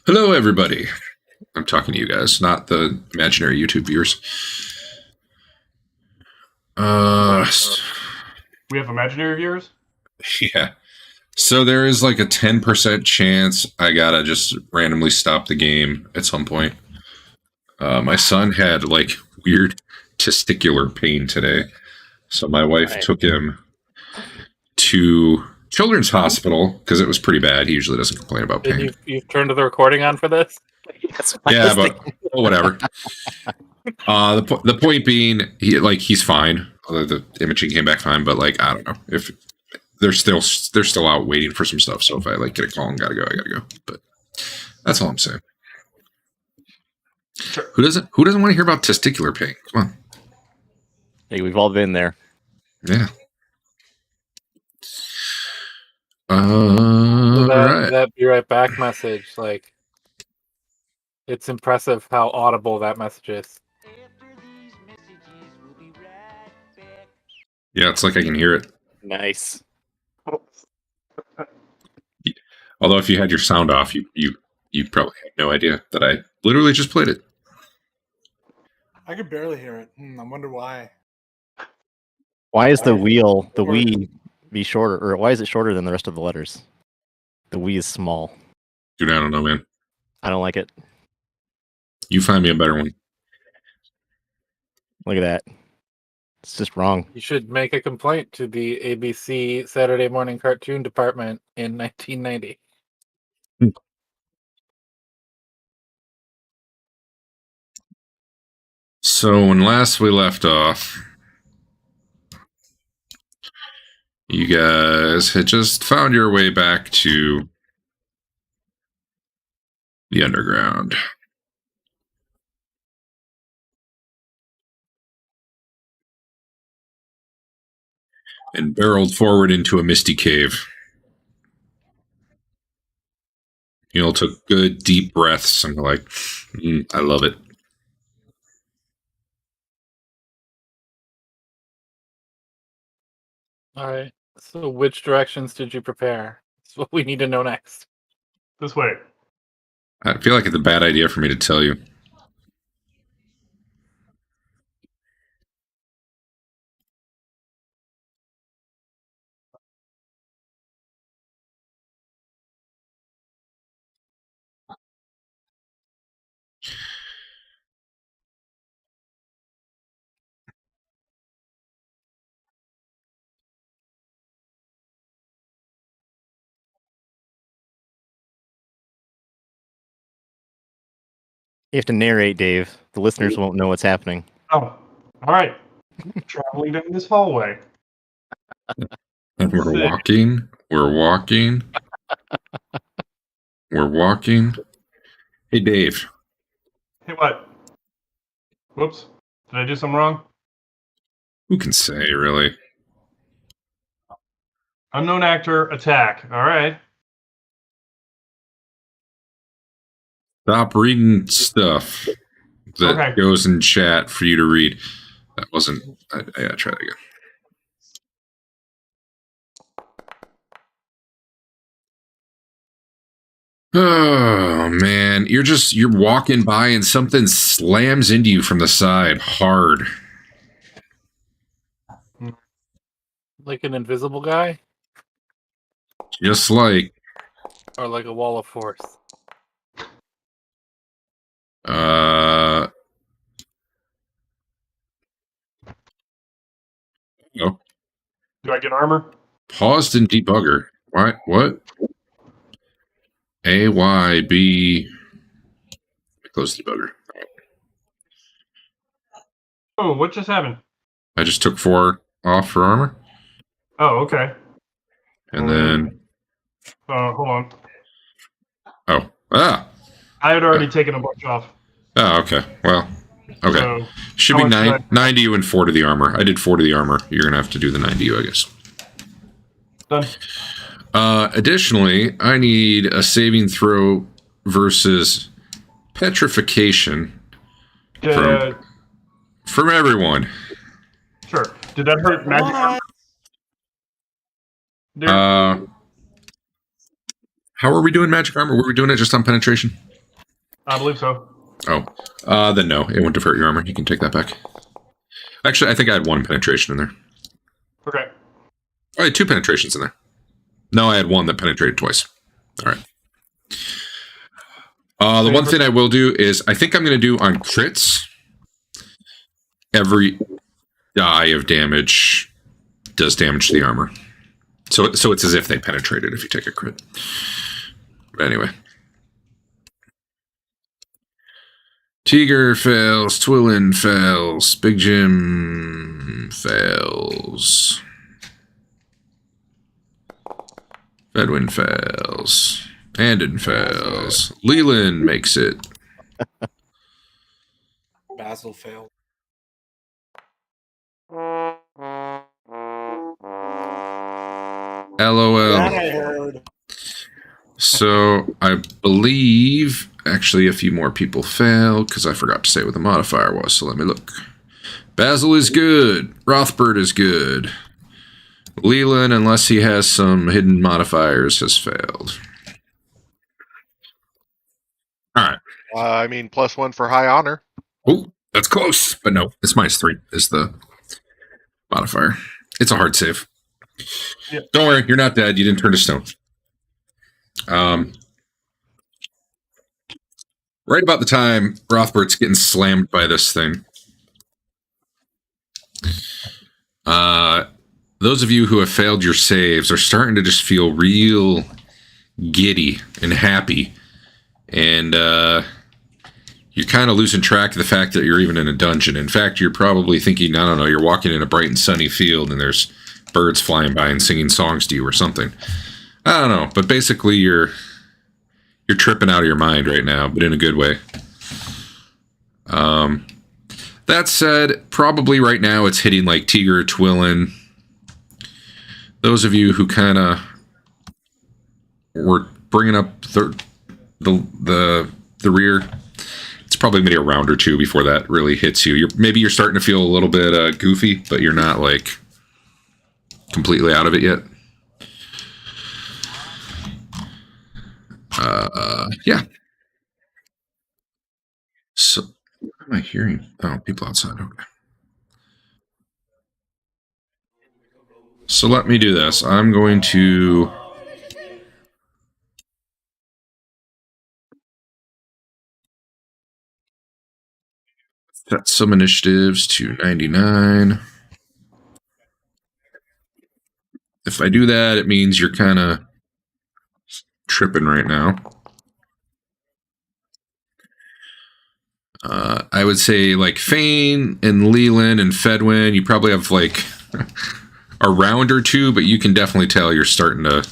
Hello, everybody. I'm talking to you guys, not the imaginary YouTube viewers. We have imaginary viewers? Yeah. So there is like a 10% chance I gotta just randomly stop the game at some point. My son had like weird testicular pain today. So my wife took him to Children's Hospital because it was pretty bad. He usually doesn't complain about pain. You've turned the recording on for this? Yeah, but whatever. The point being, he's fine. The imaging came back fine, but like I don't know if they're still out waiting for some stuff. So if I like get a call and gotta go, I gotta go. But that's all I'm saying. Sure. Who doesn't want to hear about testicular pain? Come on. Hey, we've all been there. Yeah. That be right back message, like, it's impressive how audible that message is. Yeah, it's like I can hear it. Nice. Although if you had your sound off, you probably had no idea that I literally just played it. I could barely hear it. I wonder why. Why is the we be shorter, or why is it shorter than the rest of the letters? The we is small. Dude, I don't know, man. I don't like it. You find me a better one. Look at that. It's just wrong. You should make a complaint to the ABC Saturday morning cartoon department in 1990. So when last we left off, you guys had just found your way back to the underground. And barreled forward into a misty cave. You all took good deep breaths and were like, I love it. All right. So which directions did you prepare? That's what we need to know next. This way. I feel like it's a bad idea for me to tell you. You have to narrate, Dave. The listeners won't know what's happening. Oh, all right. Traveling down this hallway. And we're walking. Hey, Dave. Hey, what? Whoops. Did I do something wrong? Who can say, really? Unknown actor, attack. All right. Stop reading stuff that goes in chat for you to read. That wasn't... I gotta try that again. Oh, man. You're walking by and something slams into you from the side hard. Like an invisible guy? Just like... Or like a wall of force? No. Do I get armor? Paused in debugger. What? AYB. Close debugger. Oh, what just happened? I just took 4 off for armor. Oh, okay. And then... hold on. Oh. Ah! I had already taken a bunch off. Oh, okay. Well, okay. So, should be 9 to you and 4 to the armor. I did 4 to the armor. You're going to have to do the 9 to you, I guess. Done. Additionally, I need a saving throw versus petrification from everyone. Sure. Did that hurt magic armor? How are we doing magic armor? Were we doing it just on penetration? I believe so. Oh, then no, it wouldn't hurt your armor. You can take that back. Actually, I think I had 1 penetration in there. Okay. I had 2 penetrations in there. No, I had 1 that penetrated twice. All right. The one thing I will do is I think I'm going to do on crits. Every die of damage does damage to the armor. So it's as if they penetrated if you take a crit. But anyway. Teeger fails. Twillen fails. Big Jim fails. Fedwin fails. Andeon fails. Lelion makes it. Basil failed. LOL. That I heard. So I believe actually a few more people failed because I forgot to say what the modifier was. So let me look. Basil is good. Rothbert is good. Lelion, unless he has some hidden modifiers, has failed. All right. I mean, +1 for high honor. Oh, that's close. But no, it's -3 is the modifier. It's a hard save. Yeah. Don't worry, you're not dead. You didn't turn to stone. Right about the time Rothbert's getting slammed by this thing. Those of you who have failed your saves are starting to just feel real giddy and happy. And you're kind of losing track of the fact that you're even in a dungeon. In fact, you're probably thinking, I don't know, you're walking in a bright and sunny field and there's birds flying by and singing songs to you or something. I don't know, but basically you're tripping out of your mind right now, but in a good way. That said, probably right now it's hitting like Teeger or Twillen. Those of you who kind of were bringing up the rear, it's probably going to be a round or two before that really hits you. Maybe you're starting to feel a little bit goofy, but you're not like completely out of it yet. Yeah. So, what am I hearing? Oh, people outside. Okay. So let me do this. I'm going to set some initiatives to 99. If I do that, it means you're kind of tripping right now. I would say like Fain and Lelion and Fedwin, you probably have like a round or two, but you can definitely tell you're starting to...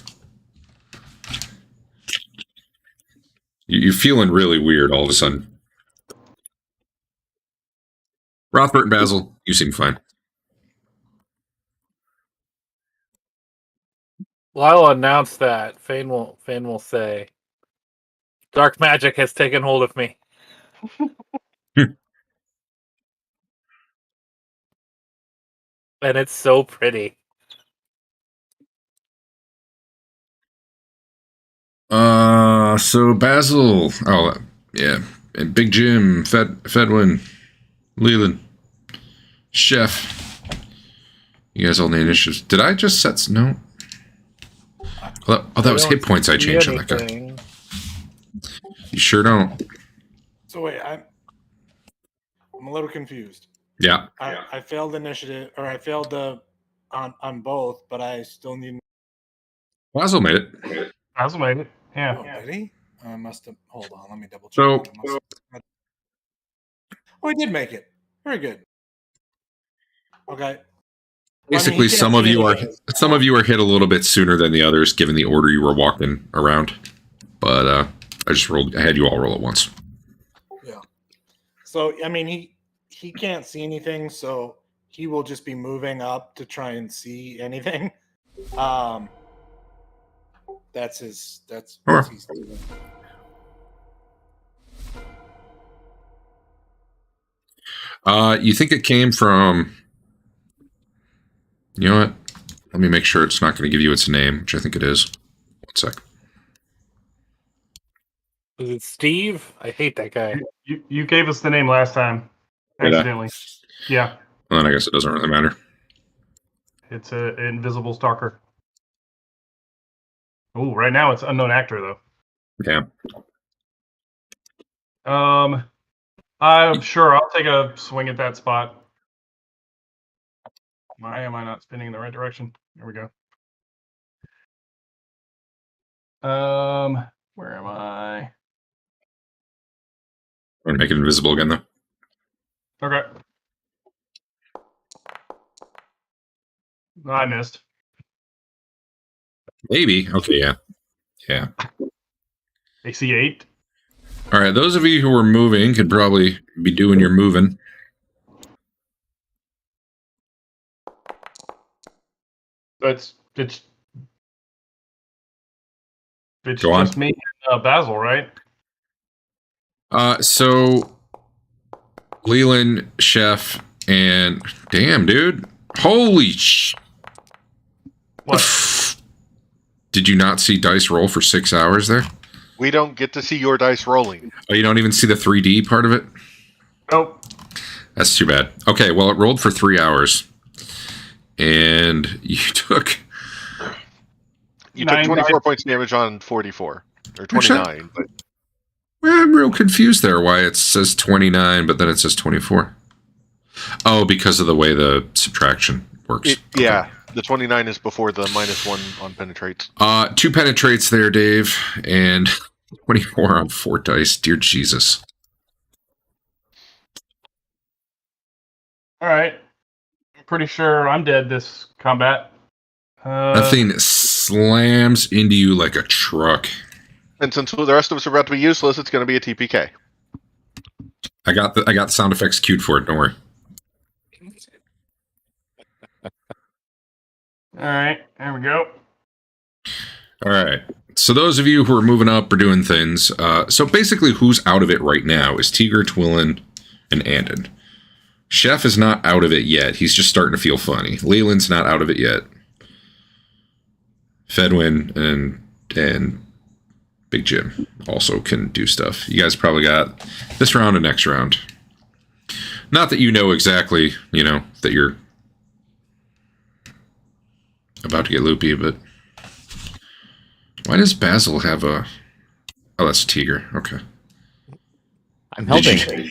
You're feeling really weird all of a sudden. Rothbert and Basil, you seem fine. Well, I will announce that Fain will say, "Dark magic has taken hold of me." And it's so pretty. So Basil, yeah, and Big Jim, Fedwin, Lelion, Chef. You guys all need initiatives. Did I just set no? Oh, that was hit points I changed on that guy. You sure don't. So wait, I'm a little confused. Yeah. I failed initiative, or I failed the on both, but I still need. Basil made it. Basil made it. Yeah. Oh, did he? I must have. Hold on, let me double check. So, oh, he did make it. Very good. Okay. Basically, some of you are hit a little bit sooner than the others, given the order you were walking around. But I had you all roll at once. Yeah. So I mean, he can't see anything, so he will just be moving up to try and see anything. That's what he's doing. You think it came from... You know what? Let me make sure it's not going to give you its name, which I think it is. 1 sec. Is it Steve? I hate that guy. You gave us the name last time, Did I? accidentally. Yeah, Well, then I guess it doesn't really matter. it's an invisible stalker. Oh, right now it's unknown actor though. Yeah. I'm sure I'll take a swing at that spot. Why am I not spinning in the right direction? Here we go. Where am I? I'm gonna make it invisible again, though. Okay. No, I missed. Maybe. Okay, yeah. Yeah. AC 8. All right, those of you who are moving could probably be doing your moving. It's Go on. just me and Basil, right? So Leland, Chef, and damn, dude. Holy What? Did you not see dice roll for 6 hours there? We don't get to see your dice rolling. Oh, you don't even see the 3D part of it? Nope. That's too bad. Okay, well, it rolled for 3 hours. And you took... You took 24 points damage on 44. Or 29. But Well, I'm real confused there why it says 29, but then it says 24. Oh, because of the way the subtraction works. yeah, the 29 is before the -1 on penetrates. 2 penetrates there, Dave, and 24 on 4 dice. Dear Jesus. All right. I'm pretty sure I'm dead this combat. That thing slams into you like a truck. And since the rest of us are about to be useless, it's going to be a TPK. I got the sound effects queued for it. Don't worry. All right. There we go. All right. So those of you who are moving up or doing things, so basically who's out of it right now is Teeger, Twillen, and Andeon. Chef is not out of it yet. He's just starting to feel funny. Lelian's not out of it yet. Fedwin and Big Jim also can do stuff. You guys probably got this round and next round. Not that you know exactly, that you're about to get loopy, but why does Basil have a... Oh, that's Teeger. Okay. I'm helping.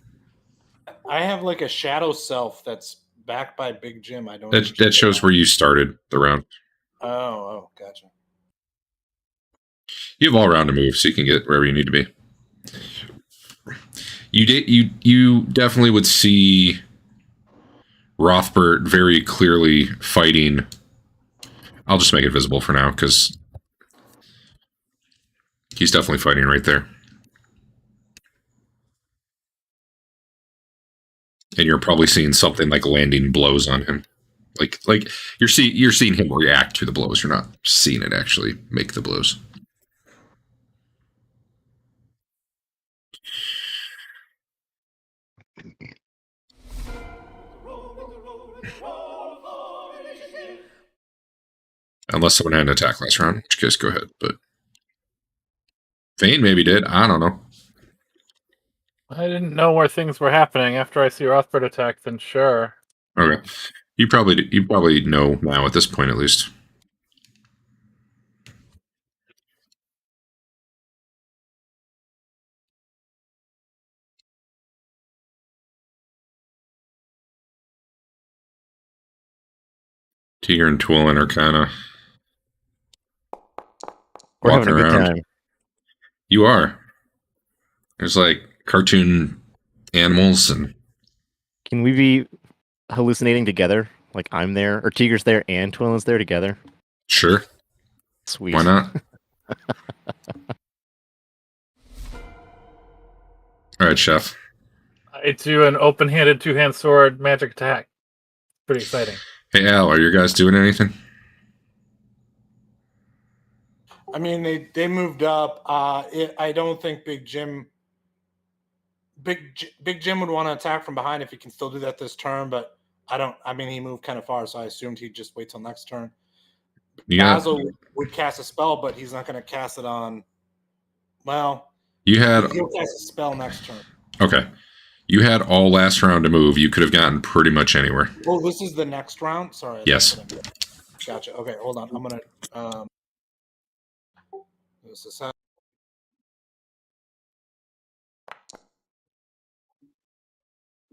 I have like a shadow self that's backed by Big Jim. I don't. That shows where you started the round. Oh, gotcha. You have all round to move, so you can get wherever you need to be. You definitely would see Rothbert very clearly fighting. I'll just make it visible for now because he's definitely fighting right there. And you're probably seeing something like landing blows on him. Like you're seeing him react to the blows. You're not seeing it actually make the blows. Unless someone had an attack last round, in which case go ahead. But Fain maybe did. I don't know. I didn't know where things were happening. After I see Rothbert attack, then sure. Okay. You probably know now at this point at least. Teeger and Twillen are kind of We're having walking a good around. time. You are. There's like cartoon animals and Can we be hallucinating together? Like I'm there, or Teeger's there, and Twillen's there together? sure, Sweet. why not? All right, Chef. I do an open-handed two-hand sword magic attack. Pretty exciting. Hey Al, are your guys doing anything? I mean, they moved up. I don't think Big Jim would want to attack from behind if he can still do that this turn, but he moved kind of far, so I assumed he'd just wait till next turn. You got Basil would cast a spell, but he's not going to cast it on. Well, You had He'll cast a spell next turn. okay. You had all last round to move. You could have gotten pretty much anywhere. Oh, this is the next round. Sorry. Yes. Gotcha. Okay, hold on. I'm gonna. This is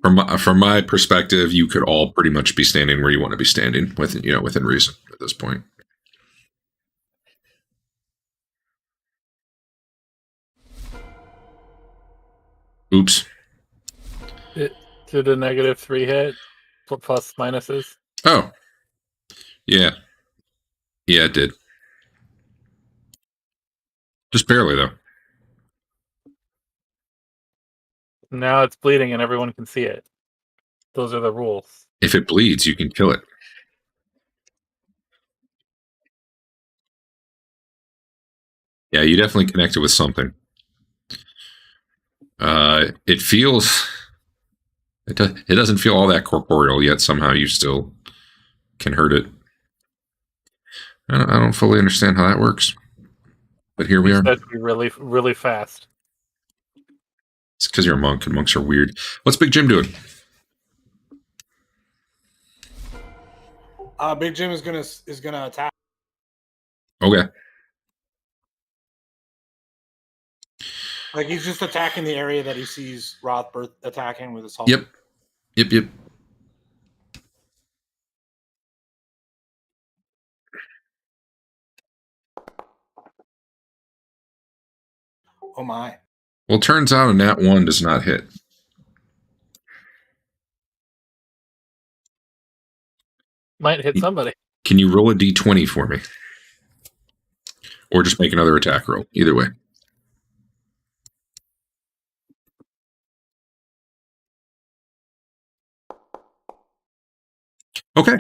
From my perspective, you could all pretty much be standing where you want to be standing, within reason at this point. Oops. Did a -3 hit? Plus minuses? Oh. Yeah. Yeah, it did. Just barely, though. Now it's bleeding and everyone can see it. Those are the rules. If it bleeds, you can kill it. Yeah, you definitely connected with something. It feels... It doesn't feel all that corporeal, yet somehow you still can hurt it. I don't fully understand how that works. But here we are. That'd be really, really fast. It's because you're a monk, and monks are weird. What's Big Jim doing? Big Jim is gonna attack. Okay. Like he's just attacking the area that he sees Rothbert attacking with his halberd. Yep. Oh my. Well, turns out a nat 1 does not hit. Might hit somebody. Can you roll a d20 for me? Or just make another attack roll. Either way. Okay.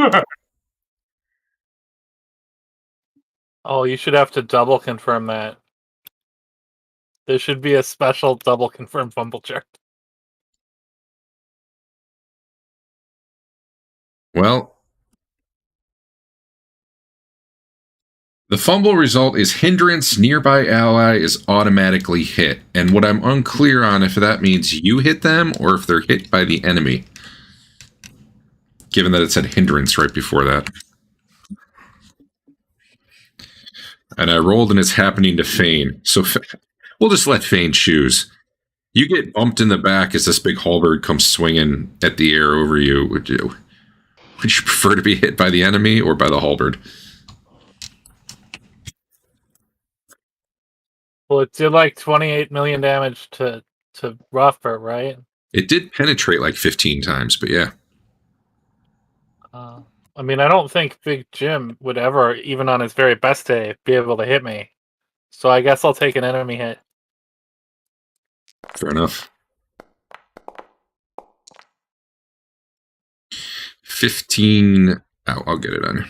Oh, you should have to double confirm that. There should be a special double confirm fumble check. Well, the fumble result is hindrance, nearby ally is automatically hit. And what I'm unclear on if that means you hit them or if they're hit by the enemy. Given that it said hindrance right before that. And I rolled and it's happening to Fain. So we'll just let Fain choose. You get bumped in the back as this big halberd comes swinging at the air over you. Would you prefer to be hit by the enemy or by the halberd? Well, it did like 28 million damage to Rothbert, right? It did penetrate like 15 times, but yeah. I mean, I don't think Big Jim would ever, even on his very best day, be able to hit me. So I guess I'll take an enemy hit. Fair enough. 15. Oh, I'll get it on.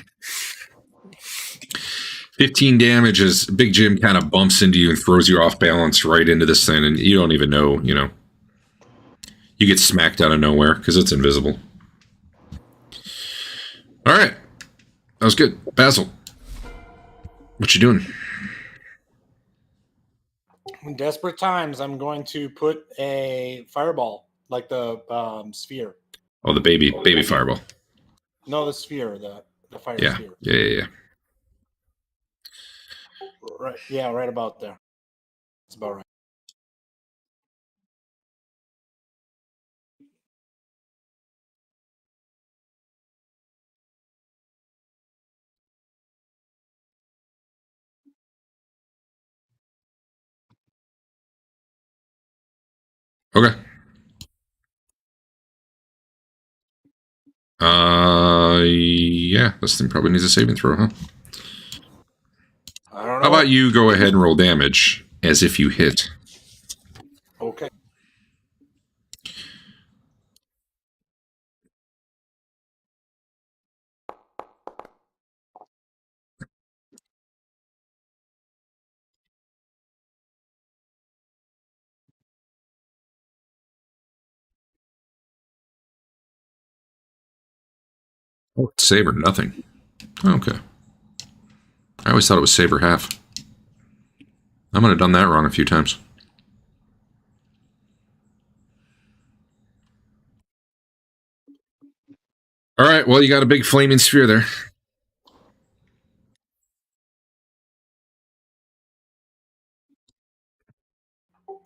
15 damage as Big Jim kind of bumps into you and throws you off balance right into this thing, and you don't even know, You get smacked out of nowhere because it's invisible. All right. That was good. Basil, what you doing? In desperate times, I'm going to put a fireball, like the sphere. Oh, the baby fireball. No, the sphere, the fire sphere. Yeah. Right about there. That's about right. Okay. Yeah, this thing probably needs a saving throw, huh? I don't know. How about you go ahead and roll damage as if you hit? Okay. Oh, it's save or nothing. Okay. I always thought it was save or half. I might have done that wrong a few times. All right. Well, you got a big flaming sphere there.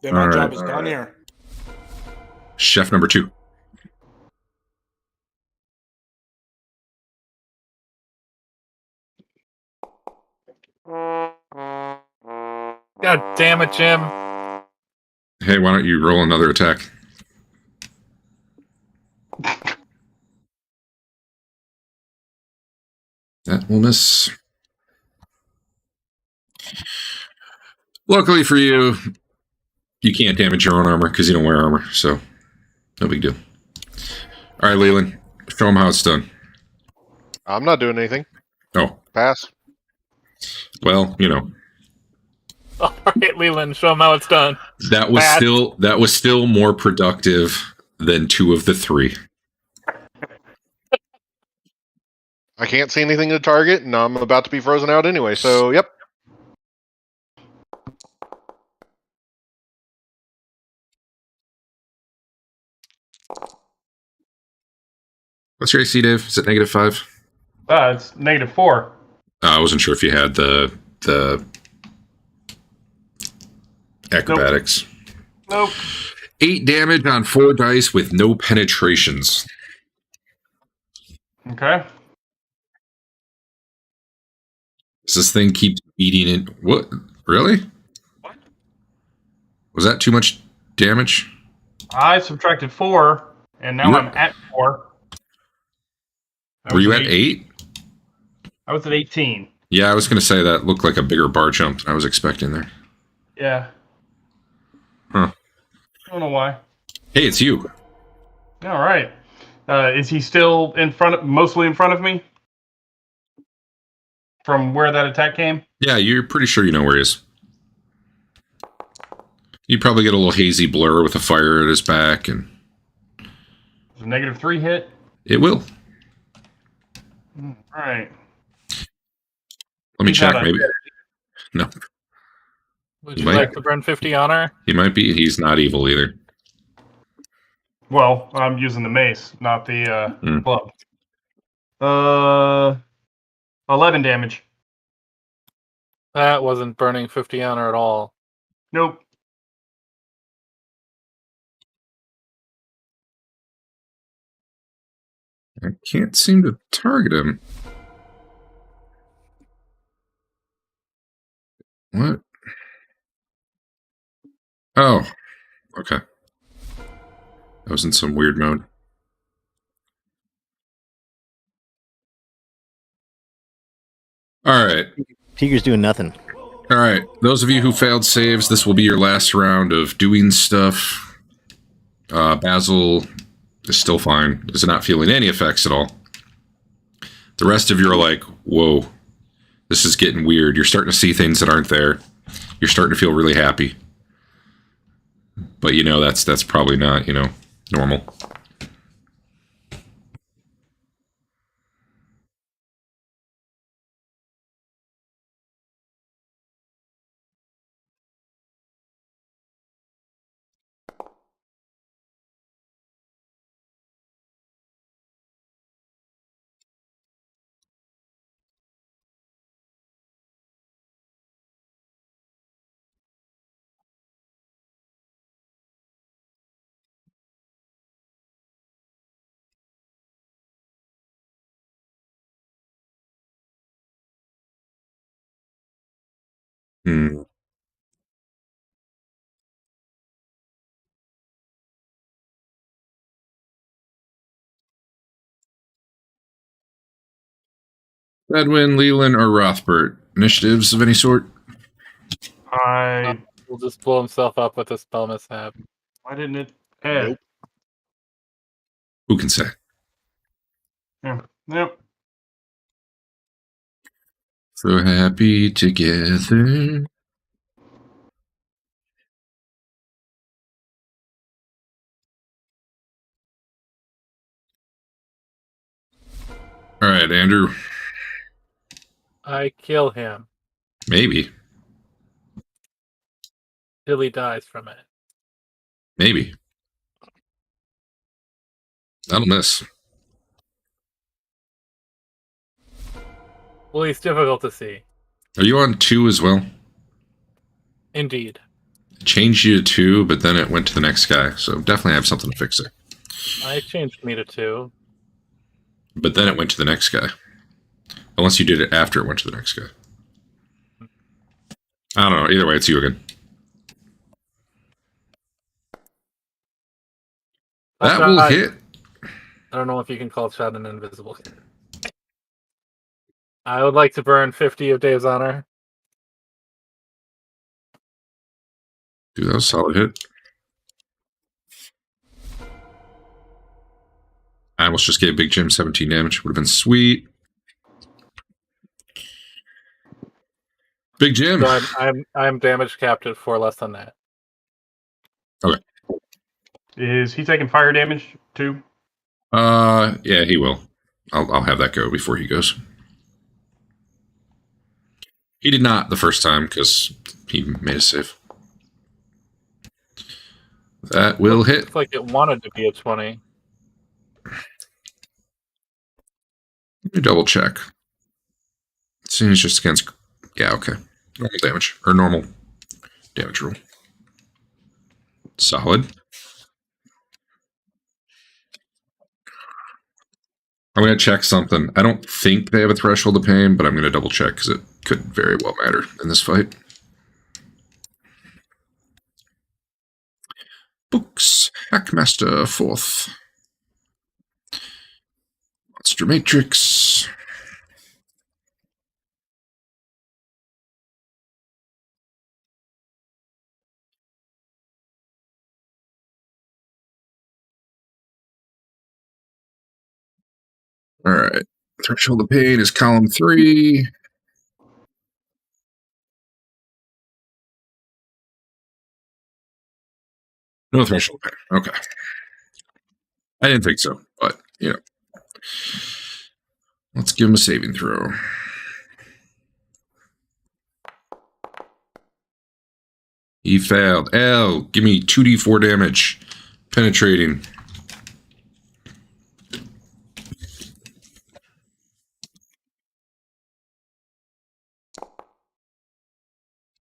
Then my All job right. is done here. Chef number 2. God damn it, Jim. Hey, why don't you roll another attack? That will miss. Luckily for you, you can't damage your own armor because you don't wear armor, so no big deal. All right, Leland, show him how it's done. I'm not doing anything. Oh, Pass. well, you know, All right, Leland, show him how it's done. that was Pass. still more productive than 2 of the 3. I can't see anything to target, and I'm about to be frozen out anyway, so yep. What's your AC, Dave? Is it -5? It's -4. I wasn't sure if you had the acrobatics. Nope. 8 damage on 4 dice with no penetrations. Okay. Does this thing keep beating it? What? Really? Was that too much damage? I subtracted 4, and now You were- I'm at 4. I Were was you at 8? I was at 18. Yeah, I was going to say that looked like a bigger bar jump than I was expecting there. Yeah. Huh. I don't know why. Hey, it's you. All right. Is he still mostly in front of me? From where that attack came? Yeah, you're pretty sure you know where he is. You probably get a little hazy blur with a fire at his back, and Is a -3 hit? it will. All right. Let me He's check, not maybe. No, Would You you might- like to burn 50 honor? he might be. He's not evil either. Well, I'm using the mace, not the Mm. club. 11 damage. That wasn't burning 50 honor at all. Nope. I can't seem to target him. What? Oh, okay. I was in some weird mode. All right. Teeger's doing nothing. All right. Those of you who failed saves, this will be your last round of doing stuff. Basil is still fine. Is not feeling any effects at all. The rest of you are like, whoa, this is getting weird. You're starting to see things that aren't there. You're starting to feel really happy. But you know, that's probably not, normal. Hmm. Fedwin, Lelion, or Rothbert? Initiatives of any sort? I He'll just blow himself up with a spell mishap. Why didn't it add? Nope. Who can say? Yeah. Yep. So happy together. All right, Andrew. I kill him Maybe. till he dies from it. Maybe. That'll miss. Well, he's difficult to see. Are you on 2 as well? Indeed. It changed you to 2, but then it went to the next guy. So definitely have something to fix it. I changed me to 2. But then it went to the next guy. Unless you did it after it went to the next guy. I don't know. Either way, it's you again. That will hit. I don't know if you can call Chad an invisible. I would like to burn 50 of Dave's honor. Dude, that was a solid hit. I almost just gave Big Jim 17 damage. Would have been sweet. Big Jim. So I'm damage capped at 4 less than that. Okay. Is he taking fire damage too? Yeah, he will. I'll have that go before he goes. He did not the first time because he made a save. That will hit. Looks like it wanted to be a 20. Let me double check. Seems just against. Yeah, okay. Normal damage. Or normal damage rule. Solid. I'm going to check something. I don't think they have a threshold of pain, but I'm going to double check because it could very well matter in this fight. Books. Hackmaster 4th. Monster Matrix. All right. Threshold of pain is column 3. No threshold of pain. Okay. I didn't think so, but, you know. Let's give him a saving throw. He failed. L, give me 2d4 damage. Penetrating.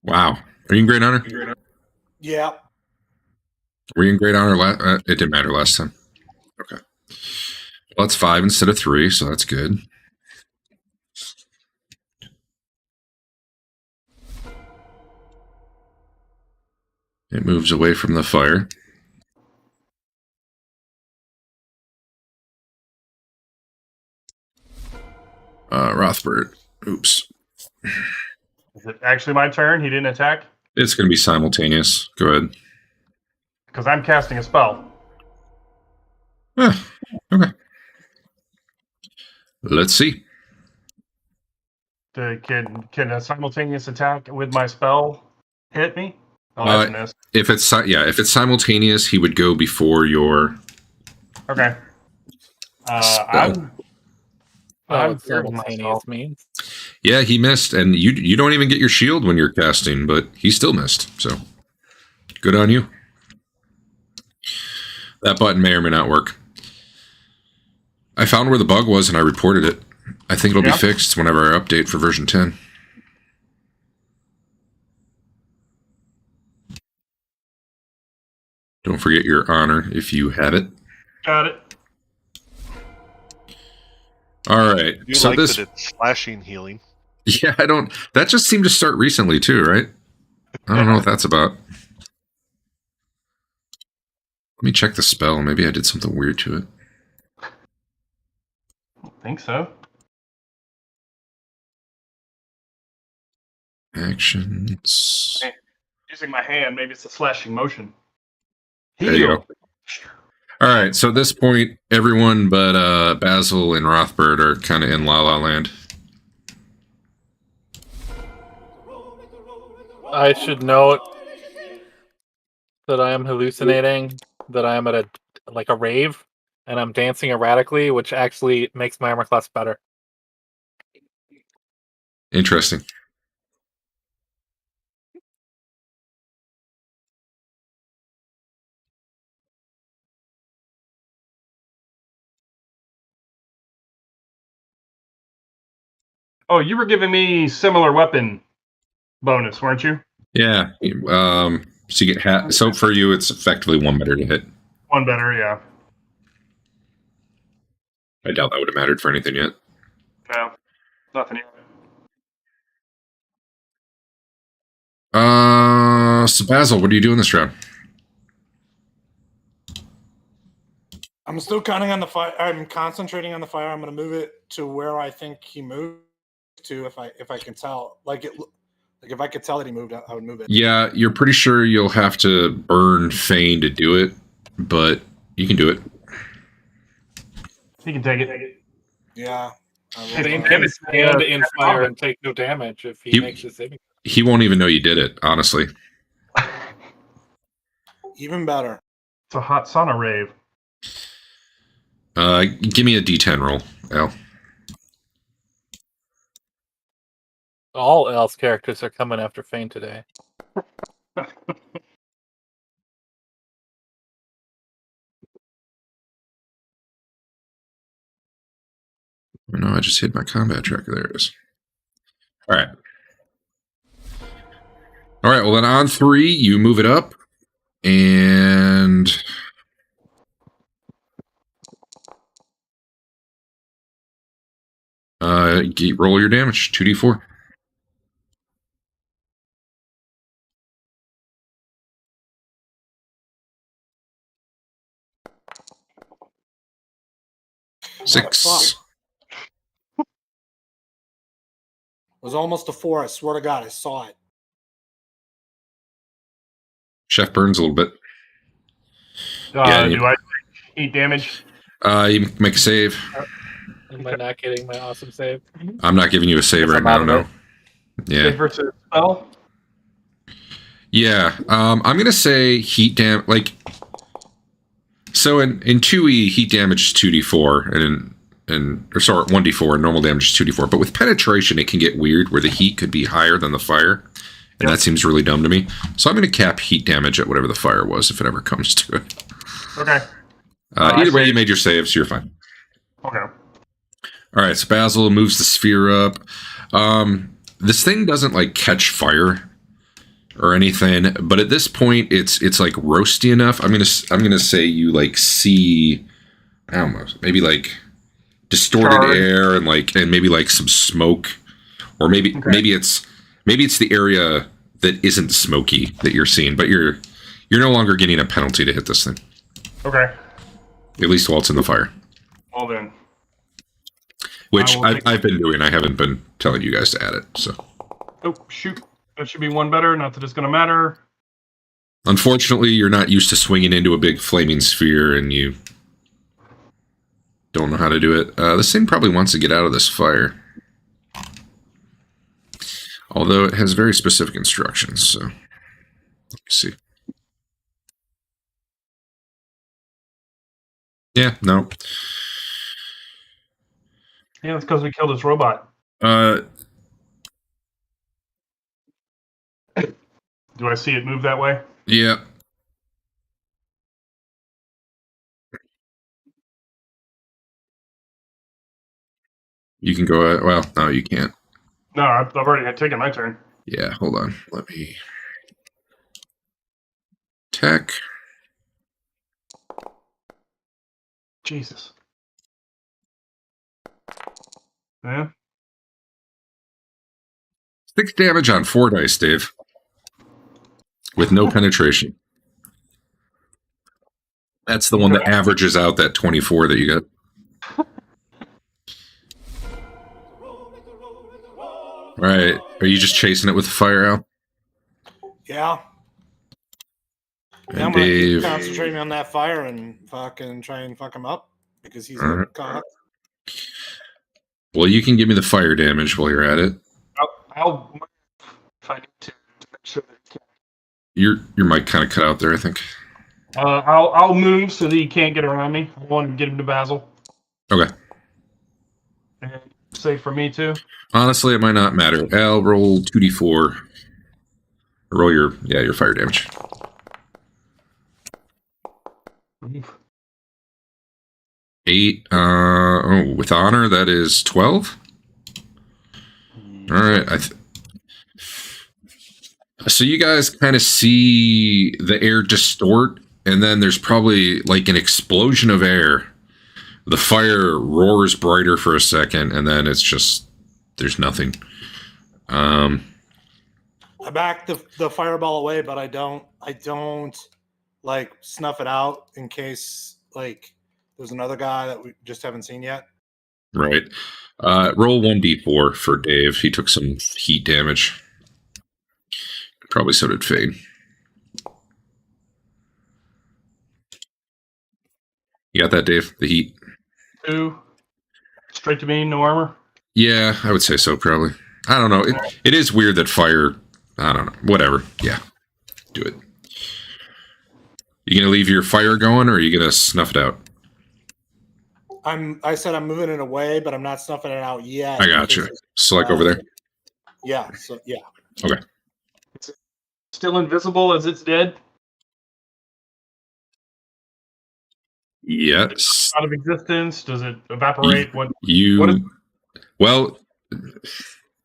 Wow. Are you in Great Honor? Yeah. Were you in Great Honor? It didn't matter last time. Okay. Well, that's 5 instead of 3, so that's good. It moves away from the fire. Rothbert. Oops. Is it actually my turn? He didn't attack? It's going to be simultaneous. Go ahead. Because I'm casting a spell. Okay. Let's see. Can a simultaneous attack with my spell hit me? Oh, that's a miss. If it's simultaneous, he would go before your. Okay. Spell. I'm simultaneous means. Yeah, he missed, and you don't even get your shield when you're casting, but he still missed. So, good on you. That button may or may not work. I found where the bug was, and I reported it. I think it'll be fixed whenever I update for version 10. Don't forget your honor if you have it. Got it. All right. You so like this, that it's slashing healing. yeah, I don't. That just seemed to start recently too, right? I don't know what that's about. Let me check the spell. Maybe I did something weird to it. I don't think so. Actions. Using my hand, maybe it's a slashing motion. There you go. All right. So at this point, everyone but Basil and Rothbert are kind of in La La Land. I should note that I am hallucinating, that I am at a rave, and I'm dancing erratically, which actually makes my armor class better. Interesting. Oh, you were giving me similar weapon bonus, weren't you? Yeah. So you get so for you, it's effectively one better to hit. One better, yeah. I doubt that would have mattered for anything yet. No, nothing yet. So Basil, what are you doing this round? I'm still counting on the fire. I'm concentrating on the fire. I'm going to move it to where I think he moved to. If I can tell, if I could tell that he moved, I would move it. Yeah, you're pretty sure you'll have to burn Fain to do it, but you can do it. He can take it. Yeah. Fain can stand in fire and take no damage if he makes a saving. He won't even know you did it, honestly. Even better. It's a hot sauna rave. Give me a D10 roll, Al. All else characters are coming after Fain today. Oh, no, I just hit my combat tracker. There it is. All right. All right, well, then on 3, you move it up, and roll your damage, 2d4. Six. It was almost a 4. I swear to God, I saw it. Chef burns a little bit. Do I eat damage? You make a save. Am I not getting my awesome save? I'm not giving you a save right now, no. Yeah. Save versus spell? Yeah. I'm going to say heat damage, like... So in 2e, heat damage is 2d4, or sorry, 1d4, and normal damage is 2d4. But with penetration, it can get weird, where the heat could be higher than the fire. And that seems really dumb to me. So I'm going to cap heat damage at whatever the fire was, if it ever comes to it. Okay. Either way, you made your save, so you're fine. Okay. All right, so Basil moves the sphere up. This thing doesn't, like, catch fire or anything, but at this point, it's like roasty enough. I'm gonna say you like see, I don't know, maybe like distorted air and maybe like some smoke, or maybe it's the area that isn't smoky that you're seeing, but you're no longer getting a penalty to hit this thing. Okay. At least while it's in the fire. Well then. Which I've been doing. I haven't been telling you guys to add it. So. Oh shoot. That should be one better. Not that it's going to matter. Unfortunately, you're not used to swinging into a big flaming sphere, and you don't know how to do it. This thing probably wants to get out of this fire. Although it has very specific instructions, so... Let me see. Yeah, no. Yeah, that's because we killed this robot. Do I see it move that way? Yeah. You can go... well, no, you can't. No, I've already taken my turn. Yeah, hold on. Let me... Tech. Jesus. Yeah. 6 damage on 4 dice, Dave. With no penetration. That's the one that averages out that 24 that you got. Right. Are you just chasing it with the fire out? Yeah. And I'm gonna Dave... keep concentrating on that fire and fucking try and fuck him up because he's a cock. Well, you can give me the fire damage while you're at it. I'll if I need to make sure that he Your mic kind of cut out there, I think. I'll move so that he can't get around me. I want to get him to Basil. Okay. And safe for me too. Honestly, it might not matter. Al, roll 2d4. Roll your fire damage. Oof. 8. With honor, that is 12. All right. So you guys kind of see the air distort, and then there's probably like an explosion of air. The fire roars brighter for a second, and then it's just there's nothing. I back the fireball away, but I don't like snuff it out in case like there's another guy that we just haven't seen yet. Right. Roll 1d4 for Dave. He took some heat damage. Probably so did Fain. You got that, Dave? The heat? 2. Straight to me, no armor? Yeah, I would say so, probably. I don't know. It is weird that fire... I don't know. Whatever. Yeah. Do it. You gonna leave your fire going, or are you gonna snuff it out? I said I'm moving it away, but I'm not snuffing it out yet. I gotcha. So like over there? Yeah, so yeah. Okay. It's still invisible as it's dead? Yes. Out of existence? Does it evaporate? What Well,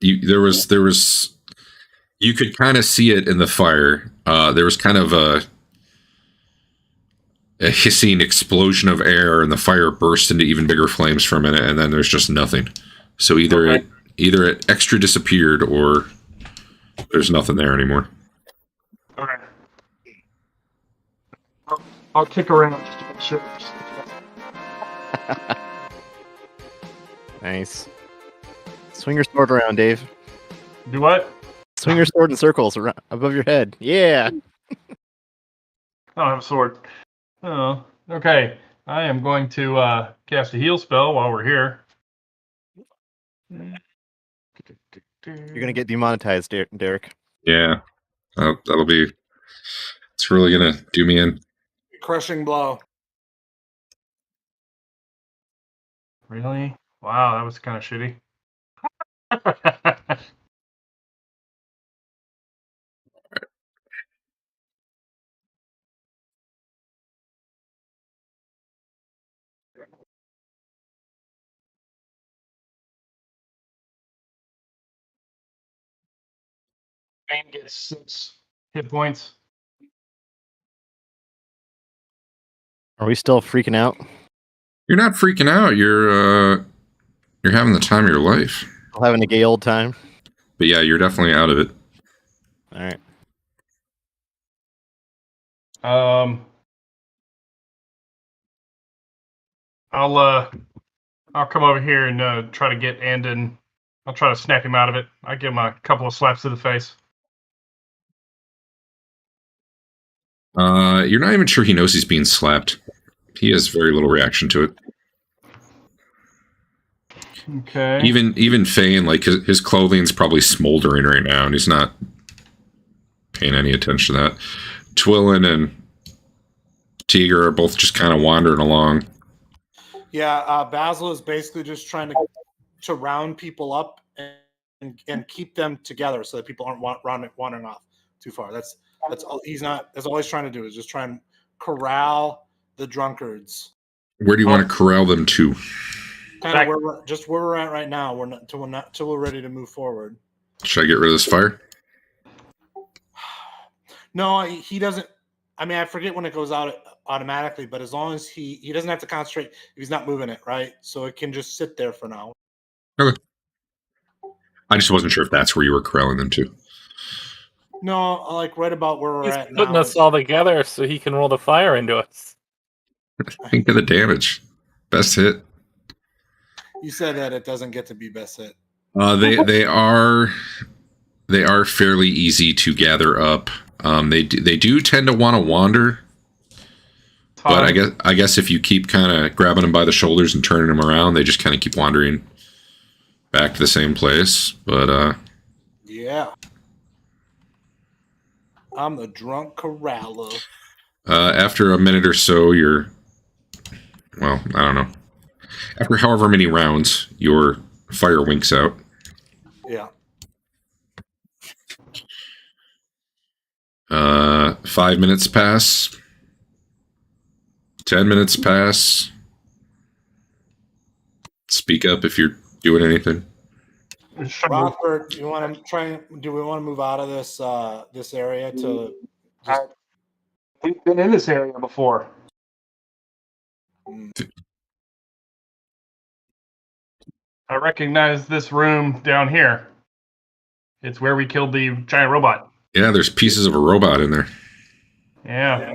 there was you could kind of see it in the fire. There was kind of a hissing explosion of air, and the fire burst into even bigger flames for a minute, and then there's just nothing. So either it extra disappeared, or there's nothing there anymore. Okay. I'll kick around just to make sure. Nice. Swing your sword around, Dave. Do what? Swing your sword in circles above your head. Yeah. I don't have a sword. Oh, okay. I am going to cast a heal spell while we're here. You're gonna get demonetized, Derek. Yeah, that'll be. It's really gonna do me in. Crushing blow. Really? Wow, that was kind of shitty. Fain gets 6 hit points. Are we still freaking out? You're not freaking out. You're having the time of your life. Still having a gay old time? But yeah, you're definitely out of it. All right. I'll come over here and try to get Andeon. I'll try to snap him out of it. I give him a couple of slaps to the face. You're not even sure he knows he's being slapped. He has very little reaction to it. Okay. Even Fain, like his clothing's probably smoldering right now, and he's not paying any attention to that. Twillen and Teeger are both just kind of wandering along. Yeah, Basil is basically just trying to round people up and keep them together so that people aren't wandering off too far. That's all that's all he's trying to do is just try and corral the drunkards. Where do you want to corral them to? Kind of where we're at right now. We're not till we're ready to move forward. Should I get rid of this fire? No, he doesn't. I mean, I forget when it goes out automatically, but as long as he doesn't have to concentrate if he's not moving it, right? So it can just sit there for now. Okay. I just wasn't sure if that's where you were corralling them to. No, like right about where we're He's at putting now. us all together so he can roll the fire into us. Think of the damage. Best hit. You said that it doesn't get to be best hit. They are fairly easy to gather up. They do tend to want to wander, but I guess if you keep kind of grabbing them by the shoulders and turning them around, they just kind of keep wandering back to the same place. But yeah, I'm the drunk corraller. After a minute or so, I don't know. After however many rounds, your fire winks out. Yeah. 5 minutes pass. 10 minutes pass. Speak up if you're doing anything. Rothbert, you want to try? Do we want to move out of this area to? We've been in this area before. I recognize this room down here. It's where we killed the giant robot. Yeah, there's pieces of a robot in there. Yeah.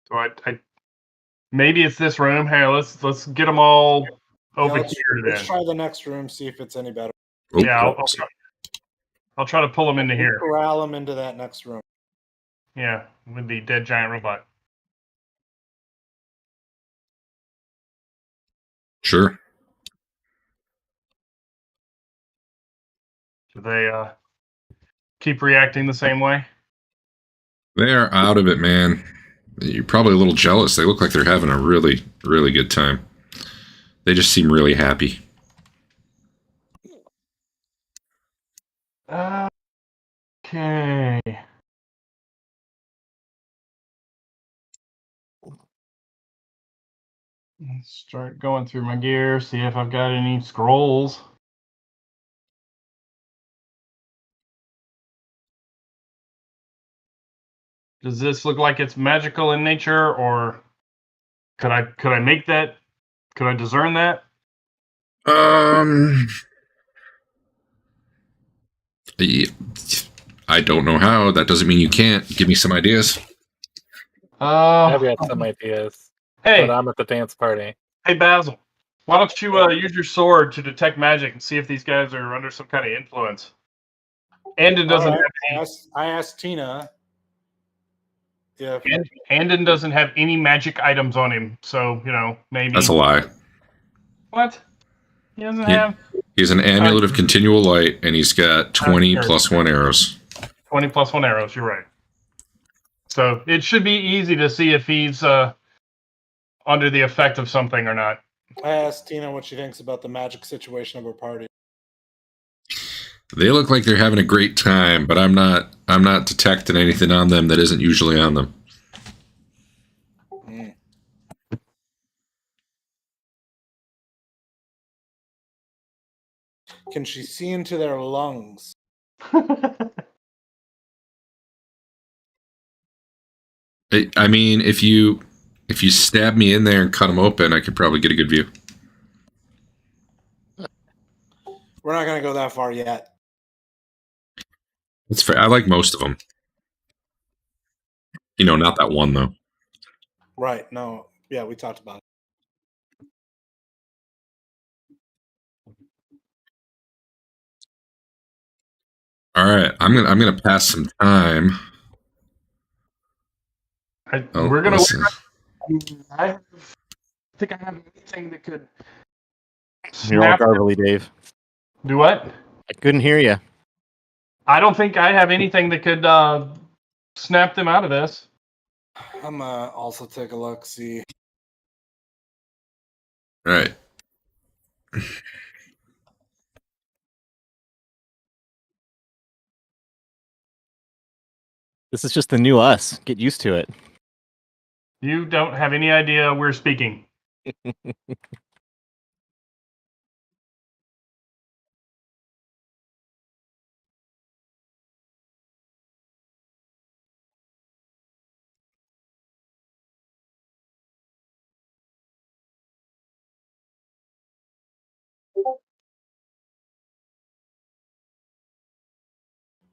So I maybe it's this room. Hey, let's get them all over here then. Let's try the next room, see if it's any better. Oh, Yeah, I'll try to pull them into here. Corral them into that next room. Yeah, with the dead giant robot. Sure. Do they keep reacting the same way? They are out of it, man. You're probably a little jealous. They look like they're having a really, really good time. They just seem really happy. Okay. Let's start going through my gear, see if I've got any scrolls. Does this look like it's magical in nature, or could I make that? Could I discern that? I don't know how. That doesn't mean you can't. Give me some ideas. I've got some ideas. Hey, but I'm at the dance party. Hey, Basil. Why don't you use your sword to detect magic and see if these guys are under some kind of influence? Andon doesn't have any, I asked Tina if Andon doesn't have any magic items on him, so maybe That's a lie. What? He doesn't have. He's an amulet of continual light, and he's got 20 plus 1 arrows. 20 plus 1 arrows. You're right. So it should be easy to see if he's under the effect of something or not. I asked Tina what she thinks about the magic situation of her party. They look like they're having a great time, but I'm not detecting anything on them that isn't usually on them. Can she see into their lungs? I mean, if you stab me in there and cut them open, I could probably get a good view. We're not going to go that far yet. That's fair. I like most of them. Not that one, though. Right. No. Yeah, we talked about it. All right. I'm gonna pass some time. We're going to... I think I have anything that could... You're all garbly, Dave. Do what? I couldn't hear you. I don't think I have anything that could snap them out of this. I'm also take a look, see. All right. This is just the new us. Get used to it. You don't have any idea we're speaking.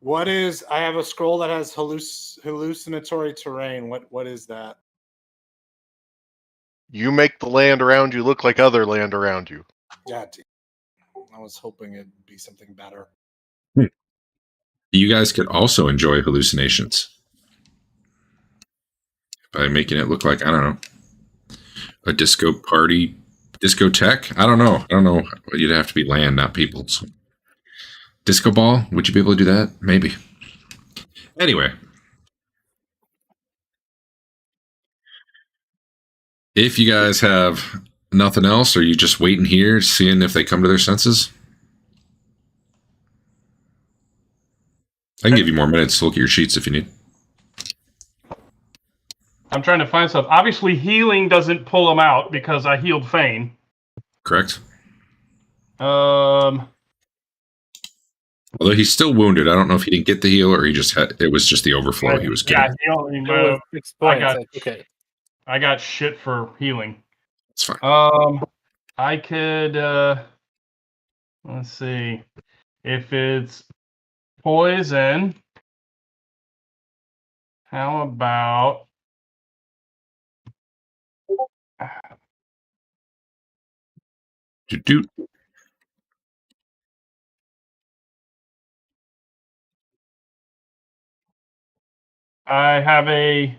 What is? I have a scroll that has hallucinatory terrain. What is that? You make the land around you look like other land around you. Yeah, I was hoping it'd be something better. You guys could also enjoy hallucinations by making it look like, I don't know, a disco party, discotheque. I don't know. You'd have to be land, not people. So. Disco ball? Would you be able to do that? Maybe. Anyway. If you guys have nothing else, are you just waiting here, seeing if they come to their senses? I can give you more minutes to look at your sheets if you need. I'm trying to find stuff. Obviously, healing doesn't pull him out because I healed Fain. Correct. Um, Although he's still wounded. I don't know if he didn't get the heal or he just had it was just the overflow he was getting. he only It was 6 points. Okay. I got shit for healing. It's fine. I could let's see. If it's poison, how about Do I have a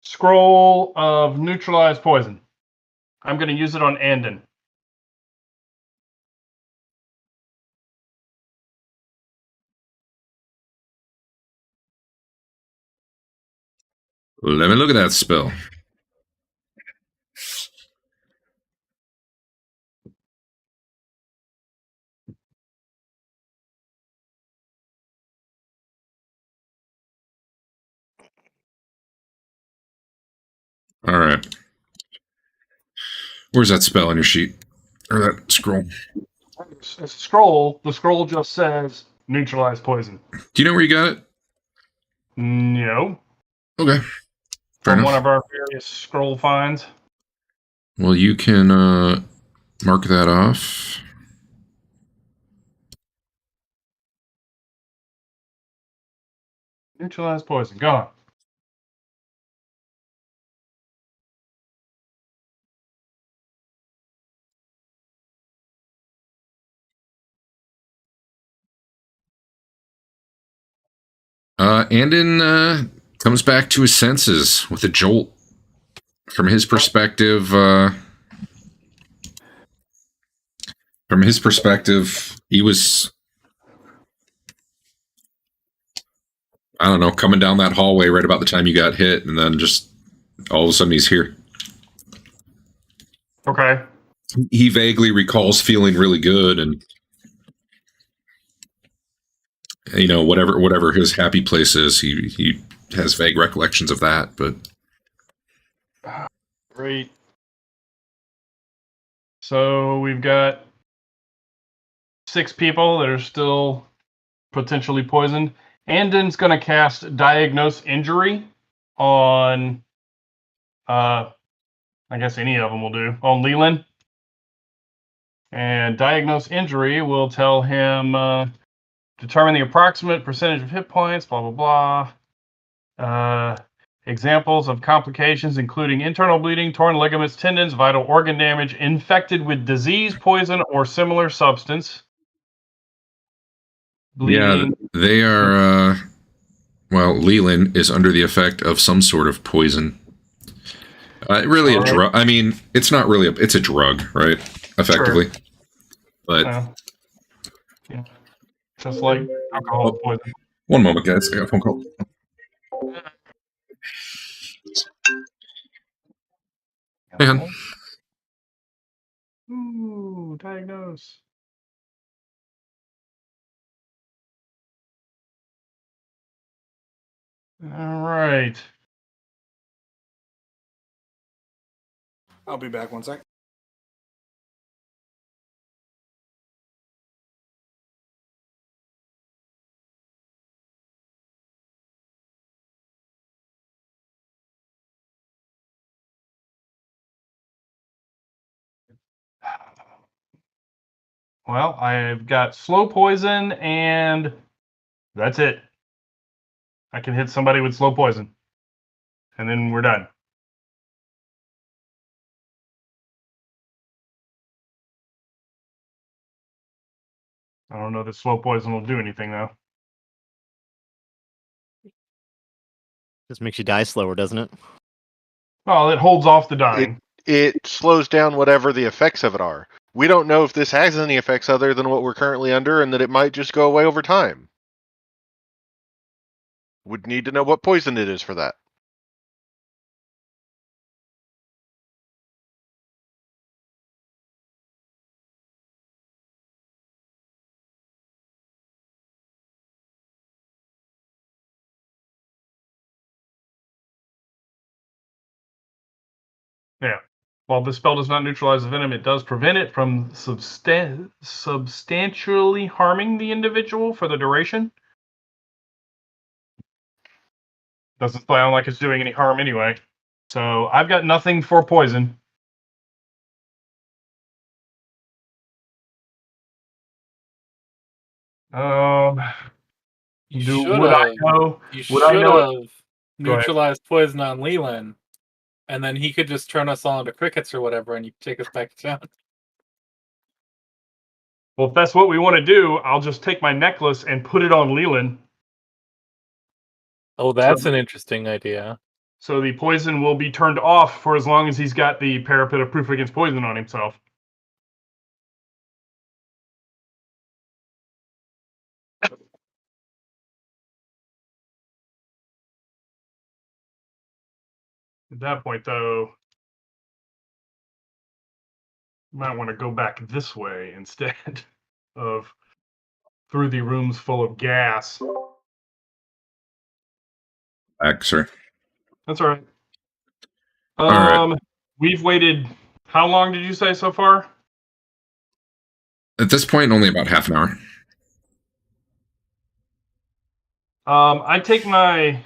scroll of neutralized poison. I'm going to use it on Andeon. Let me look at that spell. All right. Where's that spell on your sheet? Or that scroll? It's a scroll. The scroll just says neutralized poison. Do you know where you got it? No. Okay. From one of our various scroll finds. Well, you can mark that off. Neutralized poison. Gone. Andeon comes back to his senses with a jolt. From his perspective, he was, I don't know, coming down that hallway right about the time you got hit, and then just all of a sudden he's here. Okay. He vaguely recalls feeling really good, and you know, whatever his happy place is, he has vague recollections of that, but Great. So we've got 6 people that are still potentially poisoned. Anden's going to cast Diagnose Injury on, I guess any of them will do, on Lelion. And Diagnose Injury will tell him, determine the approximate percentage of hit points, blah, blah, blah. Examples of complications including internal bleeding, torn ligaments, tendons, vital organ damage, infected with disease, poison, or similar substance. Bleeding. yeah, they are. Well, Lelion is under the effect of some sort of poison. Really, a drug. I mean, it's not really it's a drug, right? Effectively, Sure. But yeah, just like alcohol poison. One moment, guys. I got a phone call. Hey, hon. Ooh, diagnose. All right. I'll be back 1 sec. Well, I've got slow poison, and that's it. I can hit somebody with slow poison, and then we're done. I don't know that slow poison will do anything, though. Just makes you die slower, doesn't it? Well, it holds off the dying. It slows down whatever the effects of it are. We don't know if this has any effects other than what we're currently under, and that it might just go away over time. Would need to know what poison it is for that. Yeah. While this spell does not neutralize the venom, it does prevent it from substantially harming the individual for the duration. Doesn't sound like it's doing any harm anyway. So I've got nothing for poison. You Would I should know? You Would I should know? have Go ahead. neutralized poison on Lelion, and then he could just turn us all into crickets or whatever, and you take us back to town. Well, if that's what we want to do, I'll just take my necklace and put it on Lelion. Oh, that's an interesting idea. So the poison will be turned off for as long as he's got the parapet of proof against poison on himself. At that point, though, you might want to go back this way instead of through the rooms full of gas. Back, sir. That's all right. All right. We've waited. How long did you say so far? At this point, only about half an hour. I take my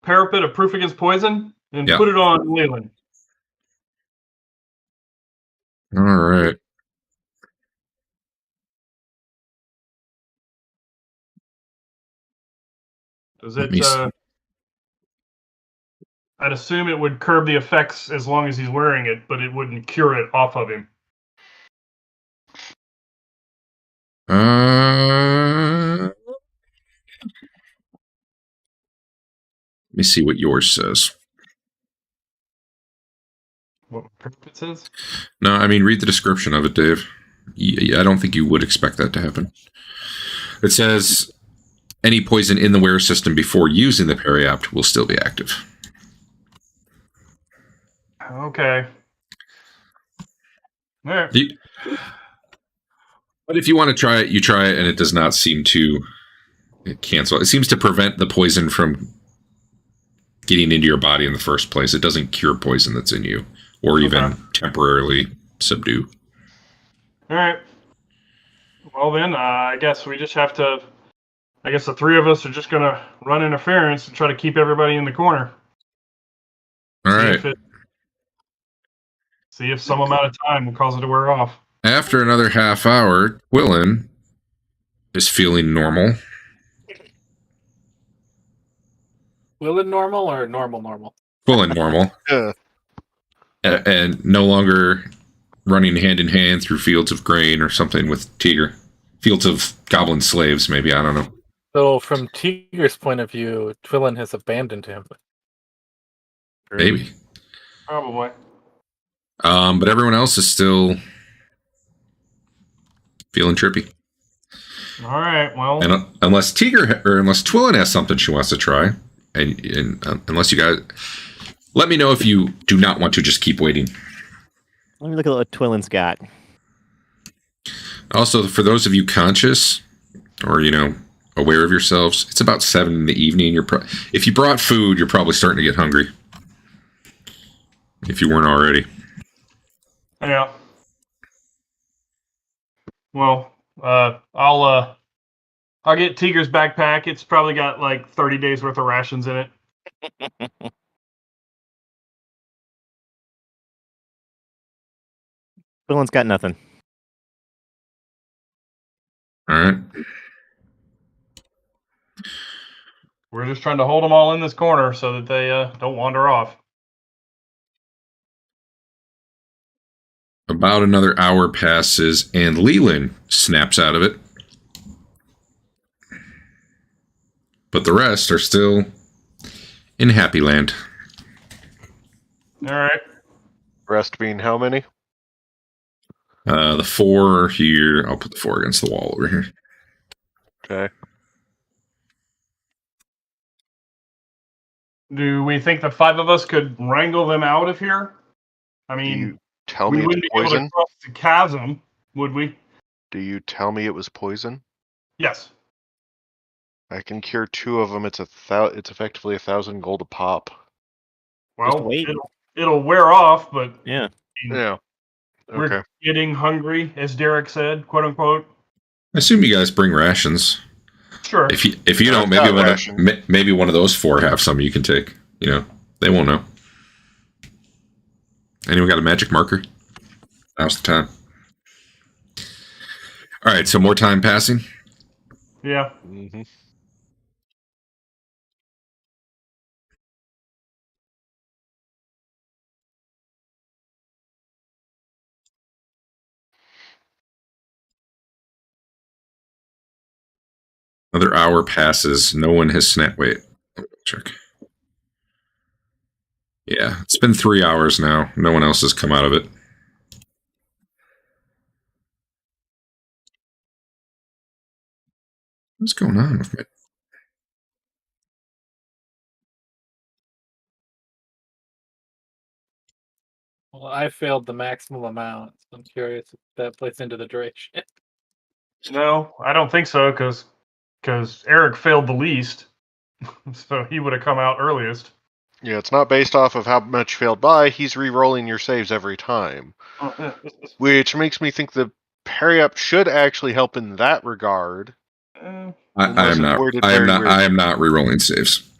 parapet of proof against poison and put it on Lelion. All right. Does it? I'd assume it would curb the effects as long as he's wearing it, but it wouldn't cure it off of him. Let me see what yours says. What parapet says? No, I mean, read the description of it, Dave. I don't think you would expect that to happen. It says, any poison in the wearer system before using the periapt will still be active. Okay. All right. But if you want to try it, you try it, and it does not seem to cancel. It seems to prevent the poison from getting into your body in the first place. It doesn't cure poison that's in you, or even temporarily subdue. All right. Well, then, I guess we just have to... I guess the three of us are just going to run interference and try to keep everybody in the corner. All right. See if some amount of time will cause it to wear off. After another half hour, Twillen is feeling normal. Twillen normal or normal? Twillen normal. And no longer running hand in hand through fields of grain or something with Teeger. Fields of goblin slaves, maybe. I don't know. So, from Teeger's point of view, Twillen has abandoned him. Maybe. Probably. But everyone else is still feeling trippy. All right, well... And unless Twillen has something she wants to try, and unless you guys... Let me know if you do not want to just keep waiting. Let me look at what Twillen's got. Also, for those of you conscious, or, aware of yourselves, it's about 7 in the evening. If you brought food, you're probably starting to get hungry. If you weren't already. Yeah. Well, I'll get Teeger's backpack. It's probably got like 30 days worth of rations in it. Twillen's got nothing. All right. We're just trying to hold them all in this corner so that they don't wander off. About another hour passes, and Lelion snaps out of it. But the rest are still in Happy Land. All right. Rest being how many? The 4 are here. I'll put the 4 against the wall over here. Okay. Do we think the 5 of us could wrangle them out of here? I mean, Tell we me wouldn't it's be able poison. to cross the chasm, would we? Do you tell me it was poison? Yes. I can cure 2 of them. It's effectively 1,000 gold a pop. Well, wait. it'll wear off, but Yeah. Yeah. Okay. we're getting hungry, as Derek said, quote unquote. I assume you guys bring rations. Sure. If you don't, I've maybe got rations. maybe one of those 4 have some you can take. You know, they won't know. Anyone got a magic marker? Now's the time. All right, so more time passing. Yeah. Mm-hmm. Another hour passes. No one has snapped. Wait, check. Yeah, it's been 3 hours now. No one else has come out of it. What's going on with me? Well, I failed the maximum amount. So I'm curious if that plays into the duration. No, I don't think so, because Eric failed the least, so he would have come out earliest. Yeah, it's not based off of how much you failed by. He's re-rolling your saves every time, which makes me think the parry up should actually help in that regard. I Unless am it's not. worded I am very not. weirdly. I am not re-rolling saves.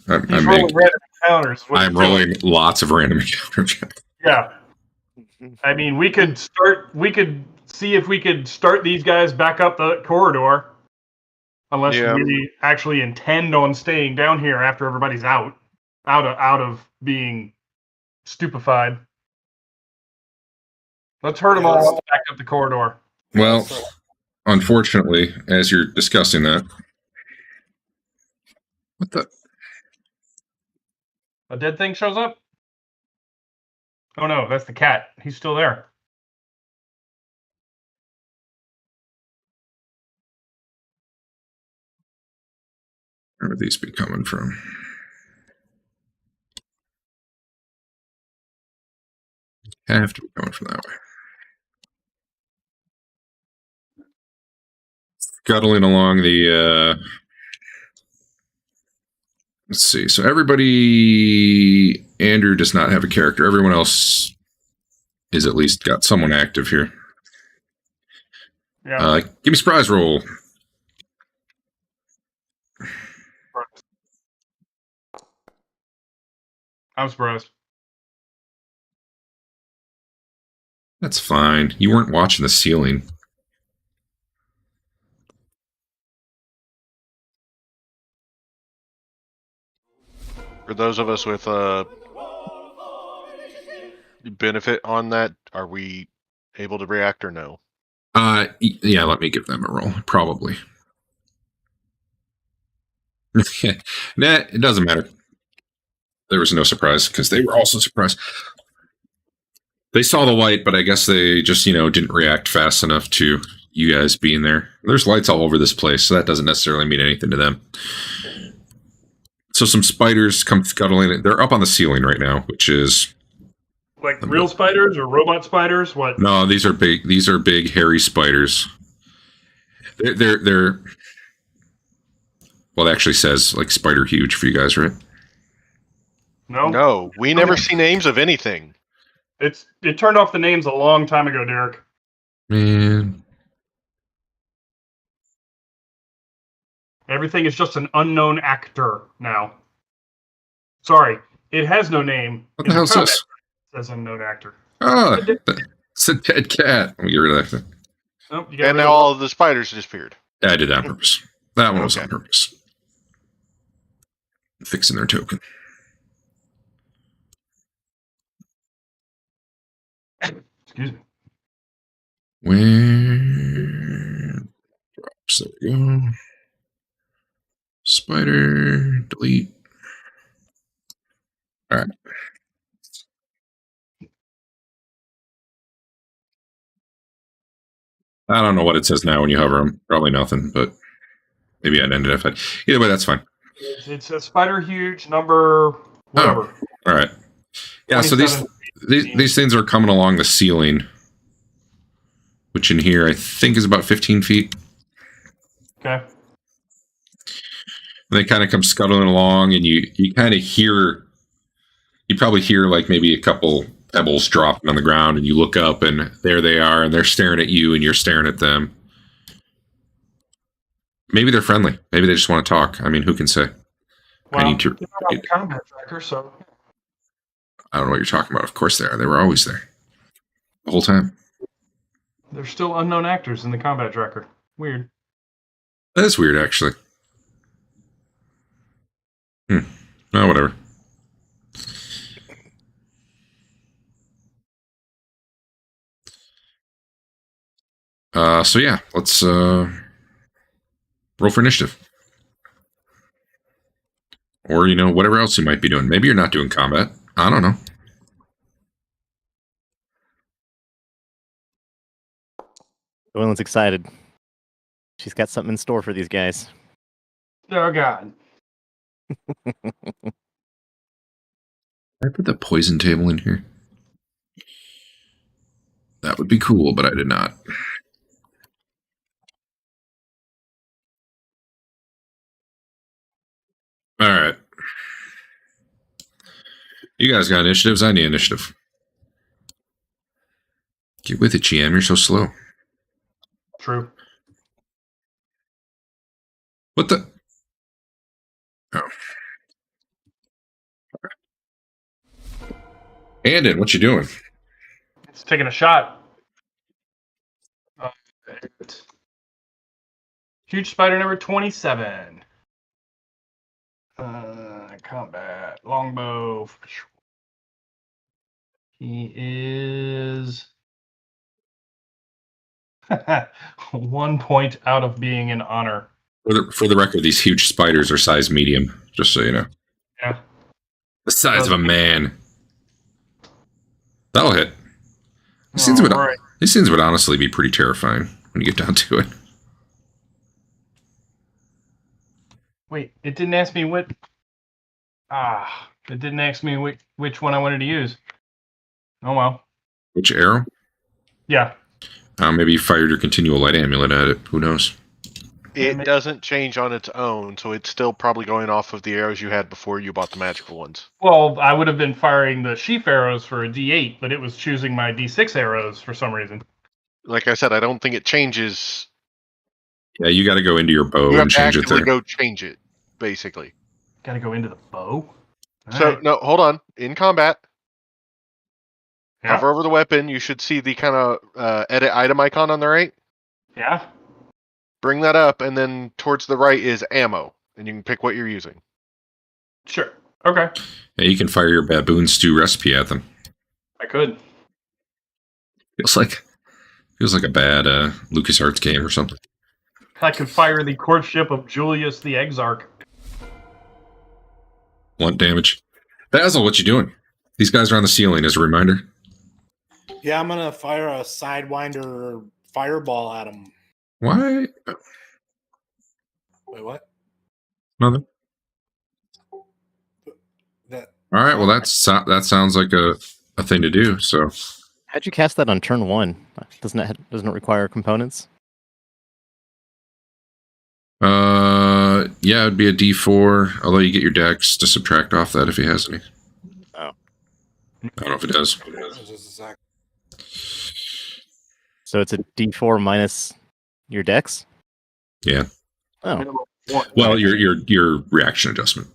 He's rolling random encounters. What I'm he's doing. rolling lots of random encounter checks. Yeah. I mean, we could see if we could start these guys back up the corridor. Unless Yeah. we actually intend on staying down here after everybody's out of being stupefied. Let's herd them all back up the corridor. Well, unfortunately, as you're discussing that, what the? A dead thing shows up? Oh no, that's the cat. He's still there. Where would these be coming from? Have to be coming from that way. Scuttling along the. Let's see. So everybody. Andrew does not have a character. Everyone else is at least got someone active here. Yeah. Give me surprise roll. I'm surprised. That's fine. You weren't watching the ceiling. For those of us with benefit on that, are we able to react or no? Yeah, let me give them a roll. Probably. Nah, it doesn't matter. There was no surprise because they were also surprised. They saw the light, but I guess they just, didn't react fast enough to you guys being there. There's lights all over this place, so that doesn't necessarily mean anything to them. So some spiders come scuttling. They're up on the ceiling right now, which is like real spiders or robot spiders? What? No, these are big. These are big, hairy spiders. They're. Well, it actually says like spider huge for you guys, right? No, we never see names of anything. It turned off the names a long time ago, Derek. Man. Everything is just an unknown actor now. Sorry, it has no name. What the hell's this? It says unknown actor. Oh, it's a dead cat. Let me get rid of that thing. Oh, And now all of the spiders disappeared. Yeah, I did that on purpose. That one was on purpose. Fixing their token. Excuse me. Where drops? There we go. Spider, delete. All right. I don't know what it says now when you hover them. Probably nothing, but maybe I'd ended up. Either way, that's fine. It's a spider huge number whatever. Oh, all right. Yeah, so these things are coming along the ceiling, which in here I think is about 15 feet. Okay. And they kind of come scuttling along, and you kind of hear, You probably hear like maybe a couple pebbles dropping on the ground, and you look up, and there they are, and they're staring at you, and you're staring at them. Maybe they're friendly. Maybe they just want to talk. I mean, who can say? Well, I need to. they're not a combat tracker, so I don't know what you're talking about. Of course they are. They were always there. The whole time. they're still unknown actors in the combat tracker. Weird. That is weird, actually. Oh, whatever. So yeah, let's roll for initiative. Or, whatever else you might be doing. Maybe you're not doing combat. I don't know. Twillen's excited. She's got something in store for these guys. Oh, God. I put the poison table in here. That would be cool, but I did not. All right. You guys got initiatives? I need initiative. Get with it, GM. You're so slow. True. What the? Oh. Andeon, what you doing? It's taking a shot. Huge spider number 27. Combat. Longbow. He is 1 point out of being in honor. For the record, these huge spiders are size medium, just so you know. Yeah. The size of a man. That'll hit. These things would honestly be pretty terrifying when you get down to it. Wait, it didn't ask me what... it didn't ask me which one I wanted to use. Oh, well. Which arrow? Yeah. Maybe you fired your continual light amulet at it. Who knows? It doesn't change on its own, so it's still probably going off of the arrows you had before you bought the magical ones. Well, I would have been firing the sheaf arrows for a D8, but it was choosing my D6 arrows for some reason. Like I said, I don't think it changes. Yeah, you got to go into your bow You have and to change it actively there. go change it, basically. Got to go into the bow? No, hold on. In combat, Yeah. hover over the weapon. You should see the kind of edit item icon on the right. Yeah. Bring that up, and then towards the right is ammo, and you can pick what you're using. Sure. Okay. Yeah, you can fire your baboon stew recipe at them. I could. Feels like a bad LucasArts game or something. I could fire the courtship of Julius the Exarch. Blunt damage. Basil, what you doing? These guys are on the ceiling as a reminder. Yeah, I'm gonna fire a sidewinder fireball at him. Why? Wait, what? Nothing. That. All right. Well, that sounds like a thing to do. So, How'd you cast that on turn 1? Doesn't it require components? yeah, it'd be a D4. Although you get your dex to subtract off that if he has any. Oh. I don't know if it does. Just a sec. So it's a D4 minus your dex? Yeah. Oh. Minimum 1. Well, your reaction adjustment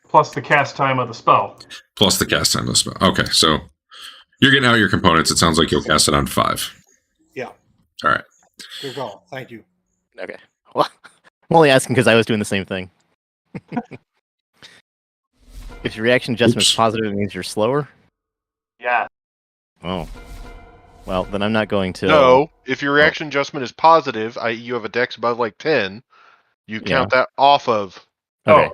Plus the cast time of the spell. plus the cast time of the spell. Okay, so you're getting out your components. It sounds like you'll cast it on 5. Yeah. All right. Good call. Thank you. Okay. Well, I'm only asking because I was doing the same thing. If your reaction adjustment is Oops. positive, it means you're slower? Yeah. Oh. Well, then I'm not going to... No, if your reaction adjustment is positive, i.e. you have a dex above like 10, you count that off of Okay.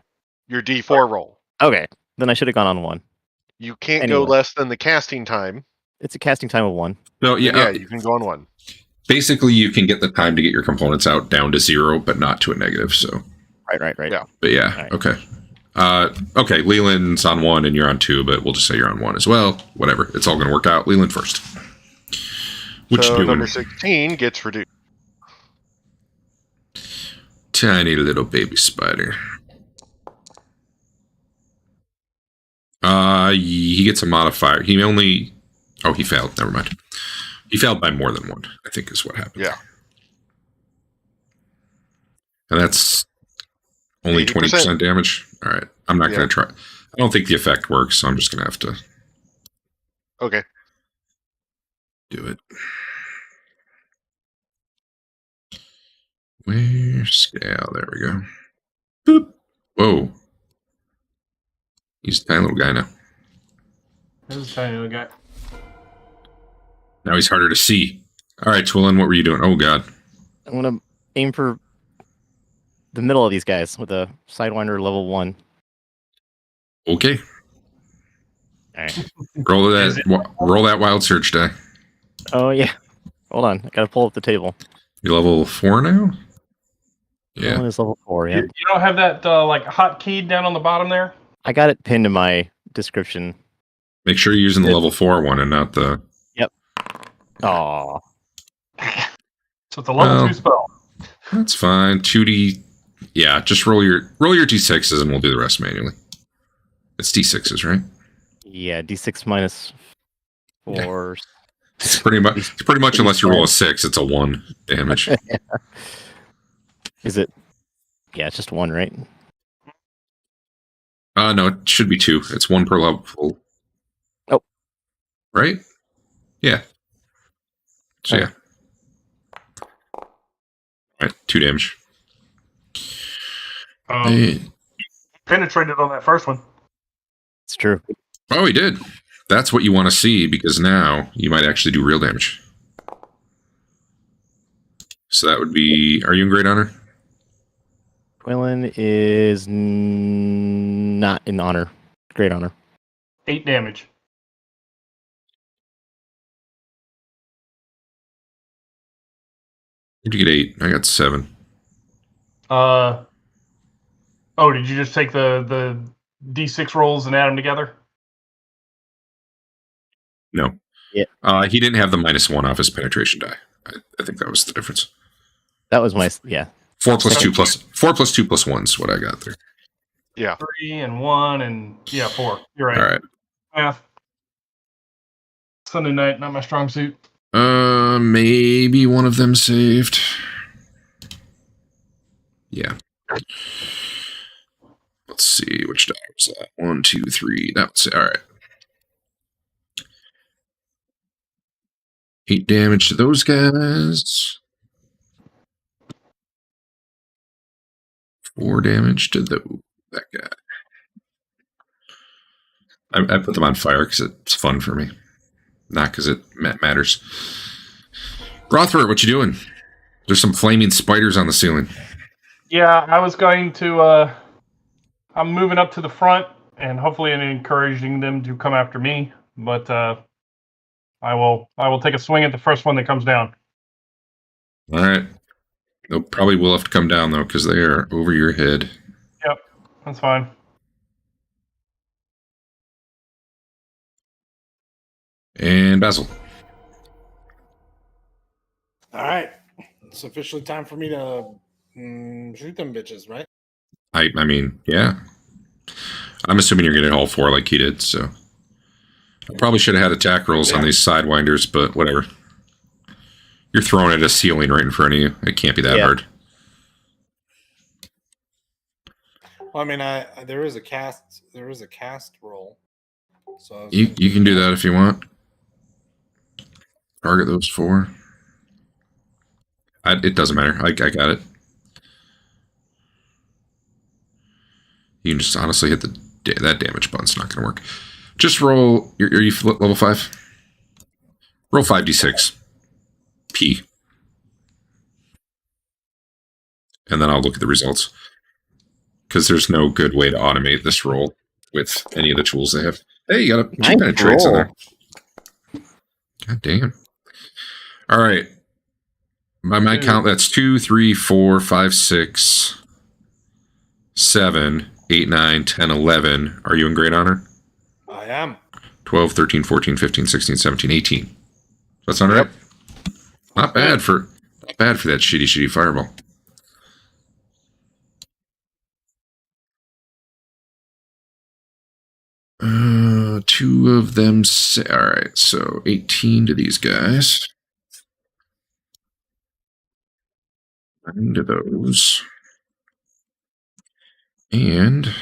your D4 roll. Okay. Then I should have gone on 1. You can't Anyway. go less than the casting time. It's a casting time of 1. No, Yeah, you can go on 1. Basically, you can get the time to get your components out down to 0, but not to a negative. So, Right. Yeah. but yeah, All right. okay. Okay, Leland's on 1 and you're on 2, but we'll just say you're on 1 as well. Whatever. It's all going to work out. Leland first. What So you doing? number 16 gets reduced. Tiny little baby spider. He gets a modifier. He only... Oh, he failed. Never mind. He failed by more than one, I think is what happened. Yeah. And that's only 20% damage? All right. I'm not going to try. I don't think the effect works, so I'm just going to have to... Okay. Do it. Where's scale? There we go. Boop. Whoa. He's a tiny little guy now. This is a tiny little guy. Now he's harder to see. All right, Twillen, what were you doing? Oh, God. I'm going to aim for the middle of these guys with a Sidewinder level 1. Okay. All right. Roll that wild search die. Oh, yeah. Hold on. I got to pull up the table. You're level 4 now? Yeah. One is level 4, yeah. You don't have that like hotkey down on the bottom there? I got it pinned in my description. Make sure you're using the level 4 one and not the... Yep. Aw. So it's a level 2 spell. That's fine. 2D... Yeah, just roll your d6s and we'll do the rest manually. It's d6s, right? Yeah, d6 minus 4. Yeah. It's pretty much unless you roll a 6, it's a 1 damage. Yeah. Is it? Yeah, it's just 1, right? No, it should be 2. It's 1 per level. Oh. Right? Yeah. So, yeah. Alright, 2 damage. Penetrated on that first one. It's true. Oh, he did. That's what you want to see, because now you might actually do real damage. So that would be... Are you in Great Honor? Twillen is not in honor. Great honor. 8 damage. Did you get 8? I got 7. Oh, did you just take the D6 rolls and add them together? No. Yeah. He didn't have the -1 off his penetration die. I think that was the difference. That was my... Yeah. 4 plus 2 plus 1 is what I got there. Yeah. 3 and 1 and 4. You're right. All right. Math. Sunday night, not my strong suit. Maybe one of them saved. Yeah. Let's see, which die was that? 1, 2, 3. That was all right. 8 damage to those guys. 4 damage to that guy. I put them on fire because it's fun for me, not because it matters. Rothbert, what you doing? There's some flaming spiders on the ceiling. Yeah, I was going to. I'm moving up to the front and hopefully encouraging them to come after me. But I will take a swing at the first one that comes down. All right. They'll probably will have to come down though because they are over your head. Yep, that's fine. And Basil. All right. It's officially time for me to shoot them bitches, right? I mean, yeah. I'm assuming you're getting all 4 like he did, so. I probably should have had attack rolls on these sidewinders, but whatever. You're throwing at a ceiling right in front of you. It can't be that hard. Well, I mean, there is a cast roll. So you can do that if you want. Target those 4. It doesn't matter. I got it. You can just honestly hit that damage button's not going to work. Just roll. Are you level 5? Roll 5d6. P. And then I'll look at the results. Because there's no good way to automate this roll with any of the tools they have. Hey, you got a nice penetrates in there. God damn. All right. By my count, that's 2, 3, 4, 5, 6, 7, 8, 9, 10, 11. Are you in Great Honor? I am. 12, 13, 14, 15, 16, 17, 18. That sound right? Not bad for that shitty fireball. 2 of them. All right, so 18 to these guys. Into those. And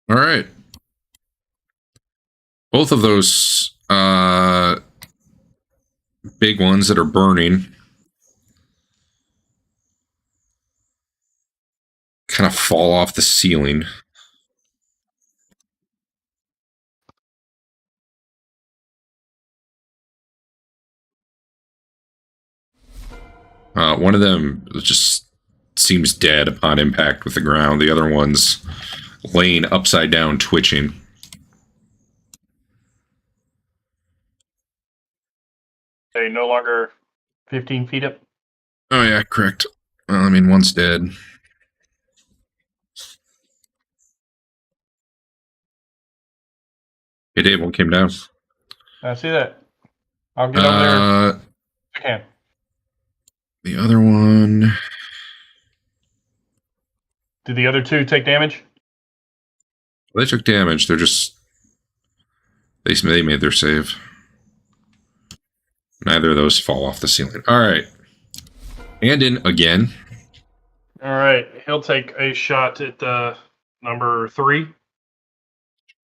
all right. Both of those big ones that are burning kind of fall off the ceiling. One of them just seems dead upon impact with the ground. The other one's laying upside down, twitching. They no longer 15 feet up. Oh yeah, correct. Well, I mean, one's dead. Hey, Dave, one came down. I see that. I'll get over there. I can. The other one. Did the other 2 take damage? They took damage. They're just. They made their save. Neither of those fall off the ceiling. All right. Andeon again. All right. He'll take a shot at number 3.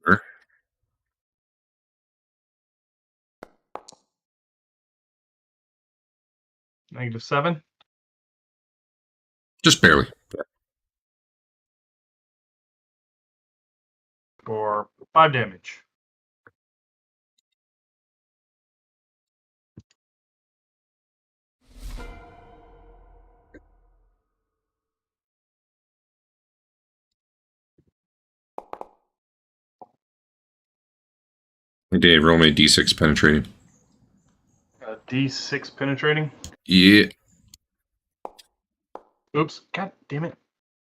Sure. -7. Just barely. For 5 damage. Dave, roll me a D6 penetrating. D6 penetrating. Yeah. Oops. God damn it.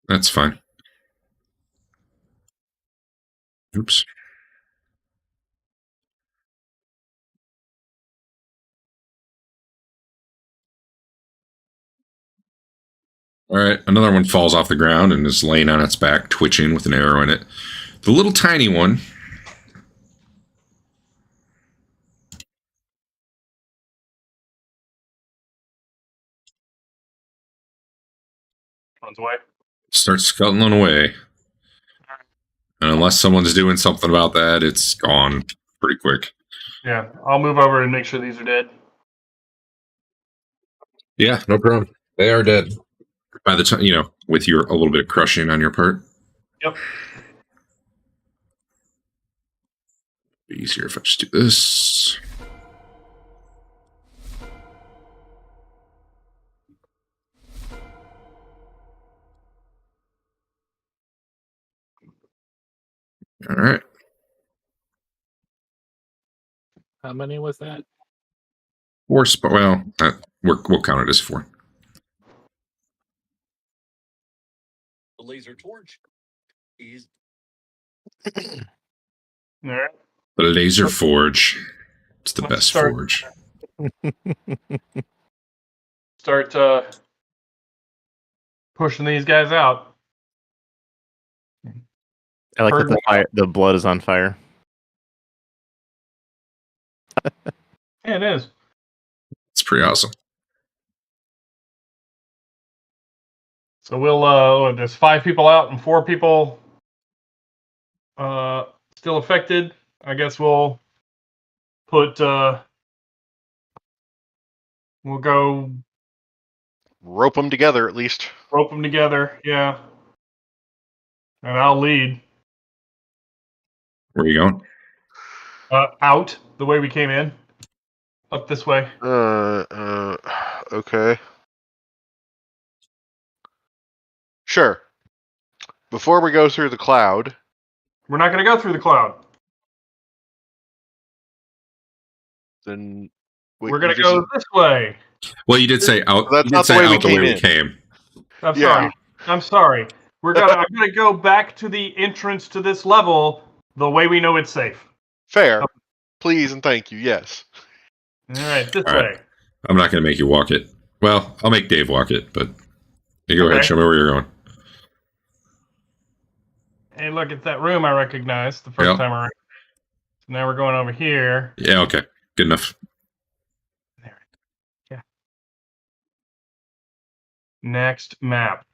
That's fine. Oops. All right, another one falls off the ground and is laying on its back, twitching with an arrow in it. The little tiny one Runs away. starts scuttling away. And unless someone's doing something about that, it's gone pretty quick. Yeah, I'll move over and make sure these are dead. Yeah, no problem. They are dead. By the time, with your a little bit of crushing on your part. Yep. Be easier if I just do this. All right. How many was that? 4 well, we'll count it as 4. The laser torch is All right. The laser forge. It's the Let's best start. forge. Start pushing these guys out. I like Heard that the blood is on fire. Yeah, it is. It's pretty awesome. So we'll there's 5 people out and 4 people still affected. I guess we'll put we'll go Rope them together at least. rope them together, yeah. And I'll lead Where are you going? out the way we came in. Up this way. Okay. Sure. Before we go through the cloud, We're not going to go through the cloud. then We're going to go this way. Well, you did say out. That's You did not the say way we out the way came we in. came. I'm Yeah. sorry. I'm sorry. I'm going to go back to the entrance to this level the way we know it's safe. Fair. Please and thank you. Yes. All right, this All way. right. I'm not going to make you walk it. Well, I'll make Dave walk it, but you go ahead. Okay. Show me where you're going. Hey, look, it's that room I recognized the first Yep. time around. So now we're going over here. Yeah, okay. Good enough. There. Yeah. Next map.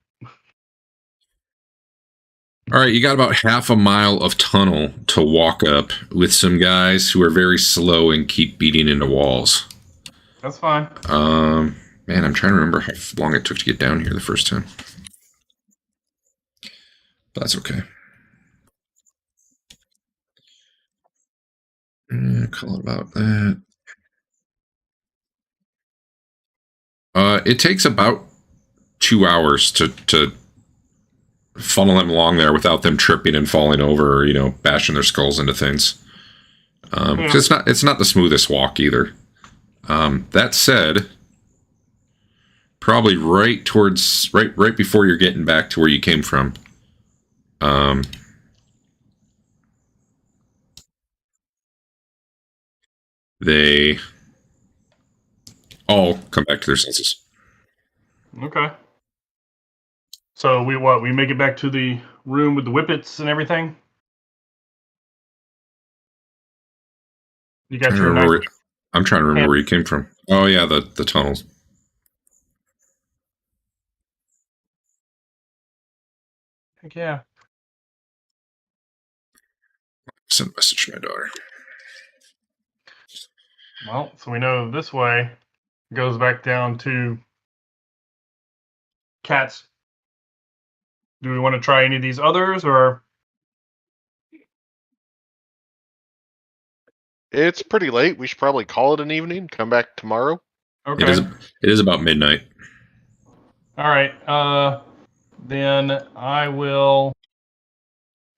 All right, you got about half a mile of tunnel to walk up with some guys who are very slow and keep beating into walls. That's fine. Man, I'm trying to remember how long it took to get down here the first time. But that's okay. Call about that. It takes about 2 hours to funnel them along there without them tripping and falling over or, bashing their skulls into things. Because it's not the smoothest walk either. That said, probably right before you're getting back to where you came from. They all come back to their senses. Okay. So we make it back to the room with the whippets and everything? You got your nice... I'm trying to remember where you came from. Oh yeah, the tunnels. Heck yeah. Send a message to my daughter. Well, so we know this way goes back down to cats. Do we want to try any of these others, or? It's pretty late. We should probably call it an evening. Come back tomorrow. Okay. It is about midnight. All right. Then I will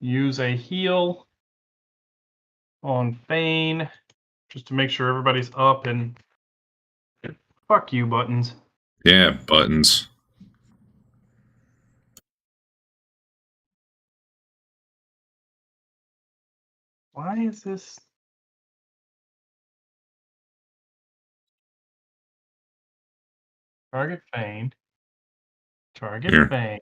use a heal on Fain just to make sure everybody's up and fuck you, buttons. Yeah, buttons. Why is this? Target Fain. Target Here. Fain.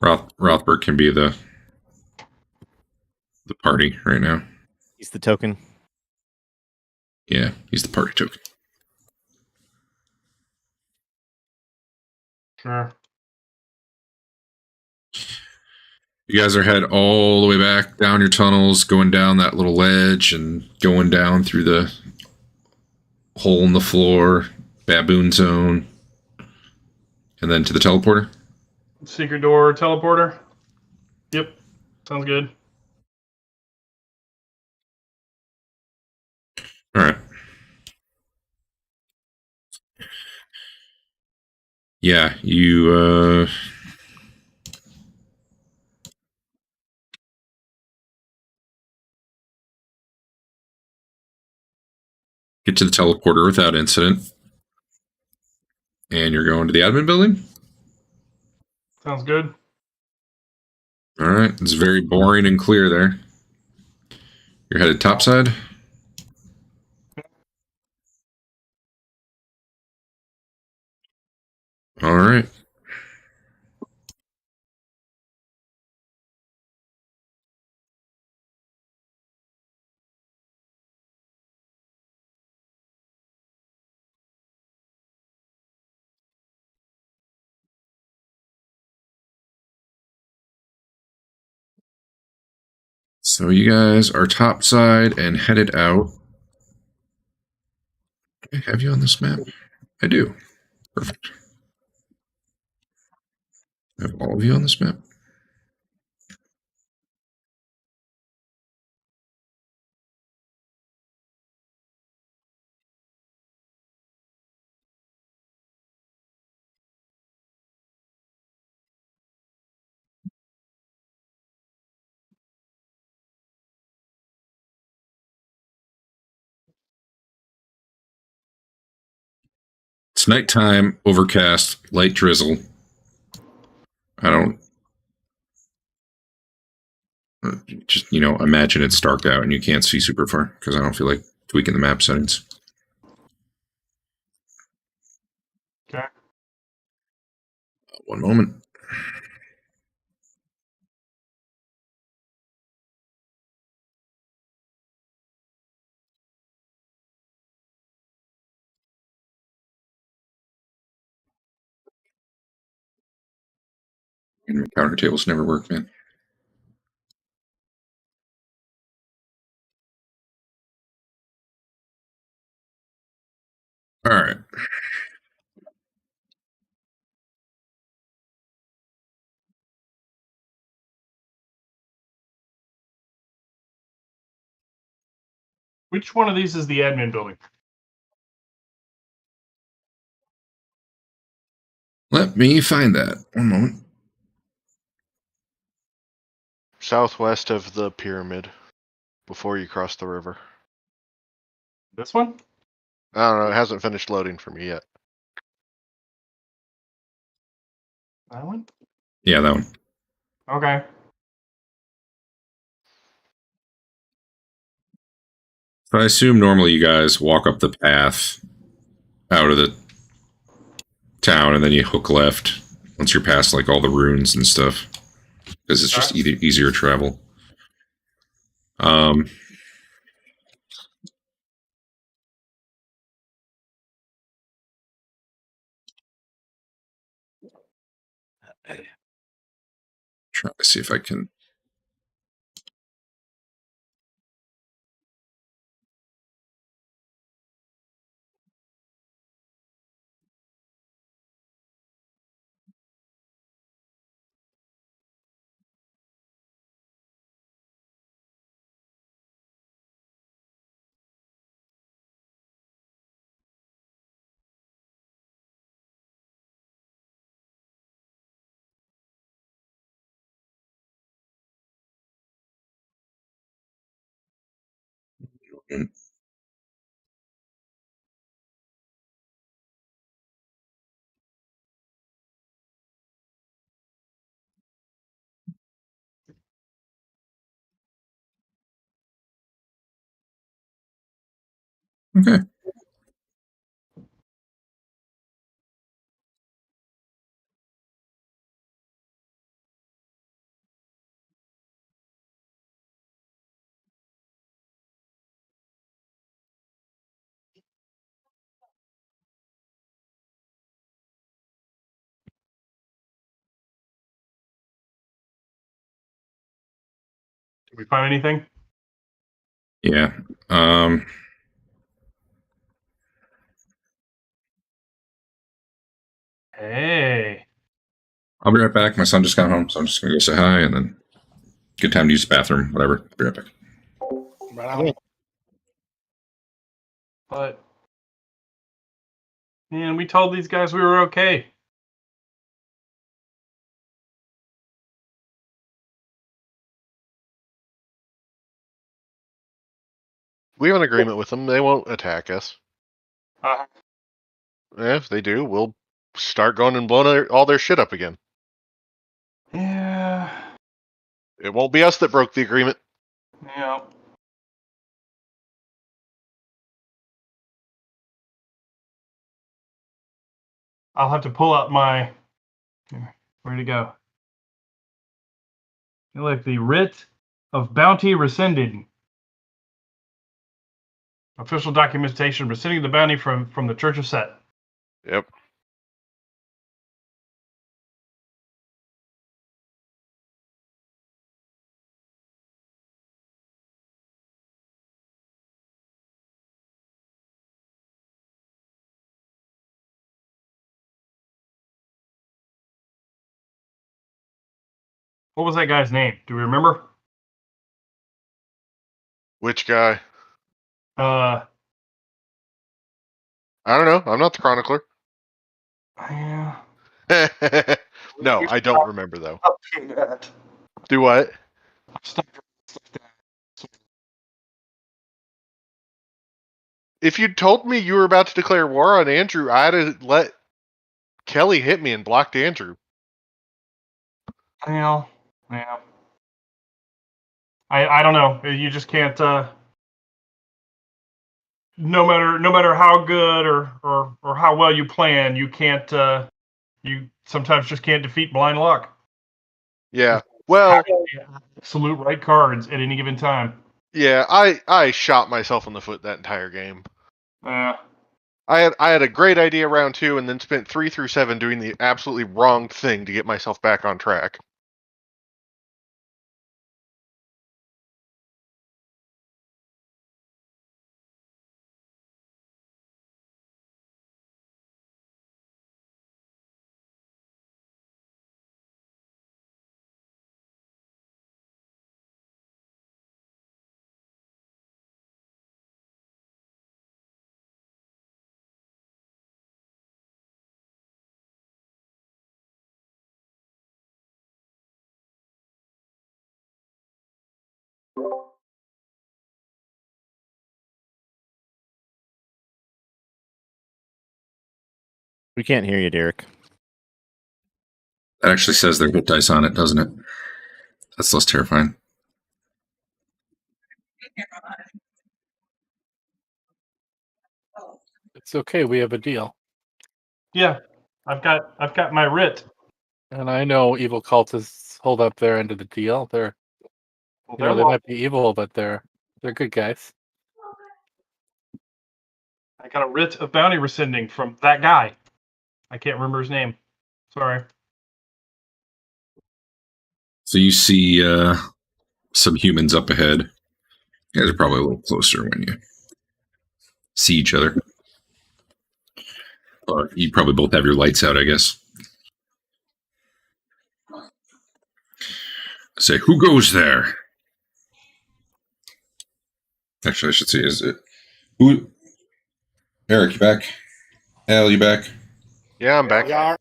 Rothbert can be the party right now. He's the token. Yeah, he's the party token. Sure. You guys are head all the way back down your tunnels, going down that little ledge and going down through the hole in the floor, baboon zone, and then to the teleporter. Secret door teleporter. Yep. Sounds good. All right. Yeah, you get to the teleporter without incident. And you're going to the admin building? Sounds good. All right. It's very boring and clear there. You're headed topside? All right. So you guys are topside and headed out. Do I have you on this map? I do. Perfect. I have all of you on this map. It's nighttime, overcast, light drizzle. I don't just, imagine it's dark out and you can't see super far because I don't feel like tweaking the map settings. Okay. One moment. And counter tables never work, man. All right. Which one of these is the admin building? Let me find that. One moment. Southwest of the pyramid, before you cross the river. This one? I don't know. It hasn't finished loading for me yet. That one? Yeah, that one. Okay. So I assume normally you guys walk up the path out of the town and then you hook left once you're past like all the ruins and stuff because it's just easier travel. Trying to see if I can. Okay. Did we find anything? Yeah. Hey. I'll be right back. My son just got home, so I'm just gonna go say hi and then good time to use the bathroom, whatever. Be right back. Right on. But man, we told these guys we were okay. We have an agreement with them. They won't attack us. Uh, If they do, we'll start going and blowing all their shit up again. yeah. It won't be us that broke the agreement. Yeah. I'll have to pull out my. Where'd it go? Like the writ of bounty rescinded. Official documentation rescinding the bounty from the Church of Set. Yep. What was that guy's name? Do we remember? Which guy? Uh, I don't know. I'm not the chronicler. yeah. No, I don't remember though. Do what? If you told me you were about to declare war on Andrew, I'd have let Kelly hit me and blocked Andrew. Yeah. I don't know. You just can't. no matter how good or how well you plan, you can't. You sometimes just can't defeat blind luck. Yeah. Well, Absolute right cards at any given time. yeah, I shot myself in the foot that entire game. Uh, I had a great idea round 2 and then spent 3 through 7 doing the absolutely wrong thing to get myself back on track. We can't hear you, Derek. That actually says their hit dice on it, doesn't it? That's less terrifying. It's okay. We have a deal. yeah, I've got my writ. And I know evil cultists hold up their end of the deal. They're, they might be evil, but they're good guys. I got a writ of bounty rescinding from that guy. I can't remember his name. Sorry. So you see some humans up ahead. You guys are probably a little closer when you see each other. You probably both have your lights out, I guess. Say, who goes there? Actually, I should say, is it who? Eric, you back? Al, you back? Yeah, I'm back. Yeah.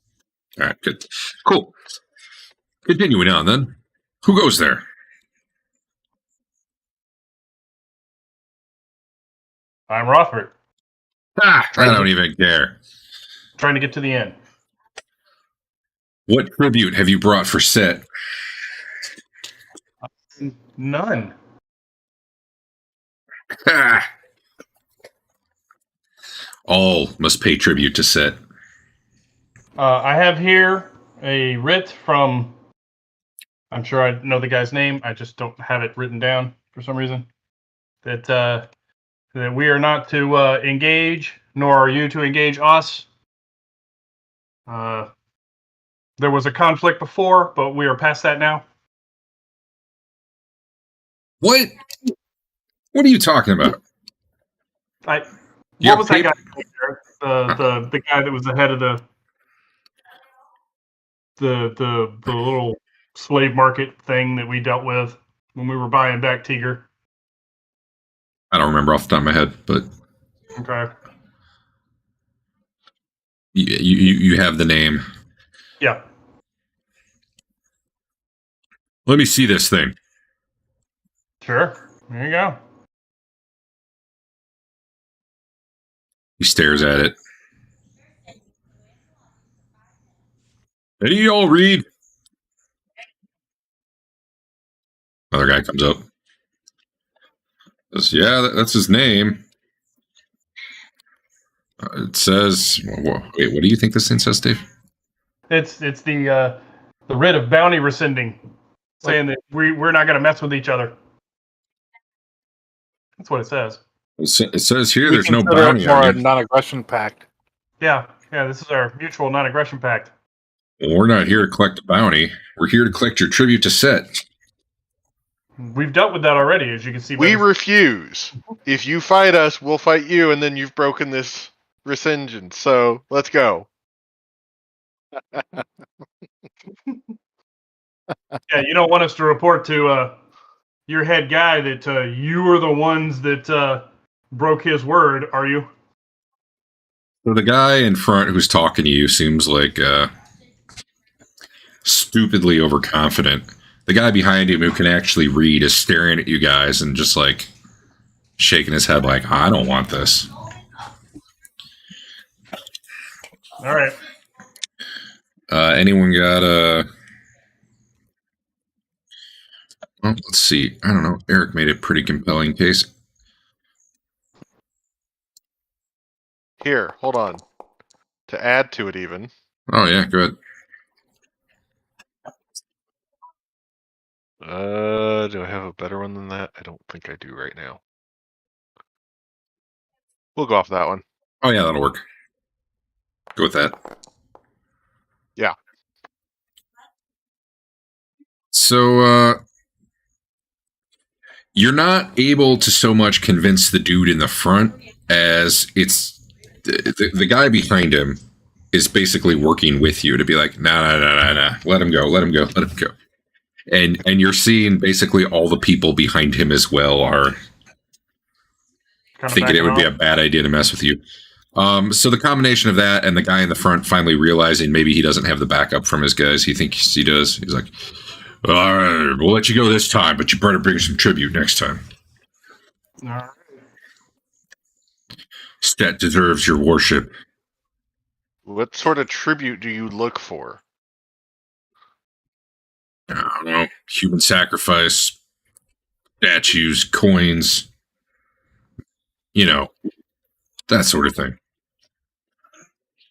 All right, good, cool. Continuing on, then. Who goes there? I'm Rothbert. I don't even care. Trying to get to the end. What tribute have you brought for Set? None. All must pay tribute to Set. I have here a writ from. I'm sure I know the guy's name. I just don't have it written down for some reason. That we are not to engage, nor are you to engage us. There was a conflict before, but we are past that now. What? What are you talking about? What was that guy? The guy that was the head of the little slave market thing that we dealt with when we were buying back Teeger. I don't remember off the top of my head, but Okay. you have the name. Yeah. Let me see this thing. Sure. There you go. He stares at it. Any of y'all read? Another guy comes up. Says, yeah, that's his name. It says, wait, what do you think this thing says, Dave? It's the writ of bounty rescinding, saying that we're not going to mess with each other. That's what it says. It says here We there's no consider it bounty more a on you. non-aggression pact. Yeah. This is our mutual non-aggression pact. Well, we're not here to collect a bounty. We're here to collect your tribute to Set. We've dealt with that already, as you can see. We refuse. If you fight us, we'll fight you, and then you've broken this rescission. So let's go. Yeah, you don't want us to report to your head guy that you were the ones that broke his word, are you? So the guy in front who's talking to you seems like stupidly overconfident. The guy behind him who can actually read is staring at you guys and just like shaking his head like, I don't want this. All right. Anyone got well, let's see. I don't know. Eric made a pretty compelling case. Here, hold on. To add to it even. Oh yeah, good. Do I have a better one than that? I don't think I do right now. We'll go off that one. Oh yeah, that'll work. Go with that. Yeah. So you're not able to so much convince the dude in the front as it's the guy behind him is basically working with you to be like, nah, let him go, let him go, let him go. And you're seeing basically all the people behind him as well are thinking it would be a bad idea to mess with you. So the combination of that and the guy in the front finally realizing maybe he doesn't have the backup from his guys he thinks he does. He's like, all right, we'll let you go this time, but you better bring some tribute next time. All right. Stat deserves your worship. What sort of tribute do you look for? I don't know. Human sacrifice, statues, coins, you know, that sort of thing.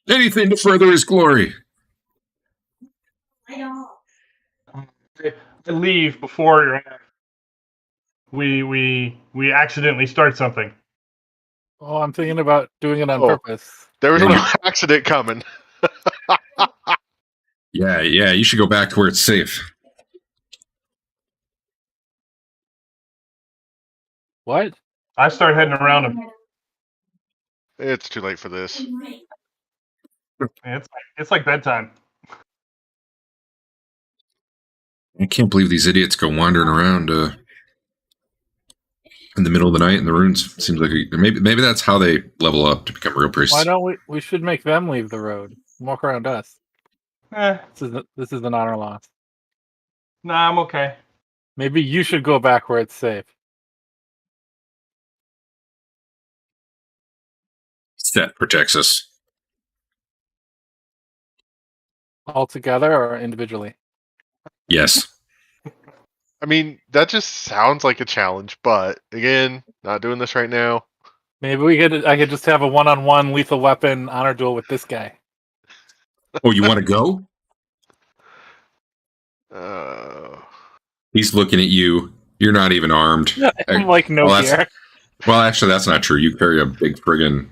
Anything to further his glory. I leave before we accidentally start something. Oh, I'm thinking about doing it on Oh. purpose. There was Yeah. no accident coming. Yeah, you should go back to where it's safe. What? I start heading around him. It's too late for this. It's like bedtime. I can't believe these idiots go wandering around in the middle of the night in the ruins. It seems like maybe that's how they level up to become real priests. Why don't we should make them leave the road. Walk around us. This is an honor loss. Nah, I'm okay. Maybe you should go back where it's safe. Stat protects us. All together or individually? Yes. I mean, that just sounds like a challenge, but again, not doing this right now. Maybe I could just have a one-on-one lethal weapon honor duel with this guy. Oh, you want to go? He's looking at you. You're not even armed. I'm like no gear. Well, actually, that's not true. You carry a big friggin'...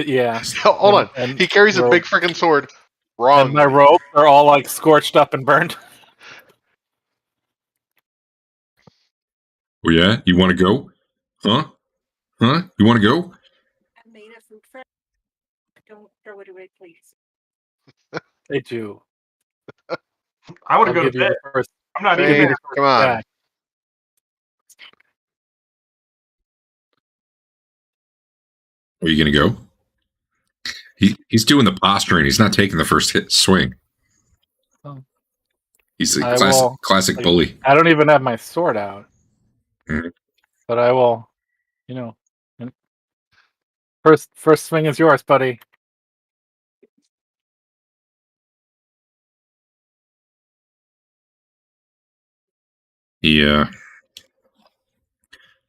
Yeah. Hold on. And he carries a big freaking sword. Wrong. And my ropes are all like scorched up and burned. Oh, yeah? You want to go? Huh? You want to go? I made a food friend. Don't throw it away, please. They do. I want to go to bed. I'm not Fain, eating. come on. Are you going to go? He's doing the posturing. He's not taking the first hit swing. Oh. He's a classic bully. I don't even have my sword out. Mm-hmm. But I will, first swing is yours, buddy. He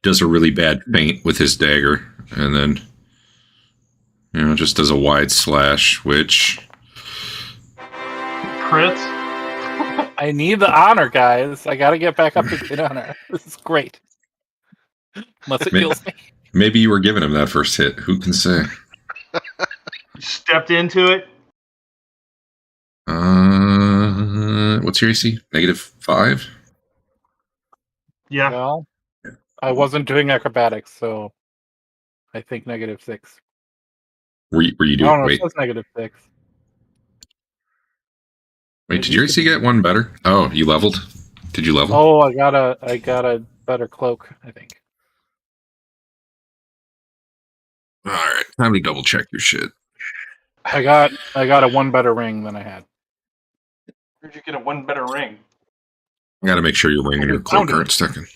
does a really bad feint with his dagger, and then just does a wide slash, which Crits. I need the honor, guys. I gotta get back up to get honor. This is great. Unless it kills me. Maybe you were giving him that first hit. Who can say? Stepped into it. What's your AC? -5? Yeah. Well, I wasn't doing acrobatics, so I think -6. Were you doing? I don't know, Wait, it says -6. wait. Did your AC get one better? Oh, you leveled. Did you level? Oh, I got a better cloak, I think. All right, time to double check your shit. I got a one better ring than I had. Where'd you get a one better ring? I got to make sure your ring and your cloak Foundry. aren't sticking.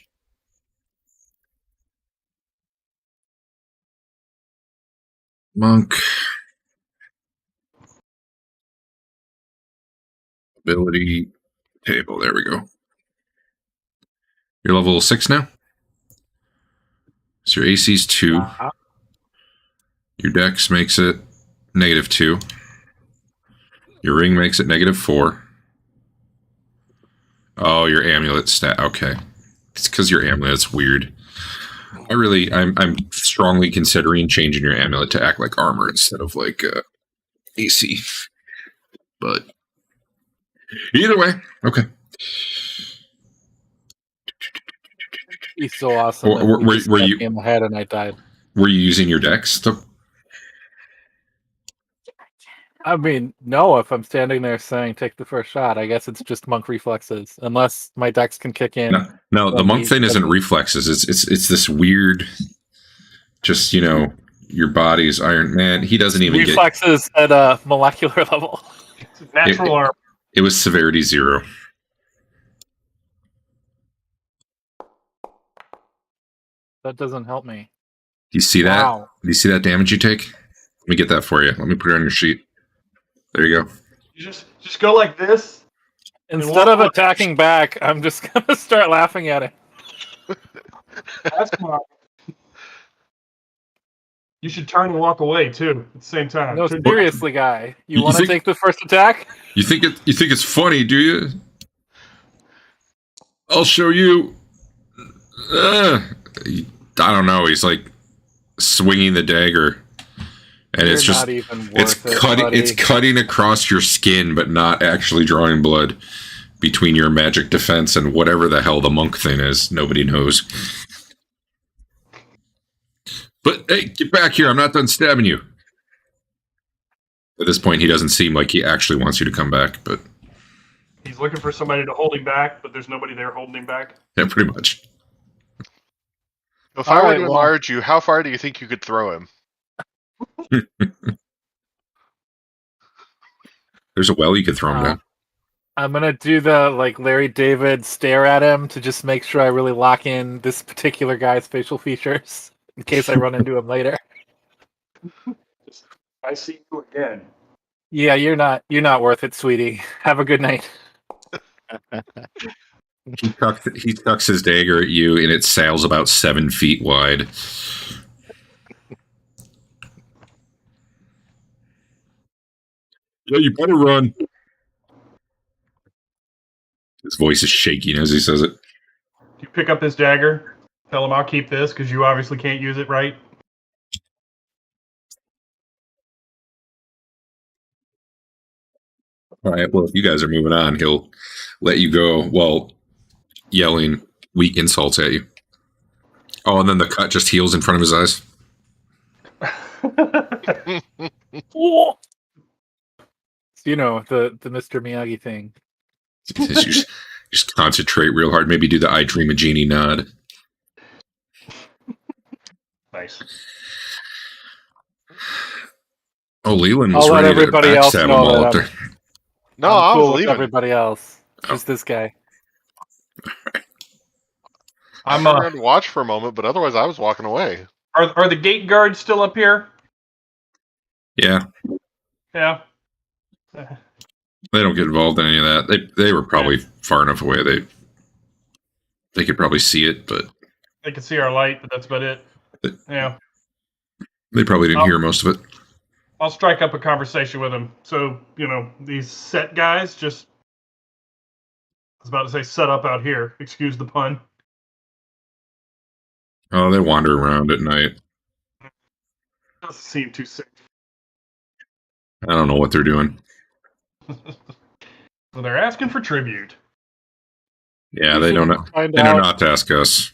Monk. Ability table. There we go. You're level 6 now? So your AC's 2. Your dex makes it -2. Your ring makes it -4. Oh, your amulet stat. Okay. It's because your amulet's weird. I'm strongly considering changing your amulet to act like armor instead of like AC. But either way, okay. He's so awesome. Were you in the head and I died? Were you using your dex? I mean, no. If I'm standing there saying take the first shot, I guess it's just monk reflexes, unless my dex can kick in. No, the monk thing isn't reflexes. It's this weird. Just your body's Iron Man. He doesn't even reflexes at a molecular level. It's natural armor. It was severity 0. That doesn't help me. Do you see that? Wow. Do you see that damage you take? Let me get that for you. Let me put it on your sheet. There you go. You just go like this. Instead of attacking back, I'm just gonna start laughing at it. That's smart. You should turn and walk away too at the same time. No, seriously, guy. You want to take the first attack? You think it's funny, do you? I'll show you. I don't know. He's like swinging the dagger, and it's just it's cutting across your skin, but not actually drawing blood between your magic defense and whatever the hell the monk thing is. Nobody knows. But hey, get back here! I'm not done stabbing you. At this point, he doesn't seem like he actually wants you to come back, but he's looking for somebody to hold him back, but there's nobody there holding him back. Yeah, pretty much. If I were to enlarge you, how far do you think you could throw him? There's a well you could throw him down. I'm gonna do the Larry David stare at him to just make sure I really lock in this particular guy's facial features in case I run into him later. I see you again. Yeah, you're not worth it, sweetie. Have a good night. He tucks his dagger at you, and it sails about 7 feet wide. Yeah, you better run. His voice is shaking as he says it. You pick up his dagger. Tell him I'll keep this because you obviously can't use it, right? All right, well, if you guys are moving on, he'll let you go while yelling weak insults at you. Oh, and then the cut just heals in front of his eyes. You know, the Mr. Miyagi thing. Just concentrate real hard. Maybe do the I Dream a Genie nod. Nice. Oh, Leland was I'll let ready to everybody else backstab them know all that up there. No, I'm I cool was with leaving. everybody else. Just this guy. I'm around to watch for a moment, but otherwise I was walking away. Are the gate guards still up here? Yeah. Yeah. They don't get involved in any of that. They were probably far enough away. They could probably see it, but They can see our light, but that's about it. Yeah. They probably didn't hear most of it. I'll strike up a conversation with them. So, these set guys just, I was about to say set up out here. Excuse the pun. Oh, they wander around at night. Doesn't seem too safe. I don't know what they're doing. So they're asking for tribute. Yeah, they don't know. They know not to ask us.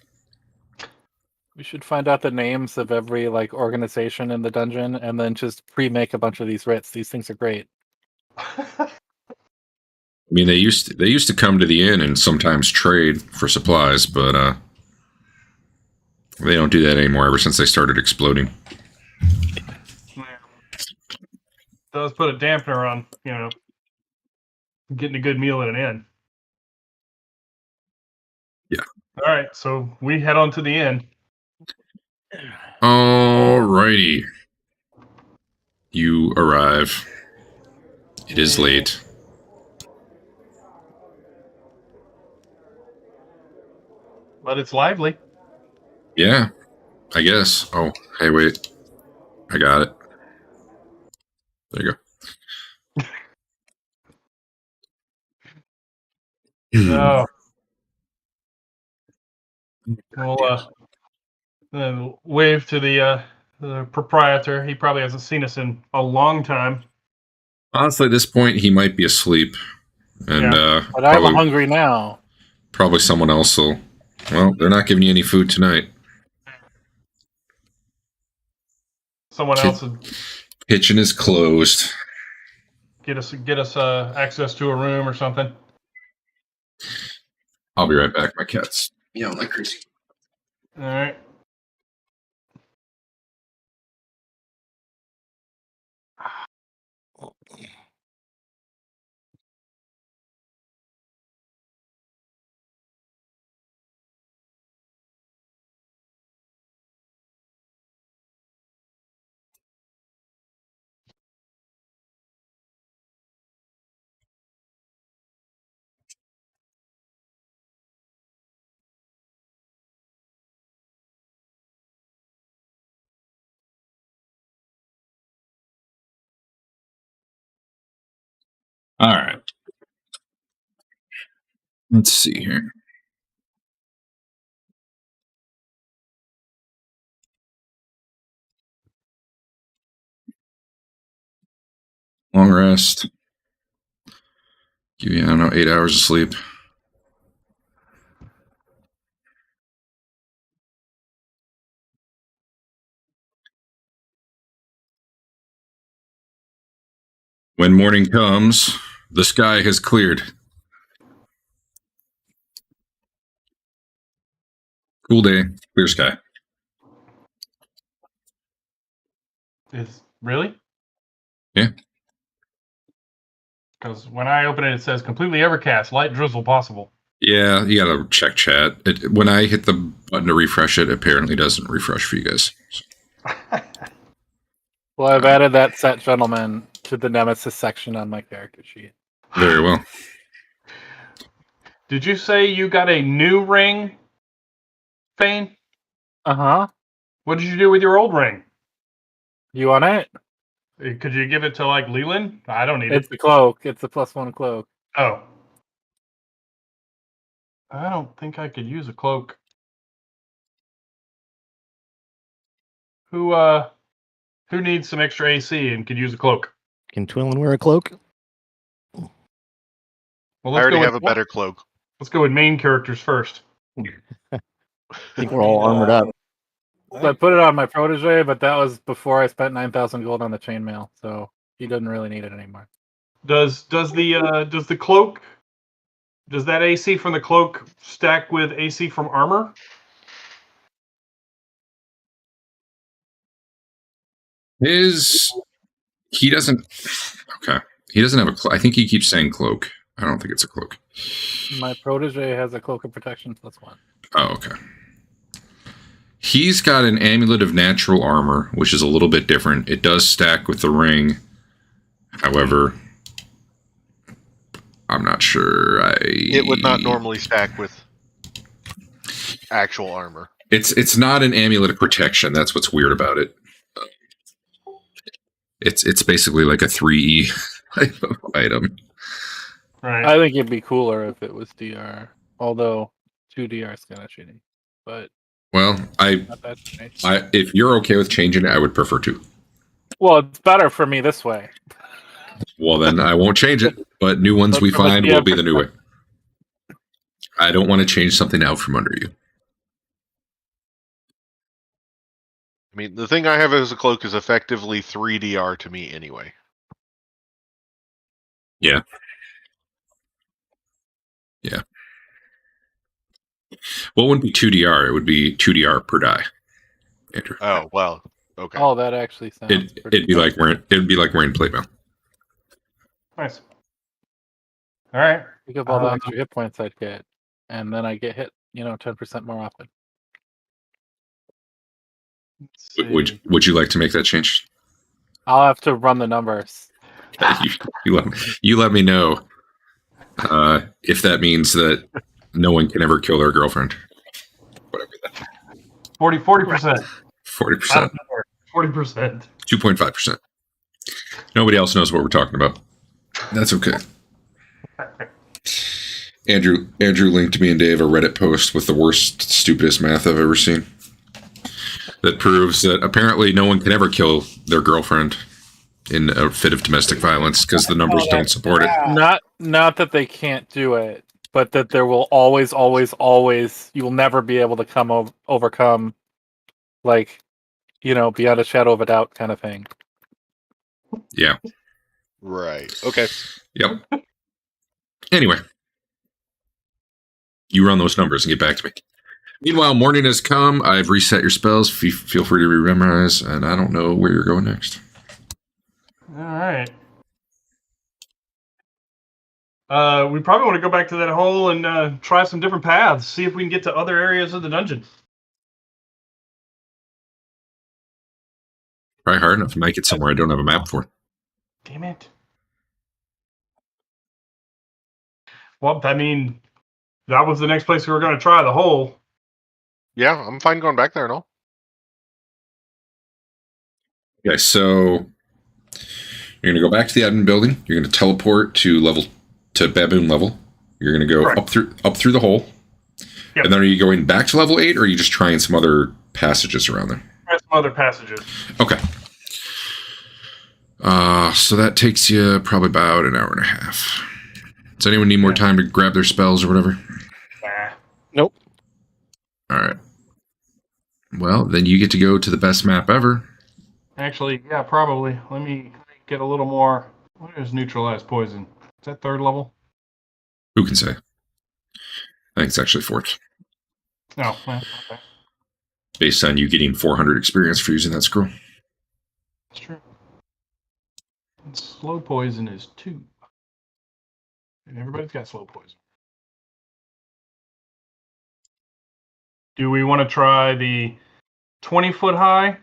We should find out the names of every organization in the dungeon and then just pre-make a bunch of these writs. These things are great. I mean, they used to come to the inn and sometimes trade for supplies, but they don't do that anymore ever since they started exploding. Does put a dampener on, getting a good meal at an inn. Yeah. All right, so we head on to the inn. Alrighty. You arrive. It is late. But it's lively. Yeah, I guess. Oh, hey, wait. I got it. There you go. No. We'll wave to the proprietor. He probably hasn't seen us in a long time. Honestly, at this point, he might be asleep. And But I'm hungry now. Probably someone else will. Well, they're not giving you any food tonight. Someone else would Kitchen is closed. get us access to a room or something. I'll be right back. My cat's yelling like crazy. All right. All right. Let's see here. Long rest. Give you, I don't know, 8 hours of sleep. When morning comes, the sky has cleared. Cool day, clear sky. Really? Yeah. Because when I open it, it says completely overcast, light drizzle possible. Yeah, you gotta check chat. When I hit the button to refresh it, apparently doesn't refresh for you guys. Well, I've added that set gentleman to the Nemesis section on my character sheet. Very well. Did you say you got a new ring, Fain? Uh-huh. What did you do with your old ring? You want it? Could you give it to, like, Leland? I don't need it. It's the cloak. It's the +1 cloak. Oh. I don't think I could use a cloak. Who needs some extra AC and could use a cloak? Can Twillen wear a cloak? Well, I already have a better cloak. Let's go with main characters first. I think we're all armored up. I put it on my protege, but that was before I spent 9,000 gold on the chainmail, so he doesn't really need it anymore. Does the cloak, does that AC from the cloak stack with AC from armor? He doesn't. Okay, he doesn't have a cloak. I think he keeps saying cloak. I don't think it's a cloak. My protege has a cloak of protection +1. Oh, okay. He's got an amulet of natural armor, which is a little bit different. It does stack with the ring. However, I'm not sure. It would not normally stack with actual armor. It's not an amulet of protection. That's what's weird about it. It's basically like a 3E type of item. Right. I think it'd be cooler if it was DR, although 2 DR is kind of shitty. But well, if you're okay with changing it, I would prefer to. Well, it's better for me this way. Well, then I won't change it. But new ones we find will be the new way. I don't want to change something out from under you. I mean, the thing I have as a cloak is effectively 3DR to me anyway. Yeah. Yeah. Well, it wouldn't be 2DR. It would be 2DR per die. Andrew. Oh, well. Okay. Oh, that actually sounds it'd be like wearing plate mail. Nice. All right. Think of all the extra hit points I'd get, and then I get hit, 10% more often. Would you like to make that change? I'll have to run the numbers. You let me know if that means that no one can ever kill their girlfriend. Whatever that. 40%. 40%. 40%. 2.5%. Nobody else knows what we're talking about. That's okay. Andrew linked me and Dave a Reddit post with the worst, stupidest math I've ever seen. That proves that apparently no one can ever kill their girlfriend in a fit of domestic violence because the numbers don't support it. Not that they can't do it, but that there will always, you will never be able to overcome, like, beyond a shadow of a doubt kind of thing. Yeah. Right. Okay. Yep. Anyway. You run those numbers and get back to me. Meanwhile, morning has come. I've reset your spells. Feel free to re-memorize, and I don't know where you're going next. All right. We probably want to go back to that hole and try some different paths. See if we can get to other areas of the dungeon. Try hard enough to make it somewhere I don't have a map for. Damn it. Well, I mean, that was the next place we were going to try, the hole. Yeah, I'm fine going back there and all. Okay, so you're going to go back to the admin building. You're going to teleport to baboon level. You're going to go up through the hole. Yep. And then are you going back to level 8, or are you just trying some other passages around there? Try some other passages. Okay. So that takes you probably about an hour and a half. Does anyone need more time to grab their spells or whatever? Nah. Nope. All right. Well, then you get to go to the best map ever. Actually, yeah, probably. Let me get a little more. What is neutralized poison? Is that 3rd level? Who can say? I think it's actually 4th. Oh, well, okay. Based on you getting 400 experience for using that scroll. That's true. And slow poison is 2. And everybody's got slow poison. Do we want to try the 20-foot high?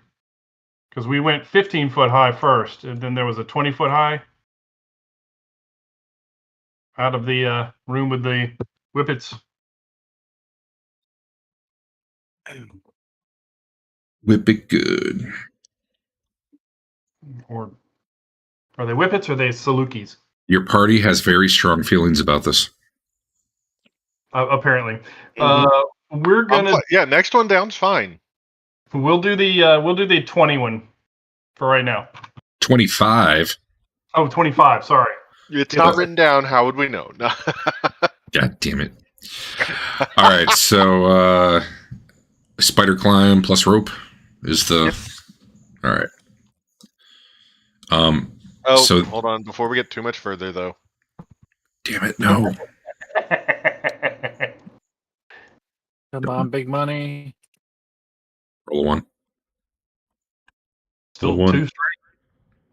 Because we went 15-foot high first, and then there was a 20-foot high out of the room with the whippets. Whip it good. Or are they whippets or are they salukis? Your party has very strong feelings about this. Apparently. We're gonna next one down's fine. We'll do the 20 one for right now. 25. Oh, 25, sorry. It's not written down, how would we know? No. God damn it. All right, so spider climb plus rope is the All right. So hold on, before we get too much further though. Damn it, no. Come on, big money. Roll a 1. Still Roll 2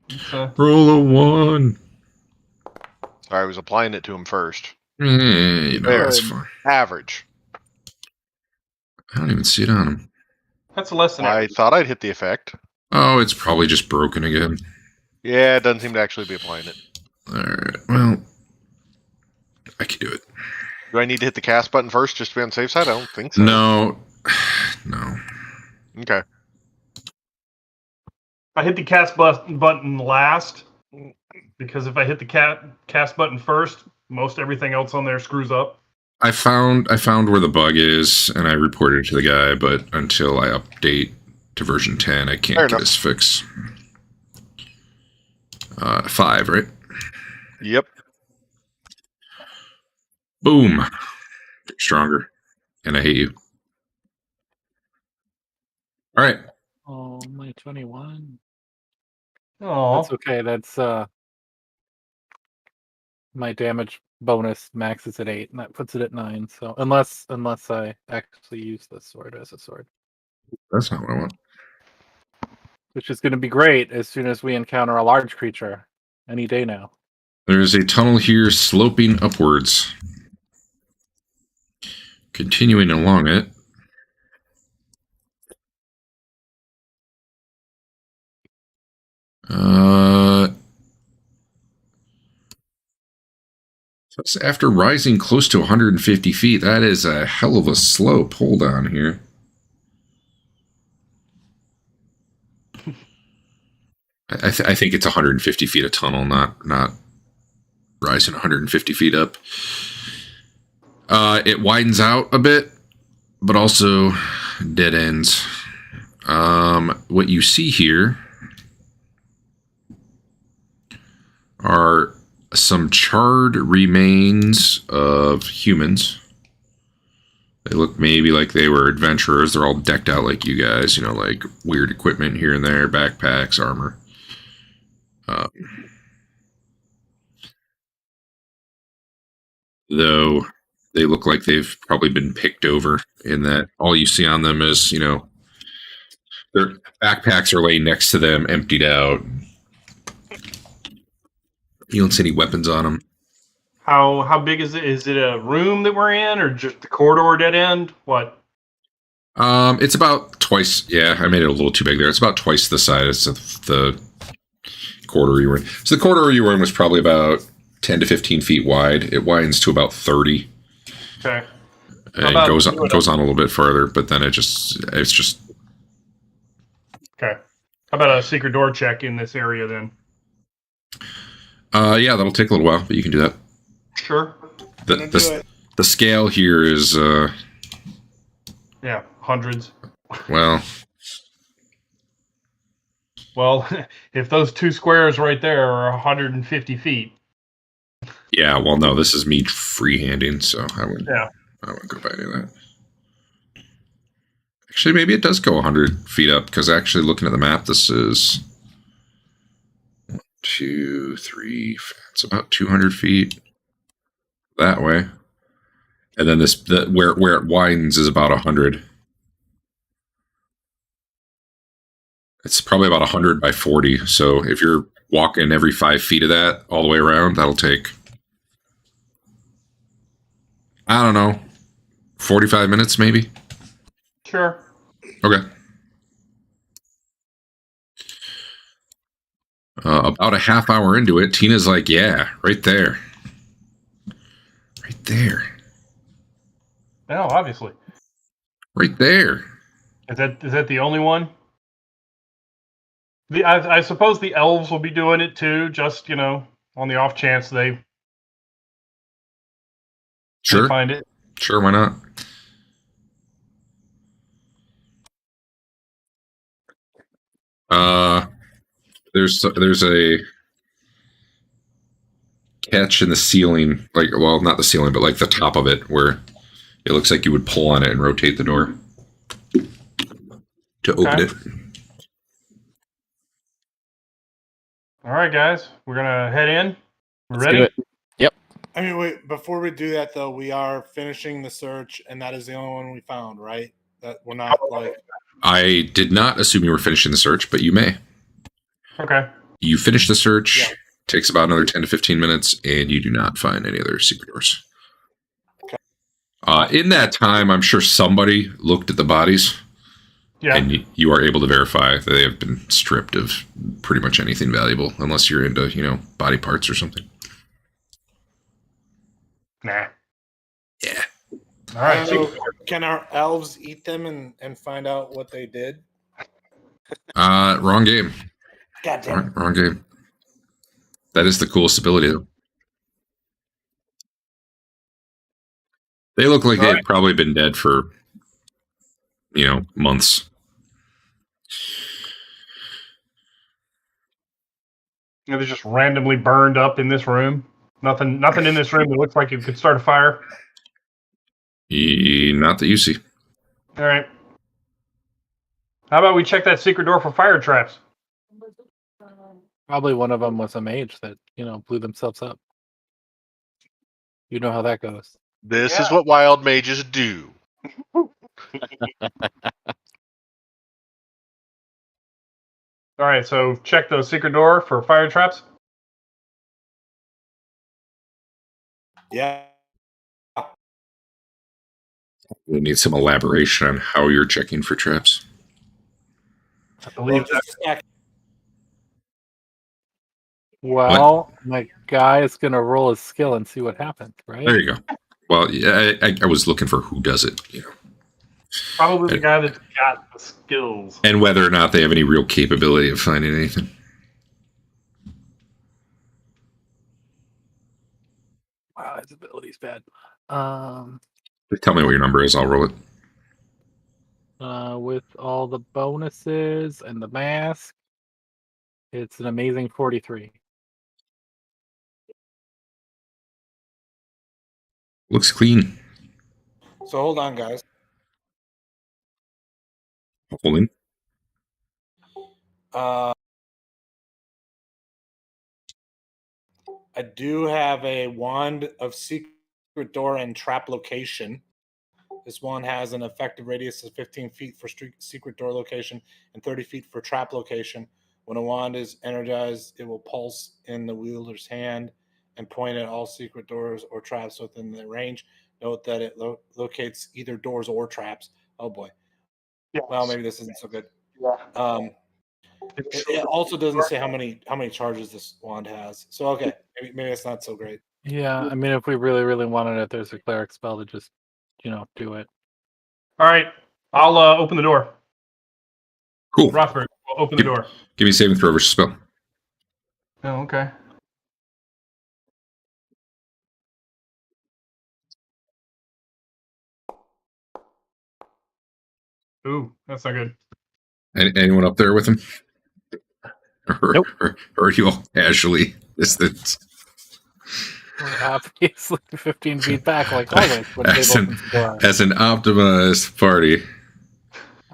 straight. Roll a 1. Sorry, I was applying it to him first. That's fine. Average. I don't even see it on him. That's less than I average. thought I'd hit the effect. Oh, it's probably just broken again. Yeah, it doesn't seem to actually be applying it. Alright, well, I can do it. Do I need to hit the cast button first just to be on the safe side? I don't think so. No. Okay. I hit the cast button last, because if I hit the cast button first, most everything else on there screws up. I found where the bug is, and I reported it to the guy, but until I update to version 10, I can't get this fix. 5, right? Yep. Boom. Get stronger. And I hate you. All right. Oh, my 21. Oh, That's okay. That's my damage bonus maxes at 8, and that puts it at 9. So unless I actually use this sword as a sword, That's not what I want. which is going to be great as soon as we encounter a large creature any day now. There's a tunnel here sloping upwards. Continuing along it. That's after rising close to 150 feet. That is a hell of a slope. Hold on here. I think it's 150 feet of tunnel, not rising 150 feet up. It widens out a bit, but also dead ends. What you see here are some charred remains of humans. They look maybe like they were adventurers. They're all decked out like you guys, like weird equipment here and there, backpacks, armor. Though they look like they've probably been picked over in that all you see on them is, their backpacks are laying next to them, emptied out. You don't see any weapons on them. How big is it? Is it a room that we're in, or just the corridor dead end? What? It's about twice. Yeah, I made it a little too big there. It's about twice the size of the corridor you were in. So the corridor you were in was probably about 10 to 15 feet wide. It widens to about 30. Okay. And it goes on a little bit further, but then it's just. Okay. How about a secret door check in this area then? Yeah, that'll take a little while, but you can do that. Sure. The scale here is yeah, hundreds. Well, if those two squares right there are 150 feet. Yeah, well, no, this is me freehanding, so I wouldn't go by any of that. Actually, maybe it does go 100 feet up, because actually looking at the map, this is 1, 2, 3, it's about 200 feet that way. And then where it widens is about 100. It's probably about 100 by 40. So if you're walking every 5 feet of that all the way around, that'll take, I don't know, 45 minutes maybe? Sure. Okay. About a half hour into it, Tina's like, yeah, right there. Right there. No, obviously. Right there. Is that the only one? I suppose the elves will be doing it too, just, on the off chance they find it. Sure, why not? There's a catch in the ceiling, not the ceiling, but like the top of it, where it looks like you would pull on it and rotate the door to open it. All right, guys, we're gonna head in. Let's ready? Do it. Yep. I mean, wait. Before we do that, though, we are finishing the search, and that is the only one we found, right? That we're not like. I did not assume you were finishing the search, but you may. Okay. You finish the search. Yeah. Takes about another 10 to 15 minutes, and you do not find any other secret doors. Okay. In that time, I'm sure somebody looked at the bodies. Yeah. And you are able to verify that they have been stripped of pretty much anything valuable, unless you're into, body parts or something. Nah. Yeah. All right. So can our elves eat them and find out what they did? Wrong game. Goddamn. Wrong game. That is the coolest ability, though. They look like they've probably been dead for, months. They're just randomly burned up in this room. Nothing in this room that looks like it could start a fire. Not that you see. All right. How about we check that secret door for fire traps? Probably one of them was a mage that, blew themselves up. You know how that goes. This is what wild mages do. All right, so check the secret door for fire traps. Yeah. We need some elaboration on how you're checking for traps. I believe that. Well, my guy is going to roll his skill and see what happens, right? There you go. Well, yeah, I was looking for who does it, Probably the guy that's got the skills. And whether or not they have any real capability of finding anything. Wow, his ability's bad. Just tell me what your number is. I'll roll it. With all the bonuses and the mask, it's an amazing 43. Looks clean. So hold on, guys. Holding. I do have a wand of secret door and trap location. This wand has an effective radius of 15 feet for secret door location and 30 feet for trap location. When a wand is energized, it will pulse in the wielder's hand and point at all secret doors or traps within the range. Note that it locates either doors or traps. Oh boy. Yes. Well, maybe this isn't so good. Yeah. It also doesn't say how many charges this wand has. So okay, maybe it's not so great. Yeah, I mean, if we really, really wanted it, there's a cleric spell to just, do it. All right. I'll open the door. Cool. Rothbert, we'll open the door. Give me a saving throw versus spell. Oh, okay. Ooh, that's not good. Anyone up there with him? Nope. Or are you all casually distance? We're obviously 15 feet back, like always. When As table an, opens the door. as an optimized party.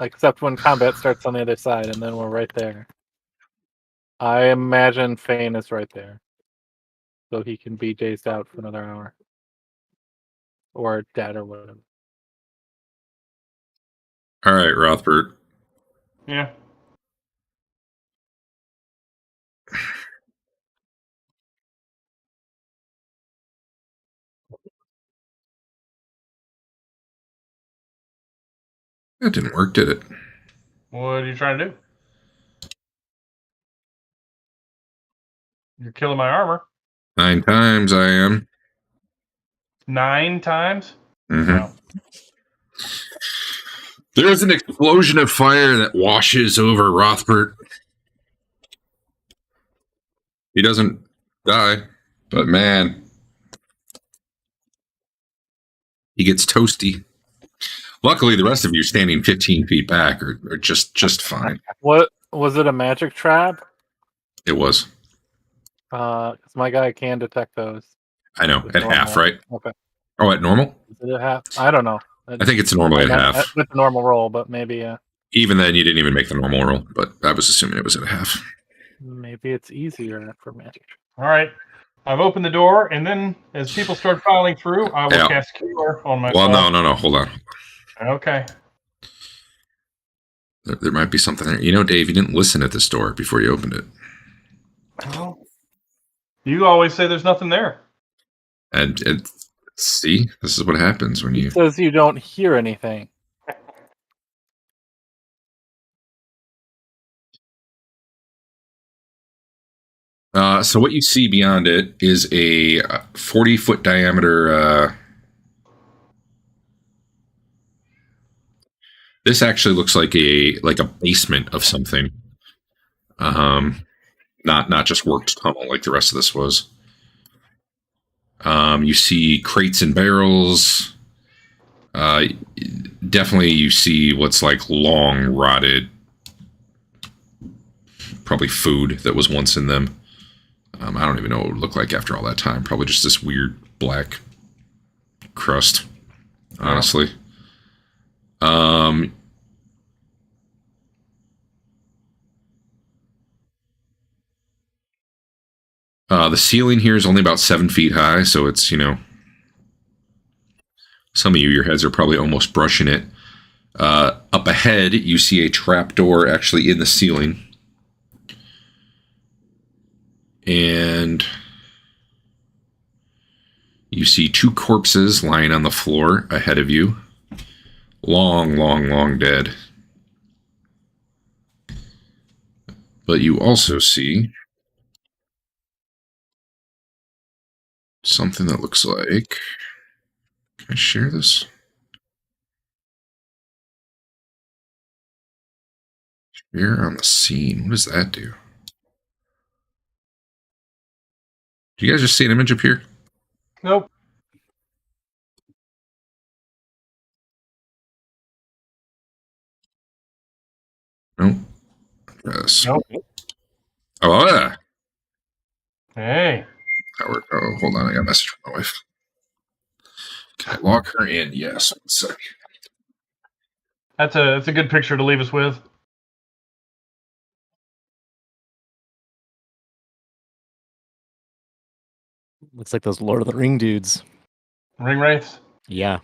Except when combat starts on the other side, and then we're right there. I imagine Fain is right there. So he can be dazed out for another hour. Or dead or whatever. All right, Rothbert. Yeah. That didn't work, did it? What are you trying to do? You're killing my armor. 9 times I am. 9 times? Mm-hmm. No. There's an explosion of fire that washes over Rothbert. He doesn't die, but man, he gets toasty. Luckily, the rest of you standing 15 feet back are just fine. What was it? A magic trap? It was. 'Cause my guy can detect those. I know. At half, right? Okay. Oh, at normal? Is it a half? I don't know. I think it's normally at half. With the normal roll, but maybe Even then, you didn't even make the normal roll, but I was assuming it was at a half. maybe it's easier for magic. All right. I've opened the door, and then as people start filing through, I will cast Cure on myself. Well, no. Hold on. Okay. There might be something there. Dave, you didn't listen at this door before you opened it. Well, you always say there's nothing there. And see, this is what happens when you... It says you don't hear anything. So what you see beyond it is a 40-foot diameter... this actually looks like a basement of something. Not just worked tunnel like the rest of this was. You see crates and barrels. Definitely you see what's like long rotted, probably food that was once in them. I don't even know what it would look like after all that time. Probably just this weird black crust, honestly. The ceiling here is only about 7 feet high, so it's, some of you, your heads are probably almost brushing it. Up ahead, you see a trapdoor actually in the ceiling. And you see 2 corpses lying on the floor ahead of you. Long dead. But you also see something that looks like... Can I share this? We're on the scene. What does that do? Do you guys just see an image appear? Nope. Nope. Yes. Nope. Oh, yeah. Hey. Howard. Oh, hold on. I got a message from my wife. Can I log her in? Yes. 1 sec. That's a good picture to leave us with. Looks like those Lord of the Ring dudes. Ring wraiths. Yeah.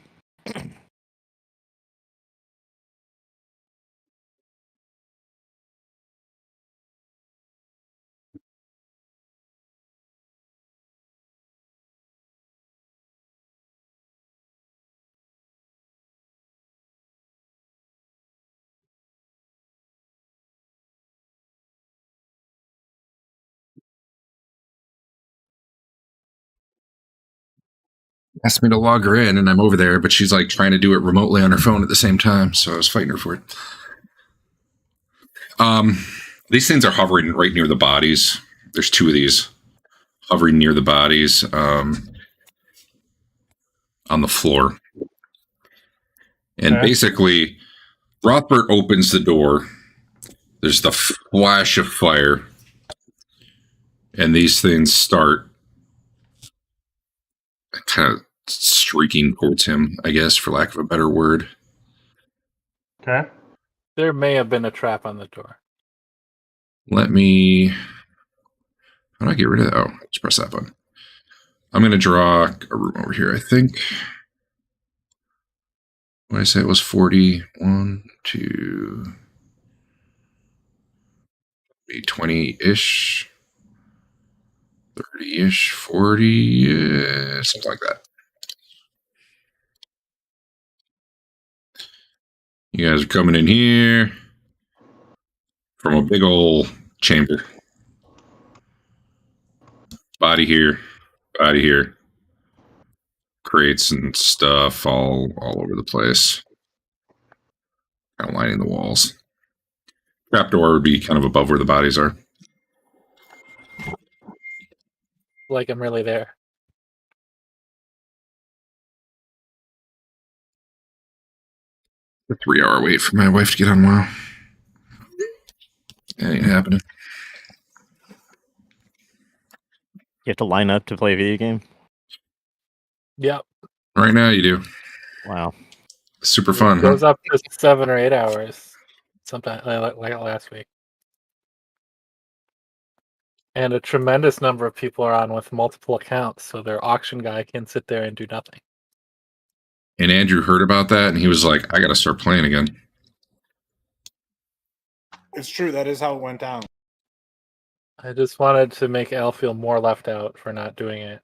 Asked me to log her in, and I'm over there, but she's like trying to do it remotely on her phone at the same time, so I was fighting her for it. These things are hovering right near the bodies. There's 2 of these hovering near the bodies on the floor. And Okay. basically, Rothbert opens the door. There's the flash of fire. And these things start kind of streaking towards him, I guess, for lack of a better word. Okay. There may have been a trap on the door. Let me... How do I get rid of that? Oh, just press that button. I'm going to draw a room over here, I think. What did I say? It was 40. 1, 2... 20-ish. 30-ish. 40... something like that. You guys are coming in here from a big old chamber. Body here. Body here. Crates and stuff all over the place. Kind of lining the walls. Trapdoor would be kind of above where the bodies are. Like I'm really there. A 3-hour wait for my wife to get on WoW. That ain't happening. You have to line up to play a video game? Yep. Right now you do. Wow. Super fun, It huh? goes up to 7 or 8 hours. Sometime like last week. And a tremendous number of people are on with multiple accounts, so their auction guy can sit there and do nothing. And Andrew heard about that, and he was like, I got to start playing again. It's true. That is how it went down. I just wanted to make Al feel more left out for not doing it.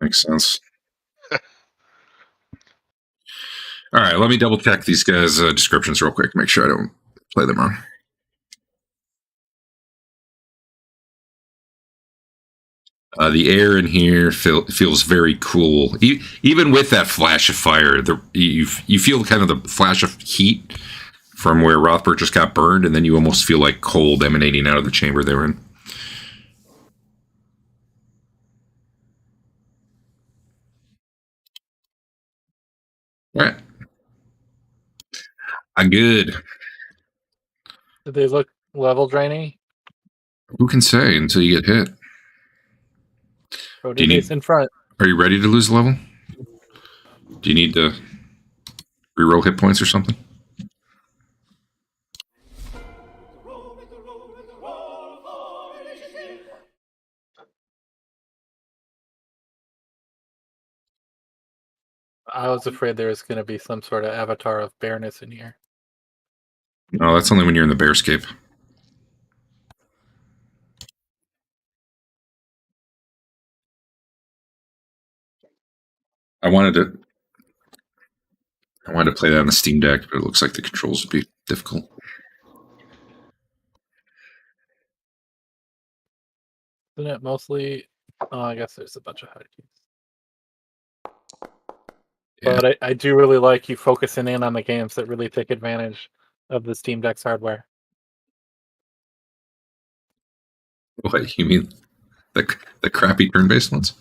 Makes sense. All right, let me double check these guys' descriptions real quick. Make sure I don't play them wrong. The air in here feels very cool. Even with that flash of fire, you feel kind of the flash of heat from where Rothbert just got burned, and then you almost feel like cold emanating out of the chamber they were in. All right. I'm good. Did they look level drainy? Who can say until you get hit? Do you need in front? Are you ready to lose level? Do you need to reroll hit points or something? I was afraid there was going to be some sort of avatar of bareness in here. No, that's only when you're in the bearscape. I wanted to play that on the Steam Deck, but it looks like the controls would be difficult. Isn't it mostly? Oh, I guess there's a bunch of hotkeys. Yeah. But I do really like you focusing in on the games that really take advantage of the Steam Deck's hardware. What you mean? The crappy turn-based ones?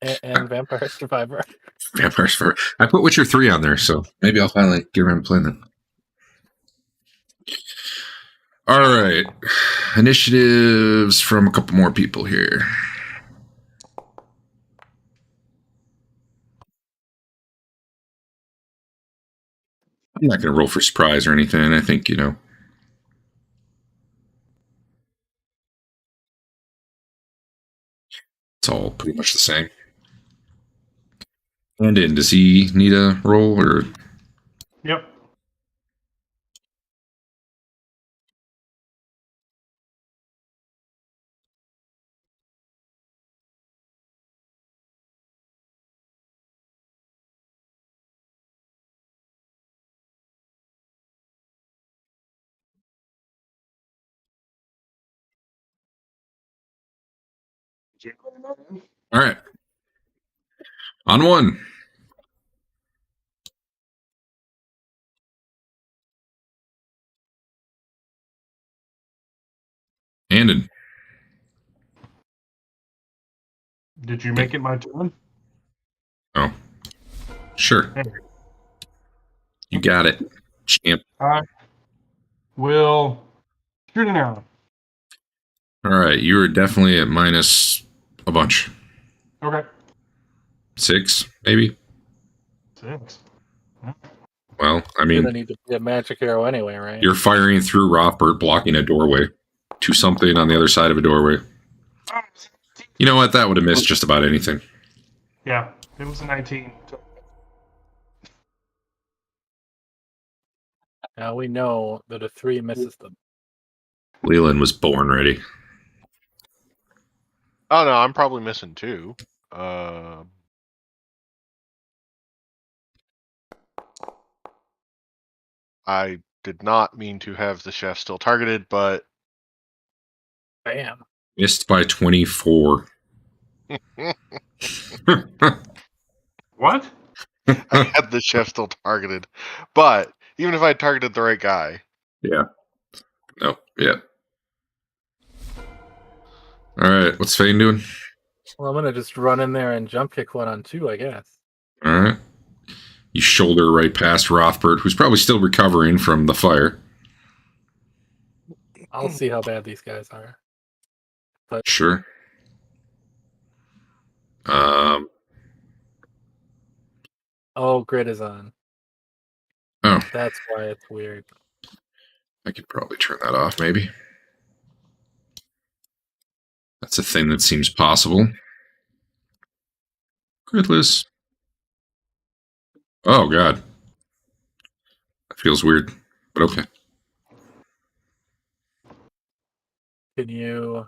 And Vampire Survivor. Vampires for. I put Witcher 3 on there, so maybe I'll finally get around to playing them. All right. Initiatives from a couple more people here. I'm not going to roll for surprise or anything. I think, it's all pretty much the same. Andeon, does he need a roll or? Yep. All right. On one. Andon. Did you make it my turn? Oh. Sure. Hey. You got it. Champ. I will shoot an arrow. All right. You are definitely at minus a bunch. Okay. 6, maybe? 6. Well, I You're mean, gonna need to be a magic arrow anyway, right? you're firing through Rothbert, blocking a doorway to something on the other side of a doorway. You know what? That would have missed just about anything. Yeah, it was a 19. Now we know that a 3 misses them. Leland was born ready. Oh no, I'm probably missing 2. I did not mean to have the chef still targeted, but Bam. Missed by 24. What? I had the chef still targeted. But even if I targeted the right guy, Yeah. No. Yeah. All right. What's Fain doing? Well, I'm gonna just run in there and jump kick one on 2, I guess. All right. You shoulder right past Rothbert, who's probably still recovering from the fire. I'll see how bad these guys are. Sure. Oh, grid is on. Oh, That's why it's weird. I could probably turn that off, maybe. That's a thing that seems possible. Gridless. Oh, God. That feels weird, but okay. Can you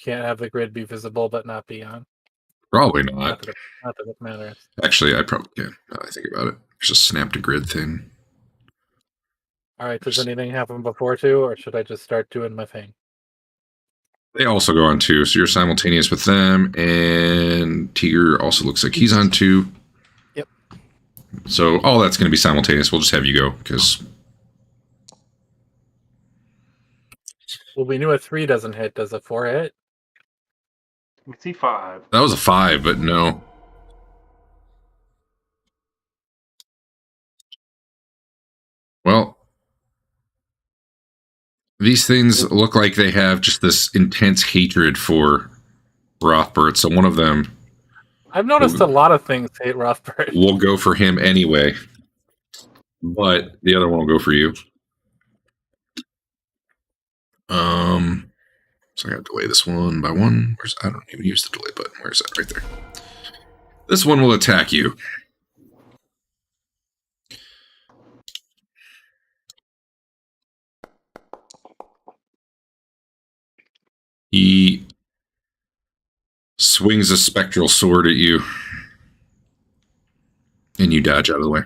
can't have the grid be visible but not be on? Probably Not not. that it matters. Actually, I probably can, now that I think about it. There's a snap to grid thing. Alright, does anything happen before 2, or should I just start doing my thing? They also go on 2, so you're simultaneous with them, and Teeger also looks like he's on 2. Yep. So all that's going to be simultaneous. We'll just have you go, because... Well, we knew a 3 doesn't hit. Does a 4 hit? We see 5. That was a 5, but no. Well, these things look like they have just this intense hatred for Rothbert, so one of them I've noticed a lot of things hate Rothbert. will go for him anyway, but the other one will go for you. So I gotta delay this one by 1. I don't even use the delay button. Where's that? Right there. This one will attack you. He swings a spectral sword at you, and you dodge out of the way.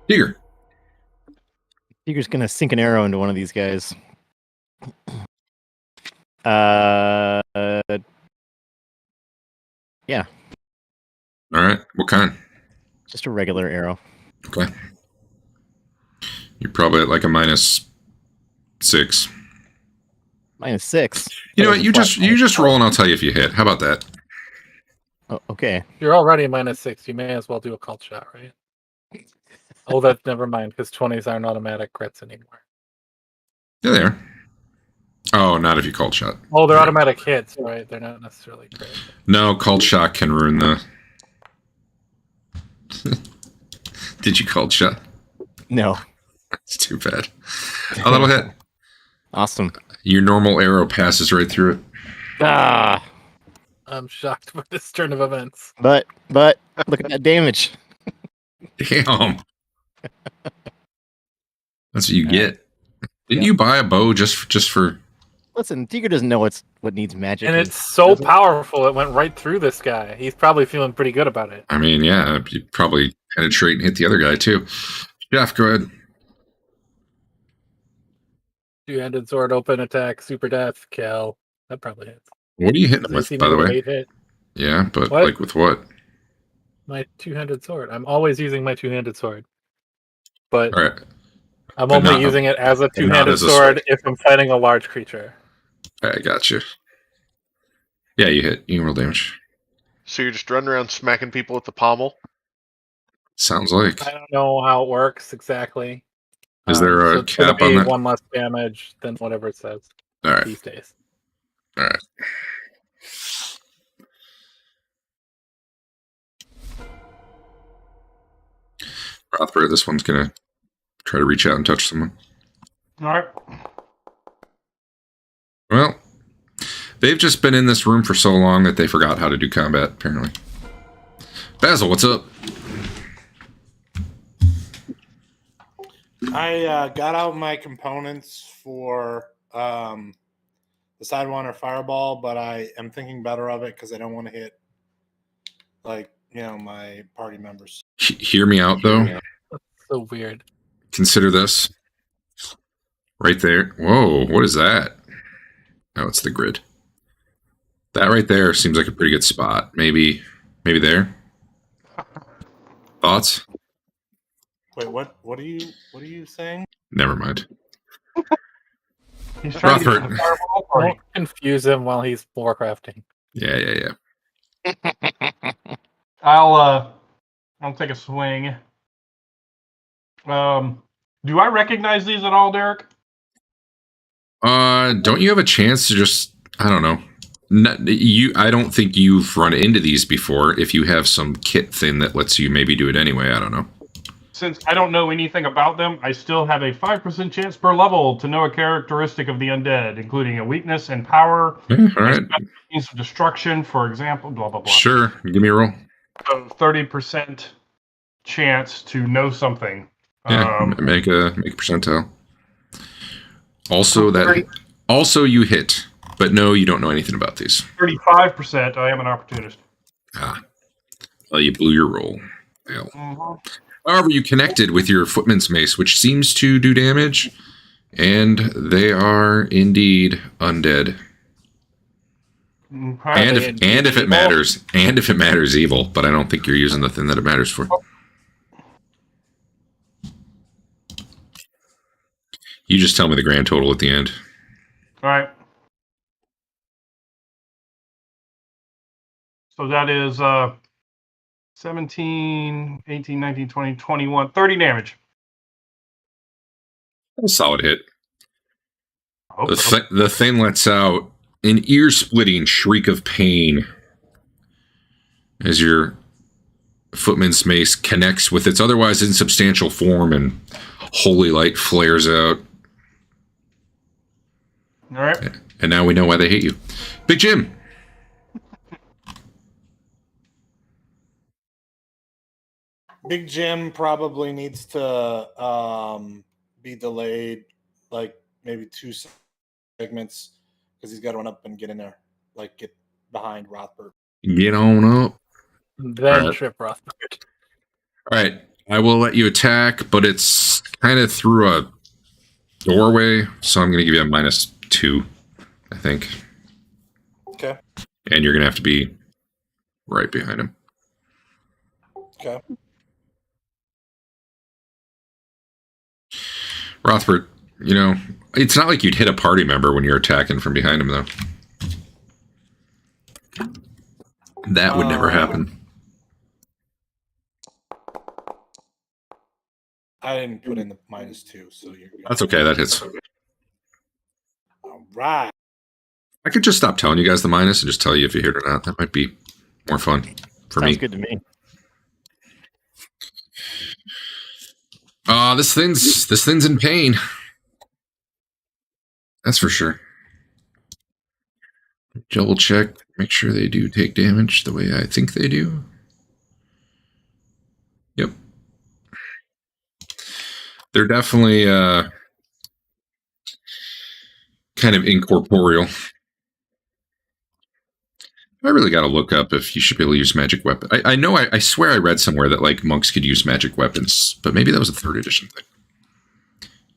Teeger. Teeger's gonna sink an arrow into one of these guys. Yeah. All right. What kind? Just a regular arrow. Okay. You're probably at like a -6. -6. You know what? You just roll and I'll tell you if you hit. How about that? Oh, okay. You're already -6. You may as well do a cult shot, right? Oh, that's never mind, because 20s aren't automatic crits anymore. Yeah, they are. Oh, not if you called shot. Oh, they're automatic hits, right? They're not necessarily crit. No, called shot can ruin the. Did you called shot? No. It's too bad. Oh, that'll hit. Awesome. Your normal arrow passes right through it. Ah. I'm shocked by this turn of events. But look at that damage. Damn. That's what you get. Didn't you buy a bow just for? Listen, Teeger doesn't know what needs magic. And it's so powerful, it went right through this guy. He's probably feeling pretty good about it. I mean, yeah, you probably penetrate and hit the other guy too. Jeff, go ahead. Two-handed sword, open attack, super death, kill. That probably hits. What are you hitting Does him he with, see by me the with way? 8 hit? Yeah, but What? like with what? My two-handed sword. I'm always using my two-handed sword. But All right. I'm But only not- using it as a not two-handed as a sword sword. if I'm fighting a large creature. I got you. Yeah, you hit. You can roll damage. So you're just running around smacking people with the pommel? Sounds like. I don't know how it works exactly. Is there a so it's gonna cap on be that? 1 less damage than whatever it says All right. these days. All right. Rothbert, this one's gonna try to reach out and touch someone. All right. Well, they've just been in this room for so long that they forgot how to do combat, apparently. Basil, what's up? I got out my components for the Sidewinder Fireball, but I am thinking better of it because I don't want to hit, my party members. Hear me out, though. That's so weird. Consider this. Right there. Whoa, what is that? Oh, it's the grid. That right there seems like a pretty good spot. Maybe there. Thoughts? Wait, what are you saying? Never mind. He's trying to get to Rothbert. the fireball party. Don't confuse him while he's warcrafting. Yeah. I'll take a swing. Do I recognize these at all, Derek? Don't you have a chance to just, I don't know. I don't think you've run into these before. If you have some kit thing that lets you maybe do it anyway, I don't know. Since I don't know anything about them, I still have a 5% chance per level to know a characteristic of the undead, including a weakness and power, Yeah, all right. means of destruction, for example, blah, blah, blah. Sure. Give me a roll. So 30% chance to know something. Yeah, make a percentile. Also you hit, but no, you don't know anything about these. 35%, I am an opportunist. Well, you blew your roll. Well. However, you connected with your footman's mace, which seems to do damage, and they are indeed undead. Okay. And if it matters, evil. But I don't think you're using the thing that it matters for. You just tell me the grand total at the end. All right. So that is 17, 18, 19, 20, 21, 30 damage. A solid hit. I hope so. The thing lets out an ear-splitting shriek of pain as your footman's mace connects with its otherwise insubstantial form and holy light flares out. All right. And now we know why they hate you. Big Jim. Big Jim probably needs to be delayed, like maybe 2 segments, because he's got to run up and get in there, like get behind Rothbert. Get on up. Then Right. trip Rothbert. All right. I will let you attack, but it's kind of through a doorway, so I'm going to give you a -2, I think. Okay. And you're going to have to be right behind him. Okay. Rothbert, it's not like you'd hit a party member when you're attacking from behind him, though. That would never happen. I didn't put in the -2, so you're good. That's okay. That hits. All right. I could just stop telling you guys the minus and just tell you if you hit or not. That might be more fun for me. Sounds good to me. This thing's in pain. That's for sure. Double check, make sure they do take damage the way I think they do. Yep. They're definitely kind of incorporeal. I really got to look up if you should be able to use magic weapon. I know, I swear I read somewhere that like monks could use magic weapons, but maybe that was a 3rd edition thing.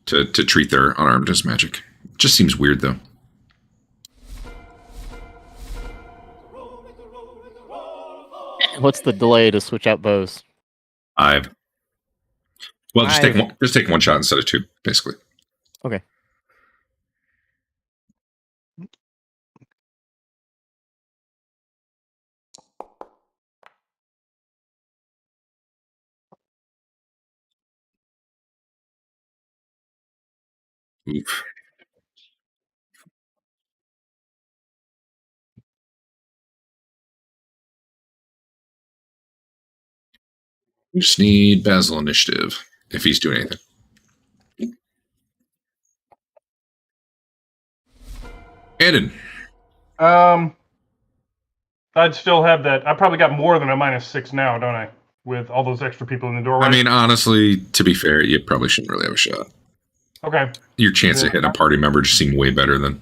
To treat their unarmed as magic. Just seems weird though. What's the delay to switch out bows? 5. Well, just 5. take one shot instead of 2, basically. Okay. Oof. We just need Basil initiative if he's doing anything. Andeon. I'd still have that. I probably got more than a -6 now, don't I? With all those extra people in the doorway. I mean, honestly, to be fair, you probably shouldn't really have a shot. Okay. Your chance of hitting a party member just seemed way better than.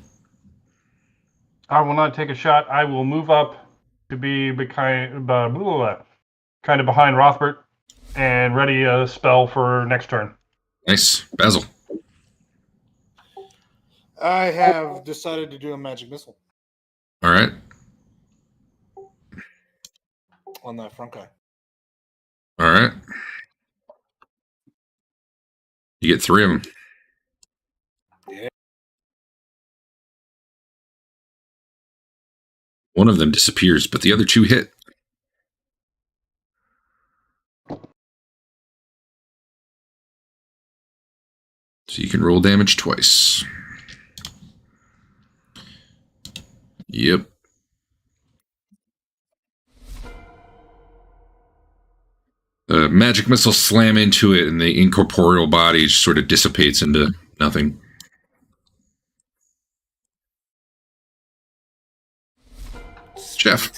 I will not take a shot. I will move up to be kind of behind Rothbert and ready a spell for next turn. Nice. Basil. I have decided to do a magic missile All right. on that front guy. All right. You get 3 of them. Yeah. One of them disappears, but the other 2 hit. So you can roll damage twice. Yep. The magic missiles slam into it, and the incorporeal body just sort of dissipates into nothing. Jeff.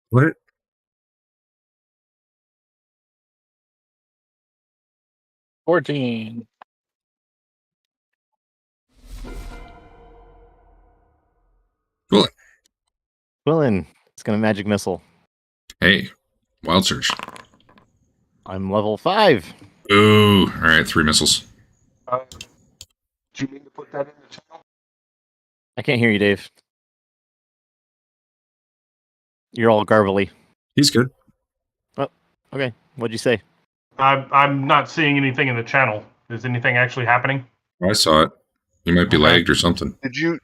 What? $14. Cool. Twillen, it's gonna magic missile. Hey, wild surge. I'm level 5. Ooh, all right, 3 missiles. Do you mean to put that in the channel? I can't hear you, Dave. You're all garbly. He's good. Okay, what'd you say? I'm not seeing anything in the channel. Is anything actually happening? I saw it. You might be Okay. lagged or something. Did you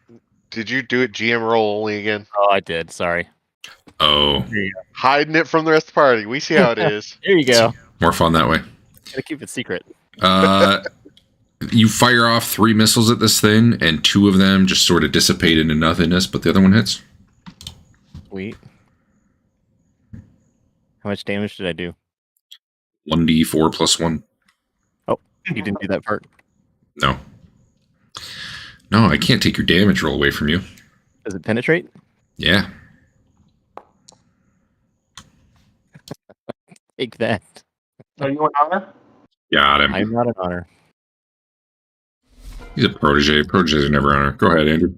do it GM roll only again? Oh, I did. Sorry. Oh, There you go. Hiding it from the rest of the party. We see how it is. There you go. more fun that way. Gotta keep it secret. You fire off 3 missiles at this thing, and 2 of them just sort of dissipate into nothingness, but the other one hits. Sweet. How much damage did I do? 1d4 plus 1. You didn't do that part. No. No, I can't take your damage roll away from you. Does it penetrate? Yeah. Take that. Are you an honor? Got him. I'm not an honor. He's a protege. Proteges are never honor. Go ahead, Andrew.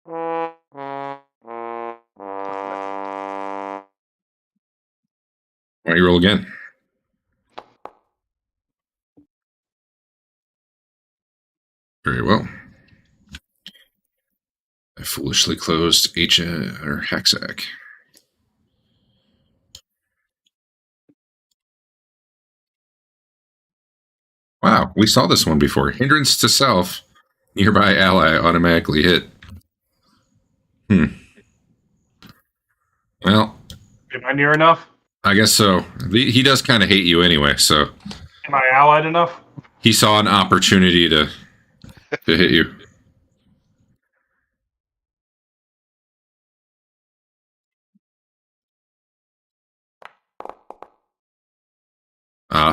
Why don't you roll again? Very well. I foolishly closed Hacksack. Wow, we saw this one before. Hindrance to self. Nearby ally automatically hit. Well, Am I near enough? I guess so. He does kind of hate you anyway, so. Am I allied enough? He saw an opportunity to hit you.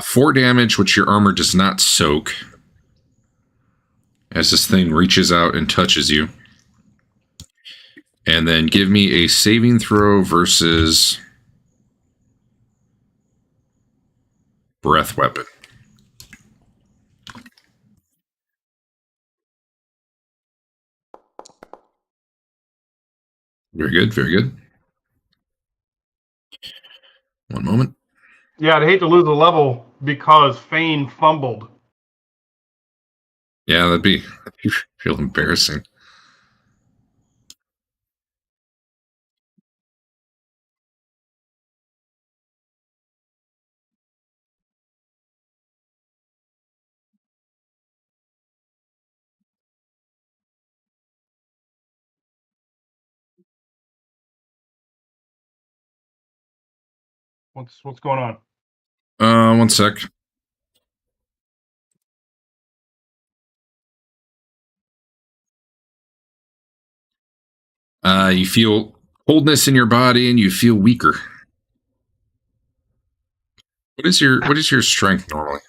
Four damage, which your armor does not soak. As this thing reaches out and touches you. And then give me a saving throw versus breath weapon. Very good, very good. One moment. Yeah, I'd hate to lose a level because Fain fumbled. Yeah, that'd be real embarrassing. What's going on? One sec. You feel coldness in your body and you feel weaker. What is your strength normally?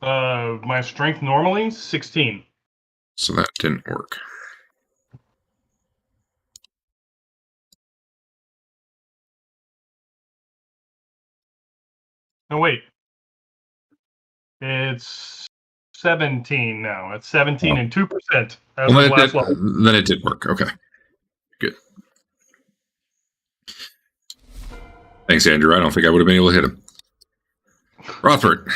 My strength normally 16. So that didn't work. No, wait. It's 17 now. It's 17 and 2%. As Well, of last level. then it did work. Okay. Good. Thanks, Andrew. I don't think I would have been able to hit him. Rothbert.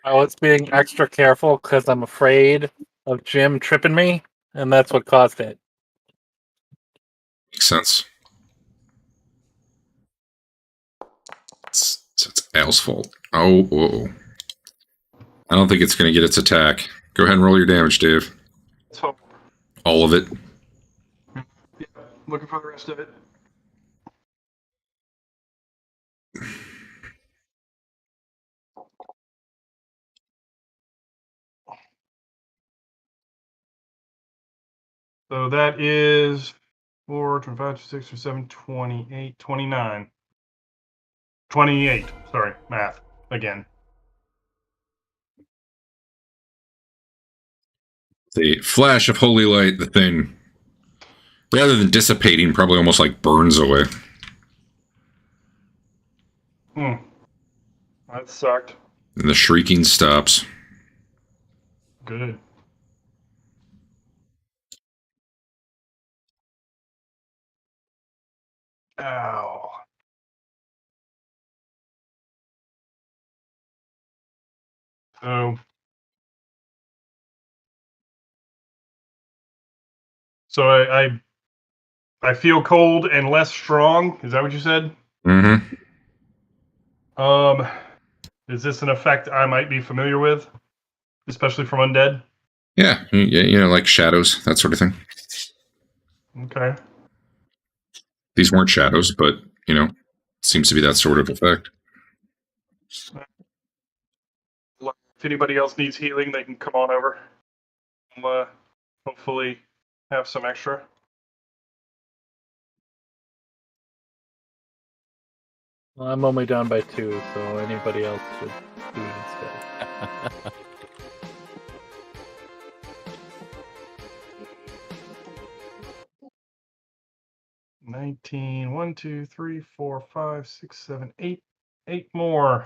I was being extra careful because I'm afraid of Jim tripping me, and that's what caused it. Makes sense. It's Al's fault. Oh, whoa. I don't think it's going to get its attack. Go ahead and roll your damage, Dave. Let's hope. All of it. Yeah, looking for the rest of it. So that is 4, 25, 6, or 7, 28, 29. 28. Sorry, math again. The flash of holy light, the thing, rather than dissipating, probably almost like burns away. That sucked. And the shrieking stops. Good. Ow. So I feel cold and less strong. Is that what you said? Mm-hmm. Is this an effect I might be familiar with, especially from undead? Yeah, like shadows, that sort of thing. Okay. These weren't shadows, but, seems to be that sort of effect. If anybody else needs healing, they can come on over. We'll hopefully have some extra. Well, I'm only down by 2, so anybody else should do it instead. 19, 1, 2, 3, 4, 5, 6, 7, 8. 8 more.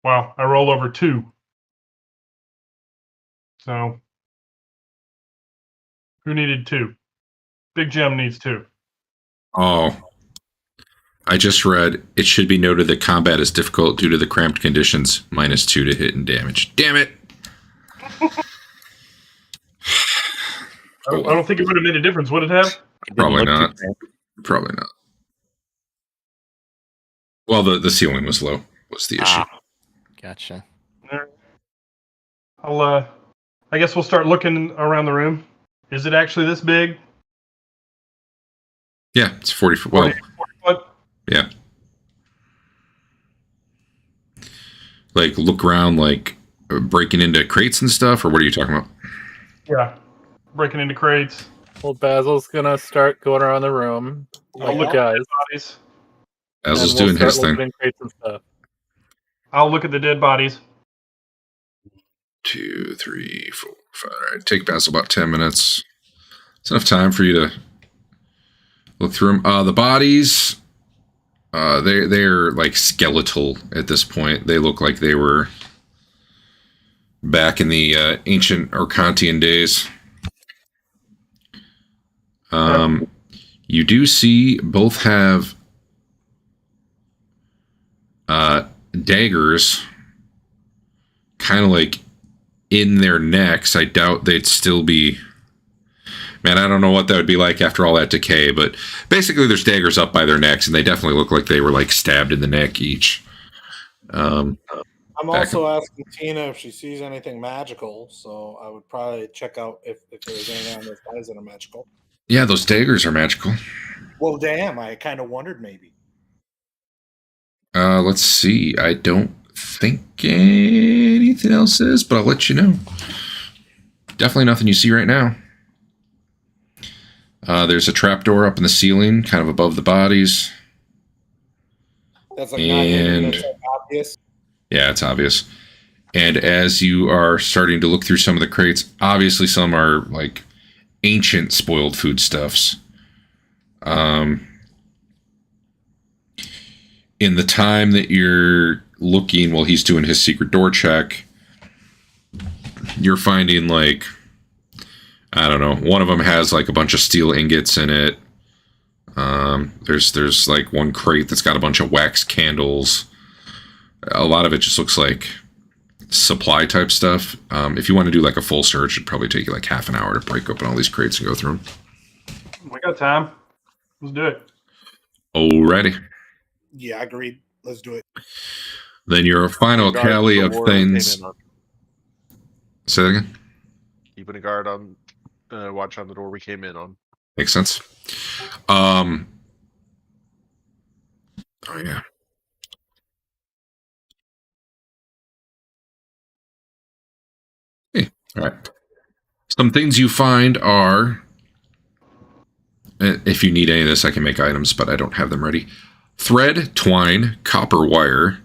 Wow, I rolled over 2. So, who needed 2? Big Jim needs 2. Oh. I just read, it should be noted that combat is difficult due to the cramped conditions. -2 to hit and damage. Damn it! I don't think it would have made a difference, would it have? It didn't Probably look too not. bad. Probably not. Well, the ceiling was low, was the issue. Gotcha. I guess we'll start looking around the room. Is it actually this big? Yeah, it's 40 foot. Well, 40 foot? yeah. Like, look around, like, breaking into crates and stuff, or what are you talking about? Yeah. Breaking into crates. Well, Basil's gonna start going around the room. I'll look guys. at the bodies. Basil's and we'll doing his start thing. looking in crates and stuff. I'll look at the dead bodies. 2, 3, 4, 5. All right, take Basil about 10 minutes. It's enough time for you to look through them. The bodies, they're like skeletal at this point. They look like they were back in the ancient Orcantian days. You do see both have daggers kind of like in their necks. I doubt they'd still be... Man, I don't know what that would be like after all that decay, but basically there's daggers up by their necks, and they definitely look like they were like stabbed in the neck each. I'm also asking Tina if she sees anything magical, so I would probably check out if there's anything on those guys that are magical. Yeah, those daggers are magical. Well, damn, I kind of wondered maybe. Let's see. I don't think anything else is, but I'll let you know. Definitely nothing you see right now. There's a trapdoor up in the ceiling, kind of above the bodies. That's like not hidden, that's obvious. Yeah, it's obvious. And as you are starting to look through some of the crates, obviously some are like ancient spoiled foodstuffs. In the time that you're looking while he's doing his secret door check, you're finding like, I don't know, one of them has like a bunch of steel ingots in it. There's like one crate that's got a bunch of wax candles. A lot of it just looks like supply type stuff. If you want to do like a full search, it'd probably take you like half an hour to break open all these crates and go through them. We got time. Let's do it. Alrighty. Yeah, agreed. Let's do it. Then your final Guard tally the of door things. came in on. Say that again? Keeping a guard on, watch on the door we came in on. Makes sense. Oh yeah. Hey, all right. Some things you find are, if you need any of this, I can make items, but I don't have them ready. Thread, twine, copper wire,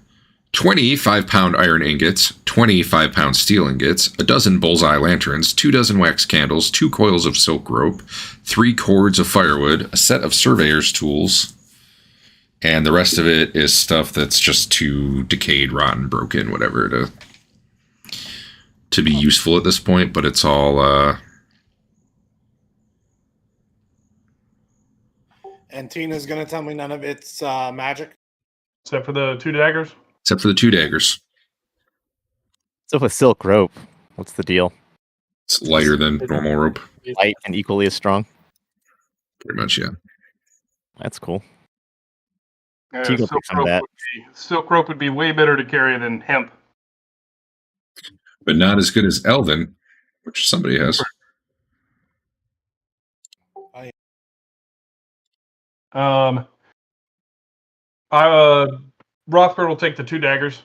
20 5-pound iron ingots, 20 5-pound steel ingots, a dozen bullseye lanterns, 2 dozen wax candles, 2 coils of silk rope, 3 cords of firewood, a set of surveyor's tools, and the rest of it is stuff that's just too decayed, rotten, broken, whatever, to be useful at this point, but it's all... And Tina's going to tell me none of it's magic? Except for the 2 daggers? Except for the 2 daggers. So with silk rope, what's the deal? It's lighter than normal rope. Light and equally as strong? Pretty much, yeah. That's cool. Yeah, Teeger picks some of that. silk rope would be way better to carry than hemp. But not as good as Elven, which somebody has. Rothbert will take the 2 daggers.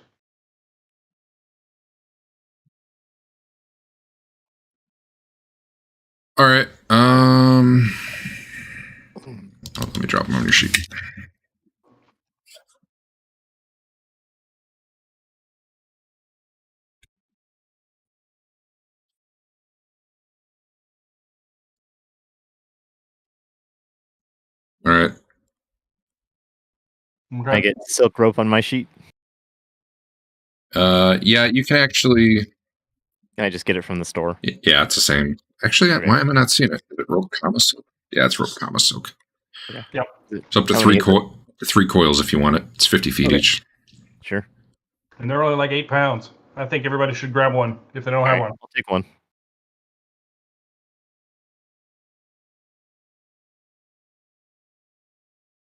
All right. Let me drop them on your sheet. All right. Okay. Can I get silk rope on my sheet? Yeah, you can actually. Can I just get it from the store? Yeah, it's the same. Actually, Okay. why am I not seeing it? Is it rope, comma, silk? Yeah, it's rope, comma, silk. Yep. It's up to How 3 many is it? 3 coils if you want it. It's 50 feet Okay. each. Sure. And they're only like 8 pounds. I think everybody should grab one if they don't have one. I'll take one.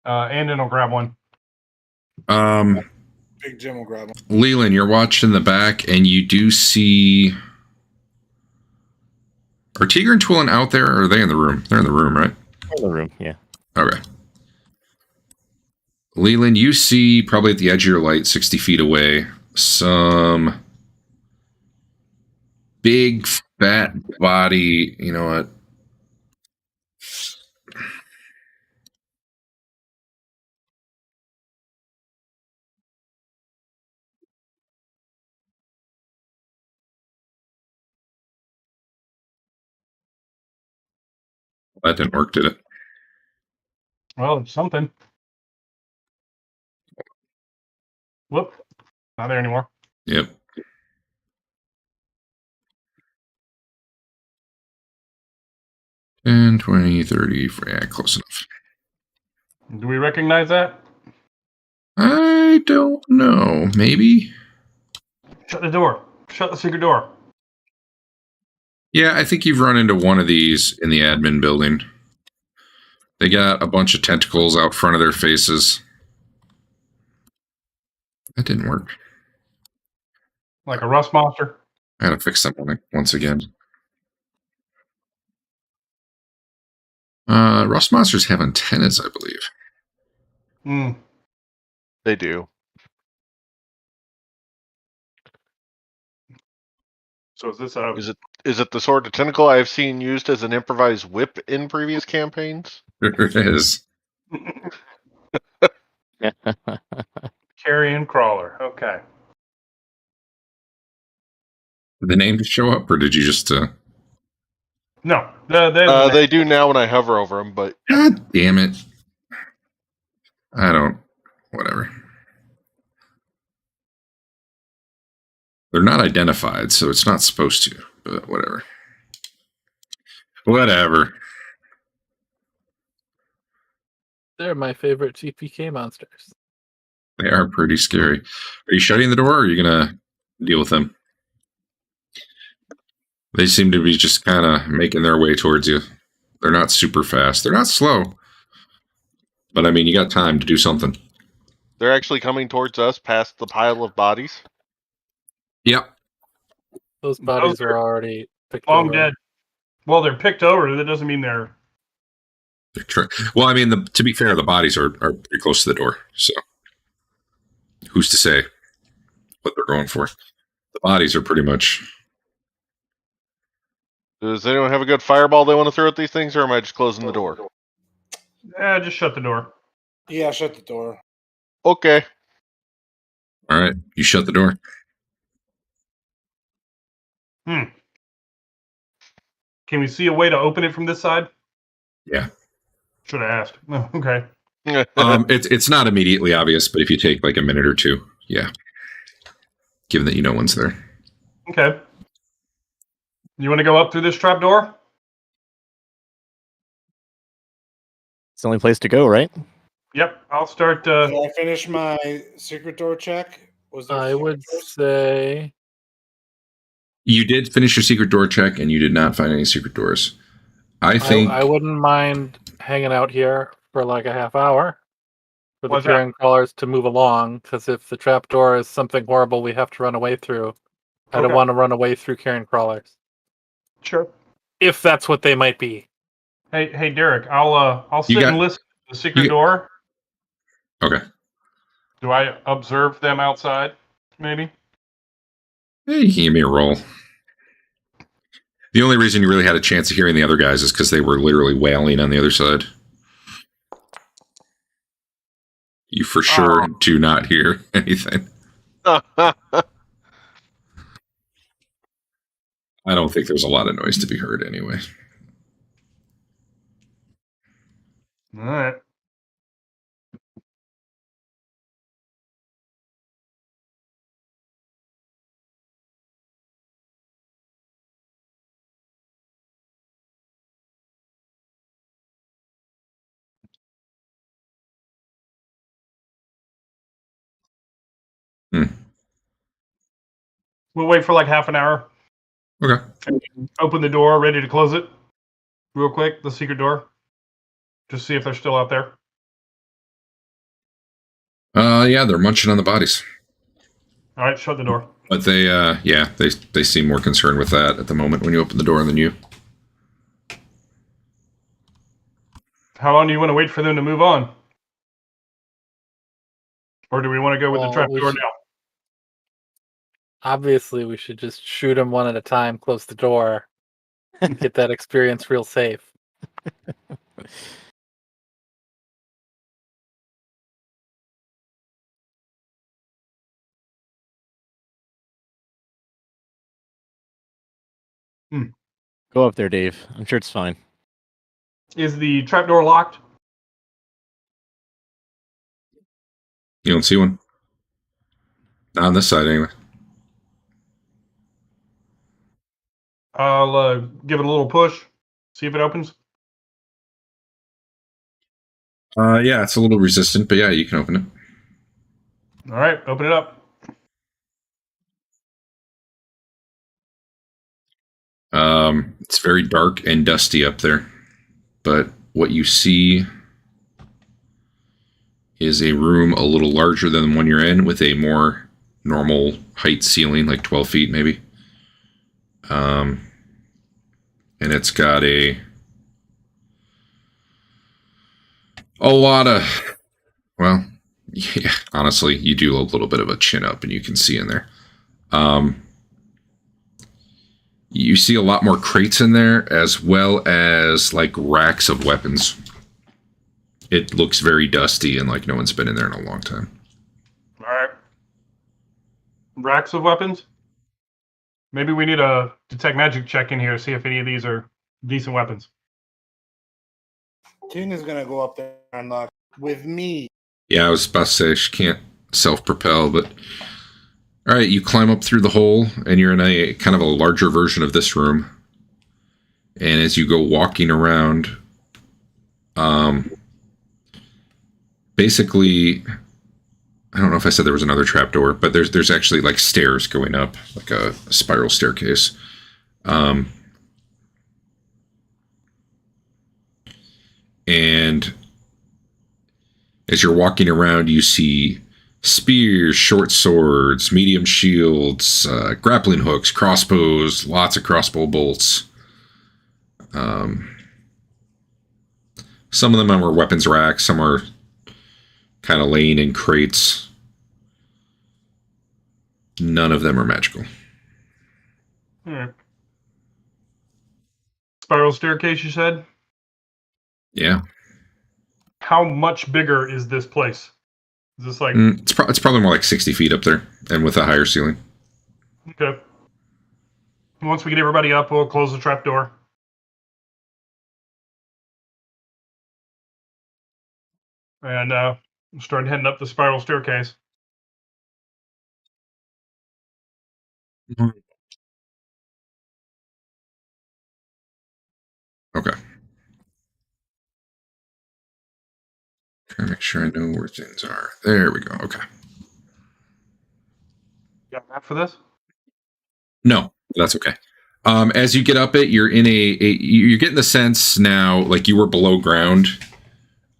Andeon will grab one. Big Jim will grab one. Leland, you're watching the back, and you do see. Are Teeger and Twillen out there, or are they in the room? They're in the room, right? In the room, yeah. Okay. Leland, you see probably at the edge of your light, 60 feet away, some big, fat body. You know what? That didn't work, did it? Well, it's something. Whoop. Not there anymore. Yep. And 20, 30, yeah, close enough. Do we recognize that? I don't know. Maybe? Shut the door. Shut the secret door. Yeah, I think you've run into one of these in the admin building. They got a bunch of tentacles out front of their faces. That didn't work. Like a rust monster. I gotta fix that one once again. Rust monsters have antennas, I believe. Hmm. They do. So is this Is it the sort of tentacle I've seen used as an improvised whip in previous campaigns? There it is. carrion crawler? Okay. Did the name show up, or did you just... No. They do now when I hover over them, but God damn it. I don't... Whatever. They're not identified, so it's not supposed to, but whatever. Whatever. They're my favorite GPK monsters. They are pretty scary. Are you shutting the door, or are you going to deal with them? They seem to be just kind of making their way towards you. They're not super fast. They're not slow. But, I mean, you got time to do something. they're actually coming towards us past the pile of bodies. Yep. Those bodies are already picked long over. dead. Well, they're picked over. That doesn't mean they're... Well, I mean, to be fair, the bodies are pretty close to the door. So, who's to say what they're going for? The bodies are pretty much... Does anyone have a good fireball they want to throw at these things, or am I just closing the door? Just shut the door. Yeah, shut the door. Okay. All right, you shut the door. Can we see a way to open it from this side? Yeah. Should have asked. No, okay. It's not immediately obvious, but if you take like a minute or two, yeah. Given that you know one's there. Okay. You want to go up through this trap door? It's the only place to go, right? Yep. I'll start. Did I finish my secret door check? Was there I secret would doors? say You did finish your secret door check, and you did not find any secret doors. I think I wouldn't mind hanging out here for like a half hour for the What's that? carrion crawlers to move along. Because if the trap door is something horrible we have to run away through, I don't Okay. want to run away through carrion crawlers. Sure. If that's what they might be. Hey, Derek. I'll sit and listen to the secret you- door. okay. Do I observe them outside? Maybe. Hey, you can give me a roll. The only reason you really had a chance of hearing the other guys is because they were literally wailing on the other side. You for sure do not hear anything. I don't think there's a lot of noise to be heard anyway. All right. We'll wait for like half an hour. Okay. Open the door, ready to close it. Real quick, the secret door. Just see if they're still out there. Yeah, they're munching on the bodies. All right, shut the door. But they seem more concerned with that at the moment when you open the door than you. How long do you want to wait for them to move on? Or do we want to go with the trap door now? Obviously, we should just shoot them one at a time, close the door, and get that experience real safe. Go up there, Dave. I'm sure it's fine. Is the trapdoor locked? You don't see one? Not on this side, anyway. I'll give it a little push. See if it opens. Yeah, it's a little resistant, but yeah, you can open it. All right, open it up. It's very dark and dusty up there, but what you see is a room a little larger than the one you're in, with a more normal height ceiling, like 12 feet maybe. And it's got a lot of, well, yeah, honestly, you do a little bit of a chin up and you can see in there. You see a lot more crates in there, as well as like racks of weapons. It looks very dusty and like no one's been in there in a long time. All right. Racks of weapons? Maybe we need a detect magic check in here to see if any of these are decent weapons. Tina's going to go up there and lock with me. Yeah, I was about to say she can't self-propel, but... All right, you climb up through the hole, and you're in a kind of a larger version of this room. And as you go walking around, basically, I don't know if I said there was another trapdoor, but there's actually like stairs going up, like a spiral staircase. And as you're walking around, you see spears, short swords, medium shields, grappling hooks, crossbows, lots of crossbow bolts. Some of them are weapons racks, some are kind of laying in crates. None of them are magical. All right. Spiral staircase, you said? Yeah. How much bigger is this place? Is this like... It's probably more like 60 feet up there, and with a higher ceiling. Okay. Once we get everybody up, we'll close the trap door. And start heading up the spiral staircase. Okay. Trying to make sure I know where things are. There we go. Okay. Got a map for this? No, that's okay. As you get up it, you're in you're getting the sense now, like you were below ground.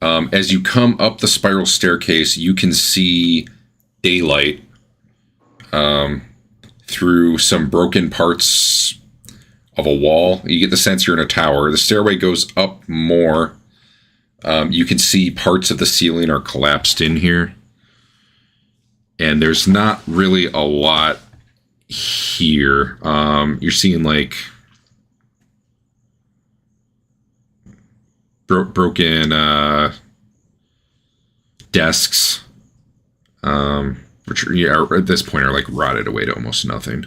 As you come up the spiral staircase, you can see daylight through some broken parts of a wall. You get the sense you're in a tower. The stairway goes up more. You can see parts of the ceiling are collapsed in here. And there's not really a lot here. You're seeing like broken desks, which are, at this point are like rotted away to almost nothing.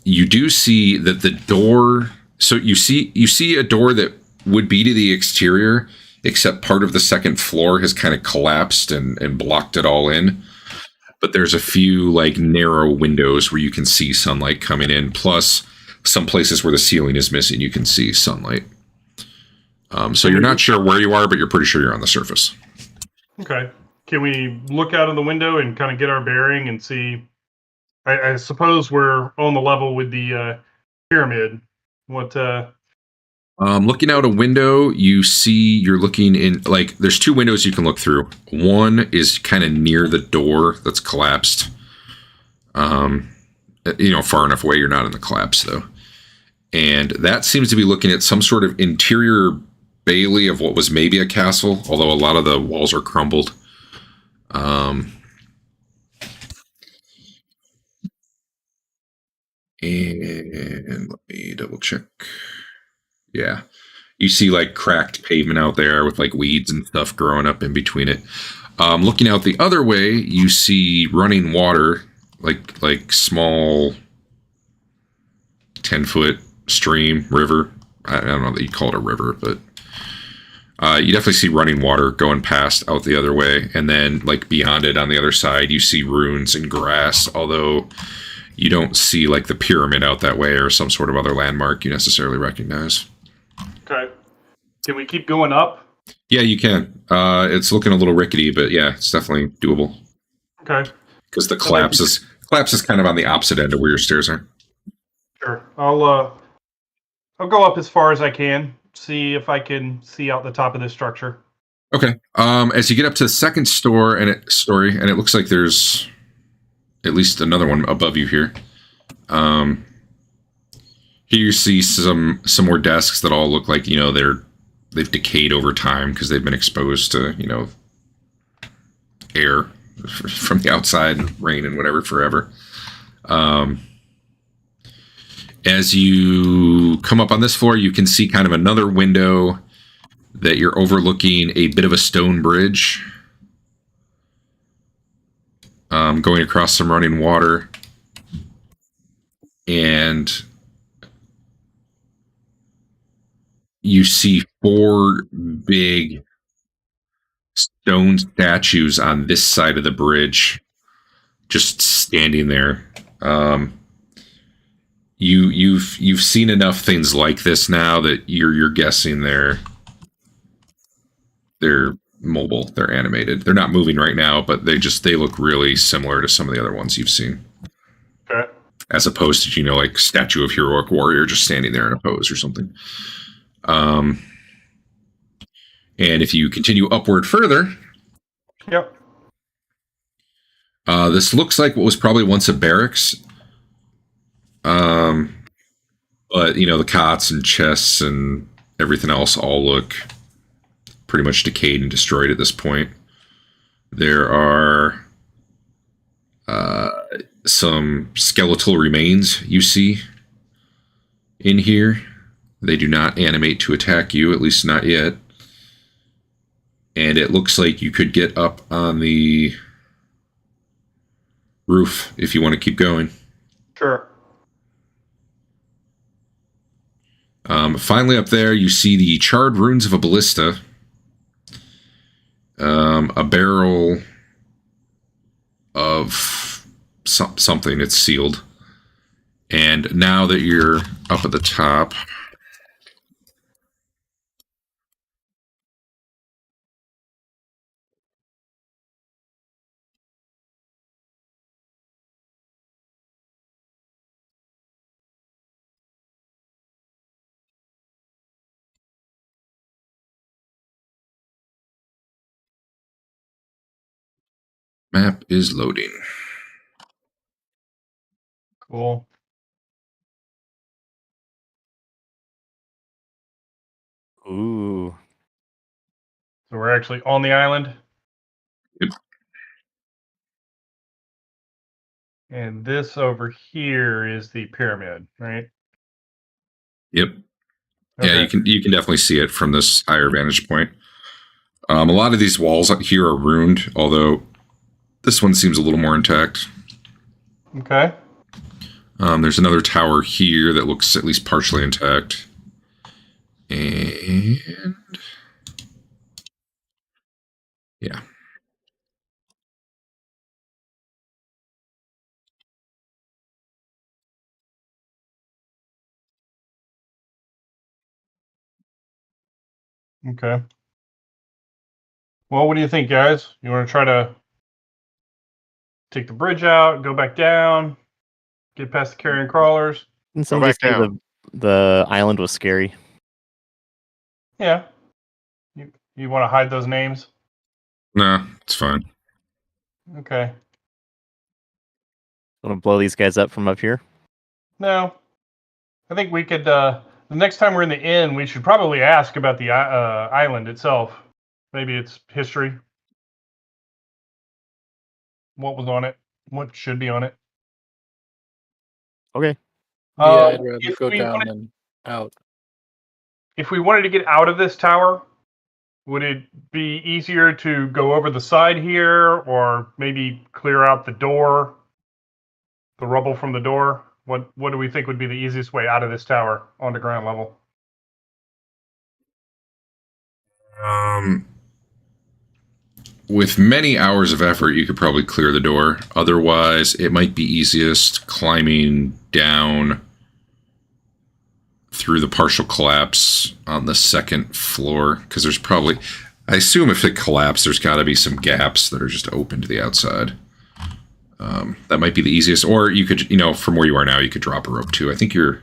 You do see that the door, so you see a door that would be to the exterior, except part of the second floor has kind of collapsed and blocked it all in. But there's a few like narrow windows where you can see sunlight coming in, plus some places where the ceiling is missing, you can see sunlight. So you're not sure where you are, but you're pretty sure you're on the surface. Okay. can we look out of the window and kind of get our bearing and see? I suppose we're on the level with the pyramid. What? Looking out a window, you're looking in, like, there's two windows you can look through. One is kind of near the door that's collapsed. Far enough away you're not in the collapse, though. And that seems to be looking at some sort of interior bailey of what was maybe a castle, although a lot of the walls are crumbled. And let me double check. Yeah. You see like cracked pavement out there with like weeds and stuff growing up in between it. Looking out the other way, you see running water, like small 10-foot stream, river. I don't know that you call it a river, but you definitely see running water going past out the other way. And then like beyond it on the other side, you see ruins and grass, although you don't see like the pyramid out that way or some sort of other landmark you necessarily recognize. Okay. Can we keep going up? Yeah, you can. It's looking a little rickety, but yeah, it's definitely doable. Okay. Because the collapse is kind of on the opposite end of where your stairs are. Sure. I'll go up as far as I can. See if I can see out the top of this structure. Okay. As you get up to the second story, and it looks like there's at least another one above you here. Here you see some more desks that all look like, they've decayed over time because they've been exposed to, air from the outside and rain and whatever forever. As you come up on this floor, you can see kind of another window that you're overlooking a bit of a stone bridge going across some running water. And you see 4 big stone statues on this side of the bridge just standing there. You've seen enough things like this now that you're guessing they're mobile, they're animated. They're not moving right now, but they look really similar to some of the other ones you've seen. Okay. As opposed to, like statue of heroic warrior just standing there in a pose or something. And if you continue upward further, yep. This looks like what was probably once a barracks. But the cots and chests and everything else all look pretty much decayed and destroyed at this point. There are some skeletal remains you see in here. They do not animate to attack you, at least not yet. And it looks like you could get up on the roof if you want to keep going. Sure. Finally up there, you see the charred ruins of a ballista. A barrel of something. It's sealed. And now that you're up at the top... Map is loading. Cool. Ooh. So we're actually on the island. Yep. And this over here is the pyramid, right? Yep. Okay. Yeah, you can definitely see it from this higher vantage point. A lot of these walls up here are ruined, although this one seems a little more intact. Okay. There's another tower here that looks at least partially intact. And... yeah. Okay. Well, what do you think, guys? You want to try to take the bridge out, go back down, get past the carrion crawlers? Didn't Go somebody back say down. the island was scary? Yeah. You want to hide those names? Nah, it's fine. Okay. Want to blow these guys up from up here? No. I think we could, the next time we're in the inn, we should probably ask about the island itself. Maybe its history. What was on it? What should be on it? Okay. Yeah, I'd rather If go we down wanted- than out. If we wanted to get out of this tower, would it be easier to go over the side here, or maybe clear out the door, the rubble from the door? What do we think would be the easiest way out of this tower onto ground level? With many hours of effort, you could probably clear the door. Otherwise, it might be easiest climbing down through the partial collapse on the second floor, because there's probably, I assume if it collapsed, there's got to be some gaps that are just open to the outside. That might be the easiest. Or you could, from where you are now, you could drop a rope too. I think you're,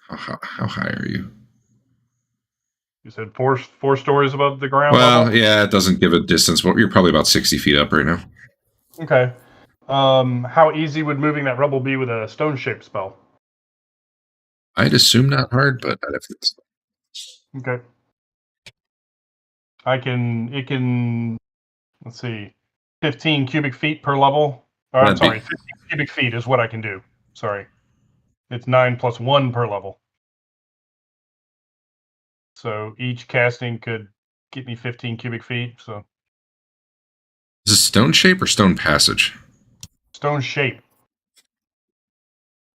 how high are you? You said four stories above the ground Well, level? yeah, it doesn't give a distance. But you're probably about 60 feet up right now. Okay. How easy would moving that rubble be with a stone-shaped spell? I'd assume not hard, but I'd have to. Okay. It can, let's see, 15 cubic feet per level. Oh, I'm That'd be- sorry, 15 cubic feet is what I can do. Sorry. It's 9 plus 1 per level. So each casting could get me 15 cubic feet. So Is it stone shape or stone passage? stone shape.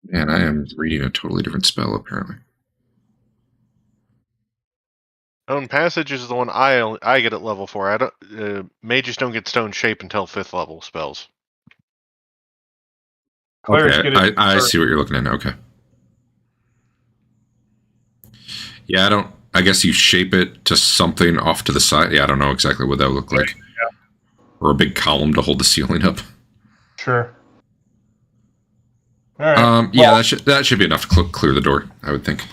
Man, I am reading a totally different spell, apparently. Stone Passage is the one I get at level 4. I don't. Mages don't get Stone Shape until 5th level spells. Clerics Okay, get it. I see what you're looking at now. Okay. Yeah, I guess you shape it to something off to the side. Yeah, I don't know exactly what that would look like. Yeah. Or a big column to hold the ceiling up. Sure. All right. Yeah, that should be enough to clear the door, I would think.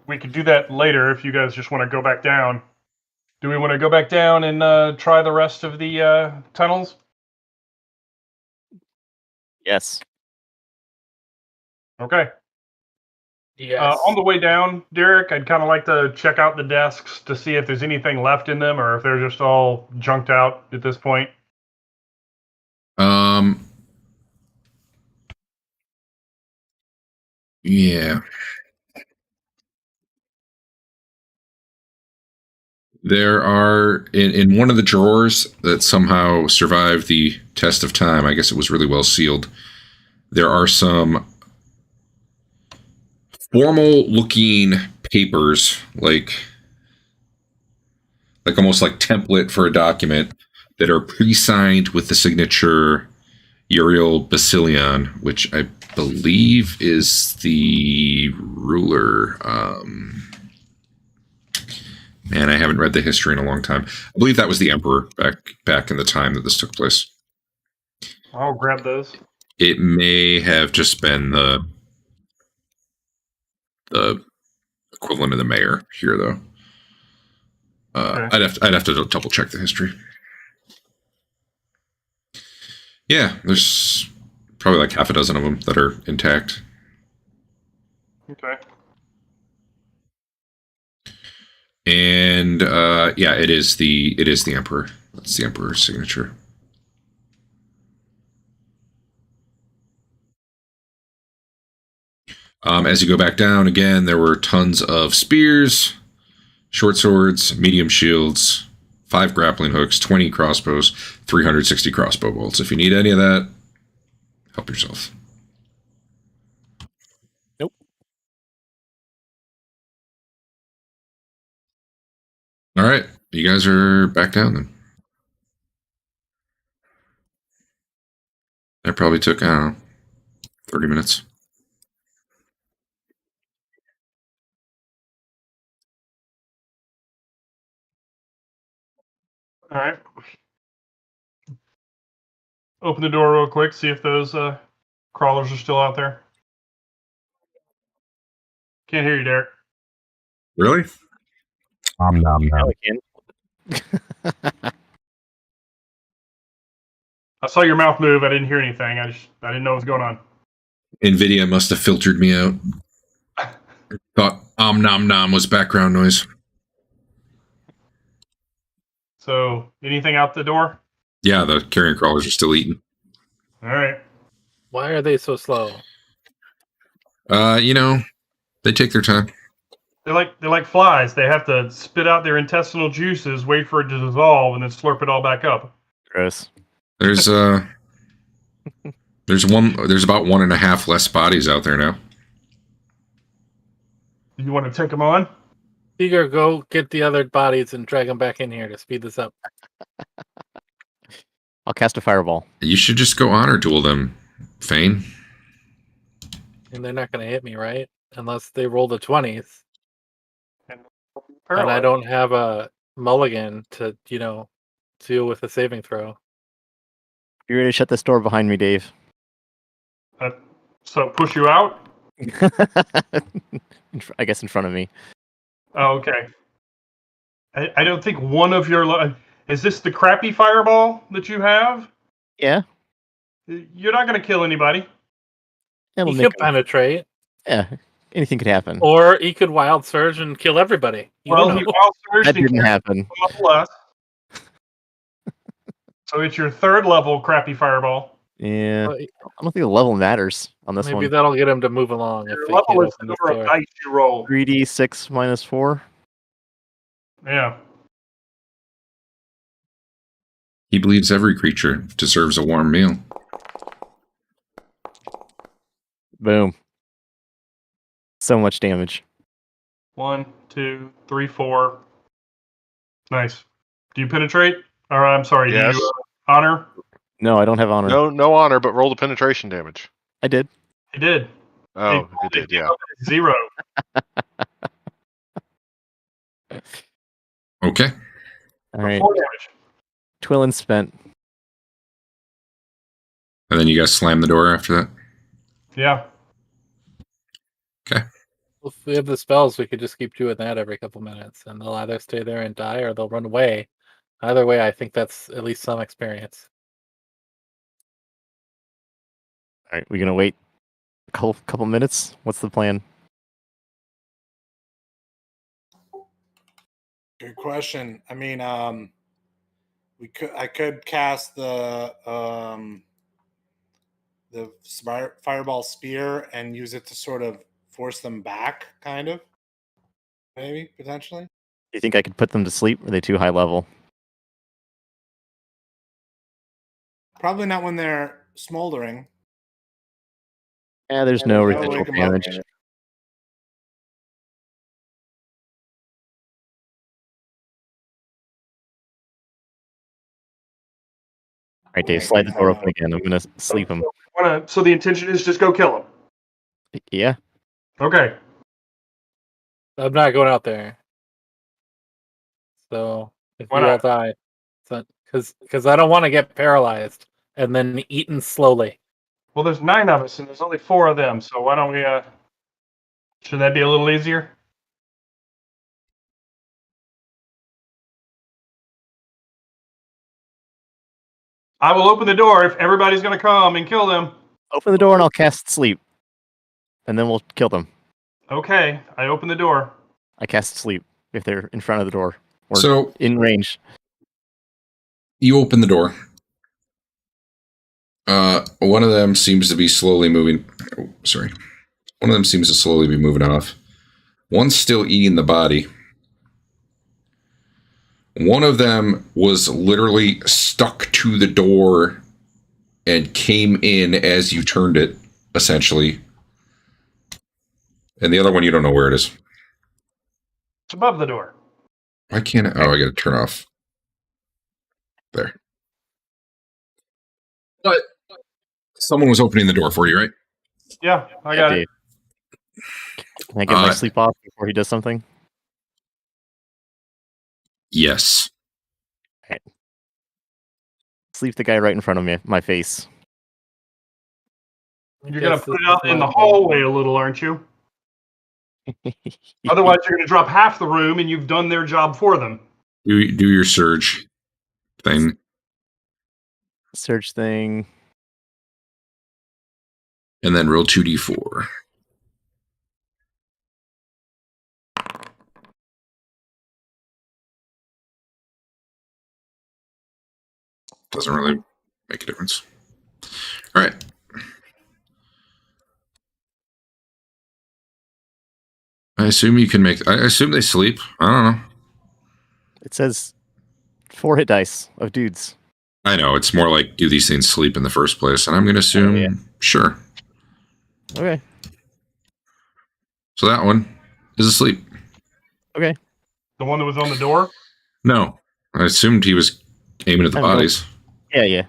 We could do that later if you guys just want to go back down. Do we want to go back down and try the rest of the tunnels? Yes. Okay. Yes. On the way down, Derek, I'd kind of like to check out the desks to see if there's anything left in them or if they're just all junked out at this point. Yeah. There are, in one of the drawers that somehow survived the test of time, I guess it was really well sealed, there are some formal looking papers, like almost like template for a document, that are pre-signed with the signature Uriel Basilion, which I believe is the ruler. Man, I haven't read the history in a long time. I believe that was the emperor back in the time that this took place. I'll grab those. It may have just been the equivalent of the mayor here, though. Okay. I'd have to double check the history. Yeah, there's probably like half a dozen of them that are intact. Okay. And yeah, it is the emperor. That's the emperor's signature. As you go back down again, there were tons of spears, short swords, medium shields, 5 grappling hooks, 20 crossbows, 360 crossbow bolts. If you need any of that, help yourself. Nope. All right, you guys are back down then. That probably took, I don't know, 30 minutes. All right. Open the door real quick. See if those crawlers are still out there. Can't hear you, Derek. Really? Now I can. I saw your mouth move. I didn't hear anything. I didn't know what was going on. NVIDIA must have filtered me out. Thought nom nom was background noise. So, anything out the door? Yeah, the carrion crawlers are still eating. All right. Why are they so slow? They take their time. They're like flies. They have to spit out their intestinal juices, wait for it to dissolve, and then slurp it all back up. Gross. There's about 1.5 less bodies out there now. You want to take them on? Teeger, go get the other bodies and drag them back in here to speed this up. I'll cast a fireball. You should just go honor duel them, Fain. And they're not going to hit me, right? Unless they roll the 20s. And I Paralyzed. don't have a mulligan to, deal with a saving throw. You ready to shut this door behind me, Dave? So push you out? I guess in front of me. Oh, okay. I don't think one of your... Is this the crappy fireball that you have? Yeah. You're not going to kill anybody. It'll He make could penetrate. Yeah. Anything could happen. Or he could wild surge and kill everybody. You don't He know. wild surged That and didn't carried happen. one level less. So it's your third level crappy fireball. Yeah. Well, I don't think the level matters on this Maybe one. that'll get him to move along. Your If they level can't is the open this number of door. dice you roll. 3d6 minus 4. Yeah. He believes every creature deserves a warm meal. Boom. So much damage. 1, 2, 3, 4. Nice. Do you penetrate? Or I'm sorry, Yes. do you honor? No, I don't have honor. No honor, but roll the penetration damage. I did. He did. Oh, it did, yeah. 0. Okay. All right. 4 damage. Twillen spent. And then you guys slam the door after that? Yeah. If we have the spells, we could just keep doing that every couple minutes, and they'll either stay there and die, or they'll run away. Either way, I think that's at least some experience. All right, we're gonna wait a couple minutes. What's the plan? Good question. I mean, I could cast the fireball spear and use it to sort of force them back, kind of. Maybe potentially. Do you think I could put them to sleep? Or are they too high level? Probably not when they're smoldering. Yeah, there's no That'll residual wake 'em up. damage. All right, Dave, slide the door open again. I'm gonna sleep him. So the intention is just go kill him. Yeah. Okay. I'm not going out there. So if Why we all not? die, because I don't want to get paralyzed and then eaten slowly. Well, there's 9 of us, and there's only 4 of them, so why don't we, should that be a little easier? I will open the door if everybody's going to come and kill them. Open the door and I'll cast sleep. And then we'll kill them. Okay, I open the door. I cast sleep if they're in front of the door. Or So in range. you open the door. One of them seems to be slowly moving. Oh, sorry. One of them seems to slowly be moving off. One's still eating the body. One of them was literally stuck to the door and came in as you turned it, essentially. And the other one, you don't know where it is. It's above the door. Why can't I? Oh, I got to turn off. There. But someone was opening the door for you, right? Yeah, I got it. Dave. Can I get my sleep off before he does something? Yes. Right. sleep the guy right in front of me, my face. You're going to put it out in the hallway a little, aren't you? Otherwise, you're going to drop half the room, and you've done their job for them. Do your surge thing. Surge thing. And then roll 2d4. Doesn't really make a difference. All right. I assume you can make... I assume they sleep. I don't know. It says 4 hit dice of dudes. I know. It's more like, do these things sleep in the first place? And I'm going to assume, yeah. Sure. Okay. So that one is asleep. Okay. The one that was on the door? No. I assumed he was aiming at the bodies. Yeah.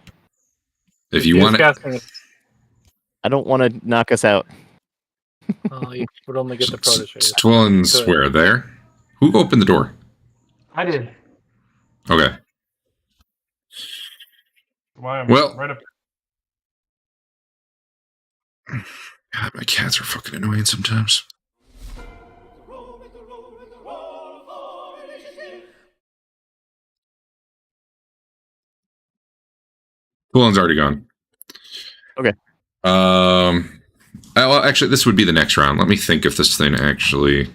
If you want it... I don't want to knock us out. Oh, you would only get the proteges. Twillen's where? There? Who opened the door? I did. Okay. Well, right up. God, my cats are fucking annoying sometimes. Twillen's already gone. Okay. Well, actually, this would be the next round. Let me think if this thing actually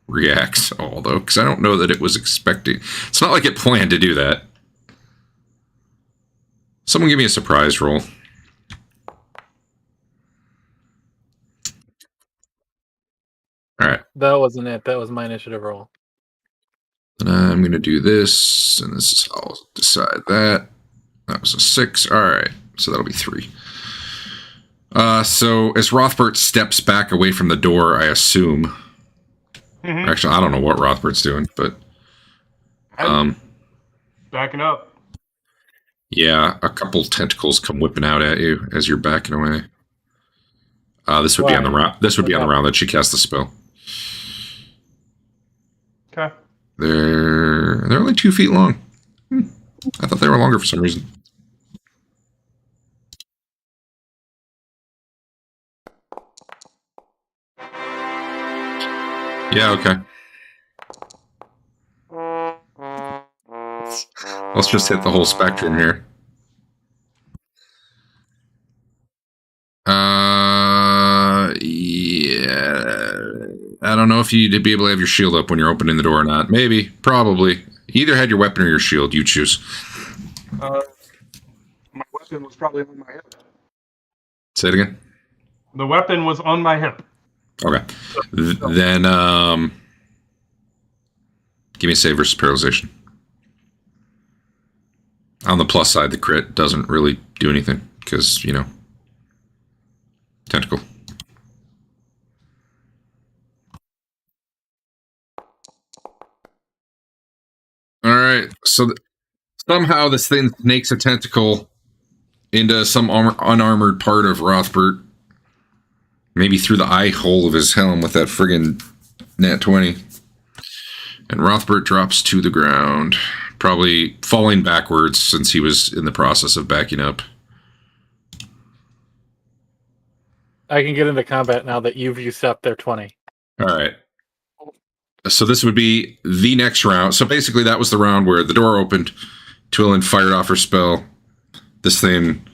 reacts at all, though, because I don't know that it was expecting. It's not like it planned to do that. Someone give me a surprise roll. All right. That wasn't it. That was my initiative roll. And I'm going to do this, and this is how I'll decide that. That was a 6. All right. So that'll be 3. So as Rothbert steps back away from the door, I assume. Mm-hmm. Actually, I don't know what Rothbert's doing, but backing up. Yeah, a couple tentacles come whipping out at you as you're backing away. This would be on the round. This would be on the round that she cast the spell. Okay. They're only 2 feet long. I thought they were longer for some reason. Yeah, okay. Let's just hit the whole spectrum here. Yeah. I don't know if you'd be able to have your shield up when you're opening the door or not. Maybe. Probably. You either had your weapon or your shield. You choose. My weapon was probably on my hip. Say it again. The weapon was on my hip. Okay. Then, give me a save versus paralyzation. On the plus side, the crit doesn't really do anything because, you know, tentacle. All right. So somehow this thing snakes a tentacle into some unarmored part of Rothbert. Maybe through the eye hole of his helm with that friggin' nat 20. And Rothbert drops to the ground. Probably falling backwards since he was in the process of backing up. I can get into combat now that you've used up their 20. All right. So this would be the next round. So basically that was the round where the door opened. Twillen fired off her spell. This thing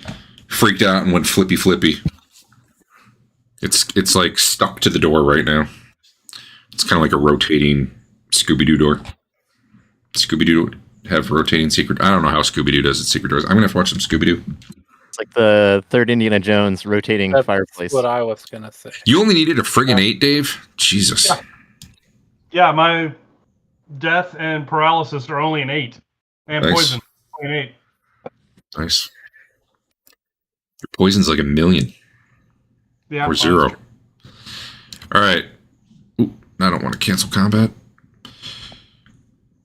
freaked out and went flippy. It's like stuck to the door right now. It's kind of like a rotating Scooby-Doo door. Scooby-Doo have rotating secret. I don't know how Scooby-Doo does its secret doors. I'm gonna have to watch some Scooby-Doo. It's like the third Indiana Jones rotating fireplace. That's what I was gonna say. You only needed a friggin' 8, Dave? Jesus. Yeah, my death and paralysis are only an 8. And Nice. poison, only an 8. Nice. Your poison's like 1,000,000. Yeah. Or 0. All right. Ooh, I don't want to cancel combat.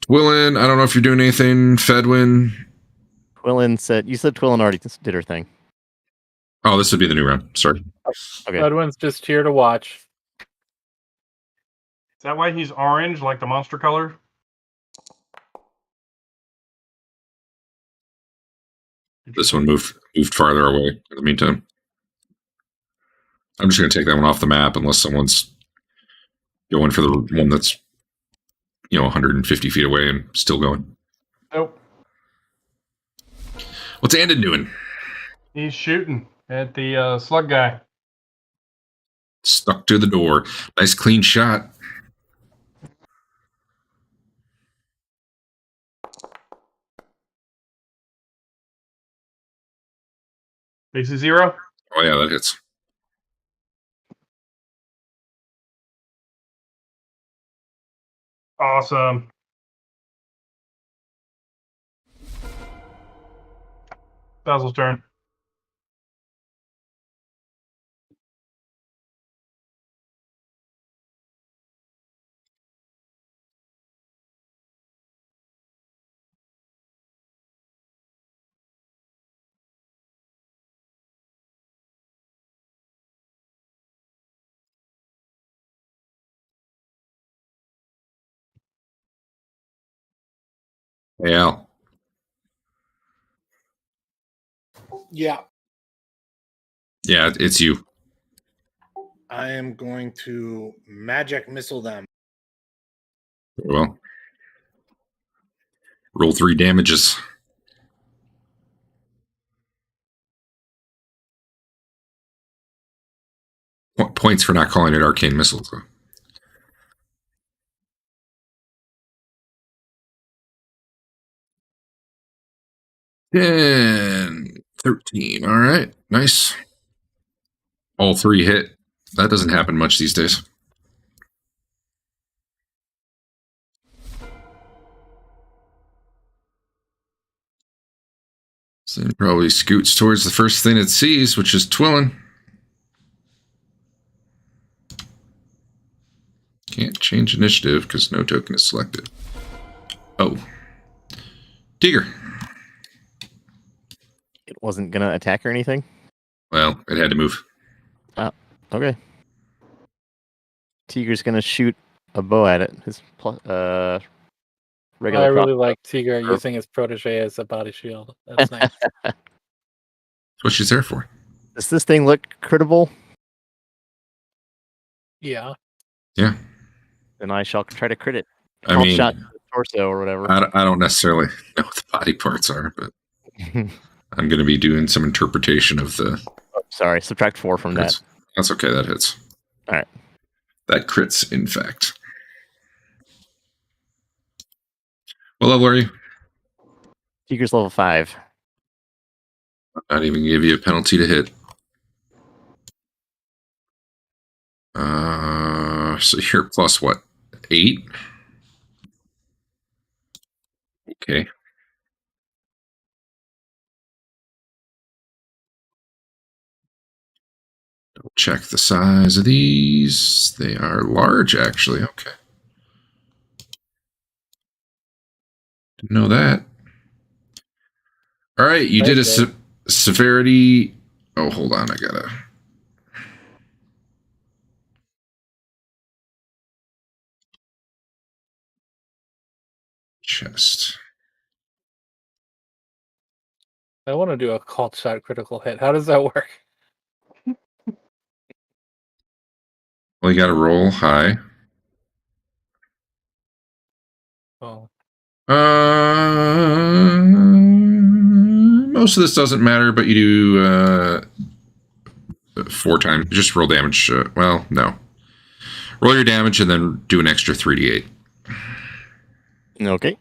Twillen, I don't know if you're doing anything. Fedwin. Twillen said, you said Twillen already did her thing. Oh, this would be the new round. Sorry. Okay. Fedwin's just here to watch. Is that why he's orange, like the monster color? This one moved farther away in the meantime. I'm just going to take that one off the map unless someone's going for the one that's 150 feet away and still going. Nope. What's Andeon doing? He's shooting at the slug guy. Stuck to the door. Nice clean shot. AC 0. Oh yeah, that hits. Awesome. Basil's turn. Hey, Al. Yeah, Yeah, it's you. I am going to magic missile them. Very well. Roll 3 damages. Points for not calling it arcane missiles. Though. And 13. All right. Nice. All 3 hit. That doesn't happen much these days. So it probably scoots towards the first thing it sees, which is Twillen. Can't change initiative because no token is selected. Oh. Teeger. It wasn't gonna attack or anything? Well, it had to move. Okay. Teeger's gonna shoot a bow at it. His regular I really crossbow. like Teeger using his protege as a body shield. That's nice. That's what she's there for. Does this thing look critable? Yeah. Yeah. Then I shall try to crit it. I mean, Shot to the torso or whatever. I don't necessarily know what the body parts are, but I'm going to be doing some interpretation of the... Sorry, subtract 4 from that. That's okay, that hits. All right. That crits, in fact. What level are you? Teeger's level 5. Not even give you a penalty to hit. So you're plus what? 8? Okay. Check the size of these. They are large, actually. Okay. Didn't know that. All right, you did a severity. Oh, hold on. I gotta. Chest. I want to do a cult shot critical hit. How does that work? Well, you gotta roll high. Oh. Most of this doesn't matter, but you do 4 times. Just roll damage. Well, no. Roll your damage and then do an extra 3d8. Okay.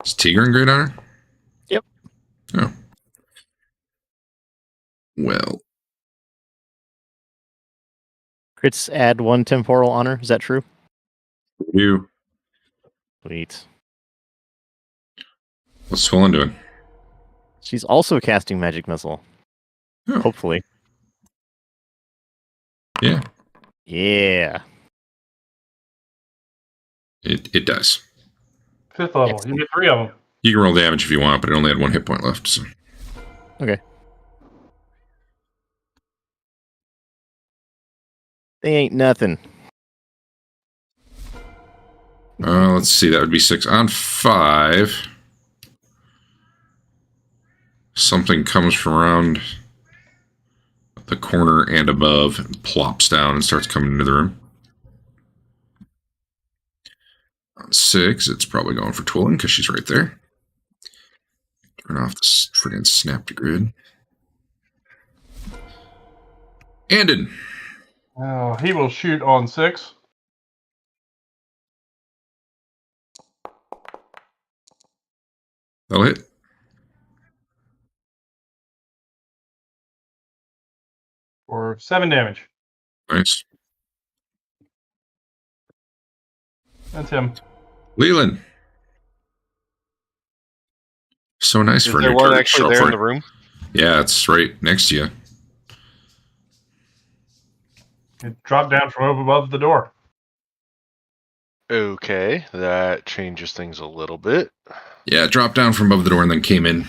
Is Teeger in Great Honor? Yep. Oh. Well. Crits add 1 temporal honor. Is that true? You. Sweet. What's Twillen doing? She's also casting Magic Missile. Oh. Hopefully. Yeah. Yeah. It does. 5th level. You get 3 of them. You can roll damage if you want, but it only had 1 hit point left. So. Okay. They ain't nothing. Let's see. That would be 6 on 5. Something comes from around the corner and above and plops down and starts coming into the room. On 6, it's probably going for Twillen because she's right there. Turn off this friggin' snap to grid. Andeon. Oh, he will shoot on 6. That'll hit. For 7 damage. Nice. That's him. Lelion. So nice Is for a there new one target to actually show up there for in the it. room? Yeah, it's right next to you. It dropped down from above the door. Okay, that changes things a little bit. Yeah, it dropped down from above the door and then came in.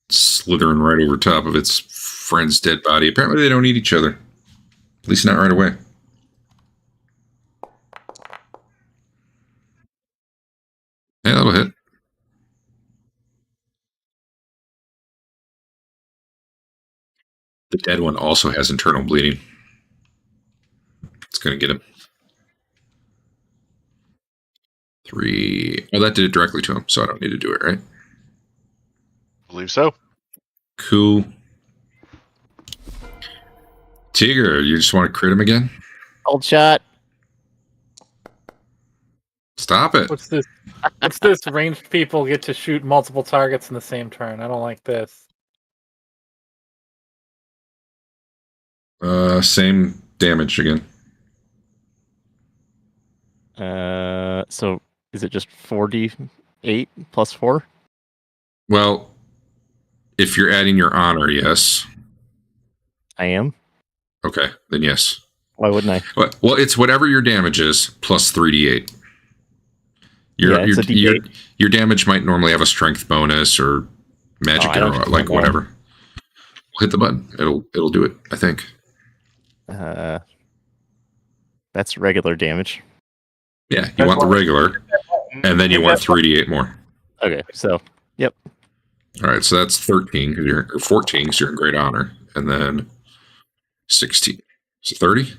Slithering right over top of its friend's dead body. Apparently they don't eat each other. At least not right away. Yeah, that'll hit. The dead one also has internal bleeding. It's going to get him. 3. Oh, that did it directly to him, so I don't need to do it, right? I believe so. Cool. Teeger, you just want to crit him again? Old shot. Stop it. What's this? What's this? Ranged people get to shoot multiple targets in the same turn. I don't like this. Same damage again. So is it just 4d8 plus 4? Well, if you're adding your honor, yes. I am. Okay, then yes. Why wouldn't I? Well, it's whatever your damage is plus 3d8. It's a D8. Your damage might normally have a strength bonus or magic I don't arrow, hit like that whatever. Hit the button. It'll do it, I think. That's regular damage. Yeah, you want the regular, and then you want 3d8 more. Okay, so yep. All right, so that's 13 or 14 because you're in great honor, and then 16. So 30.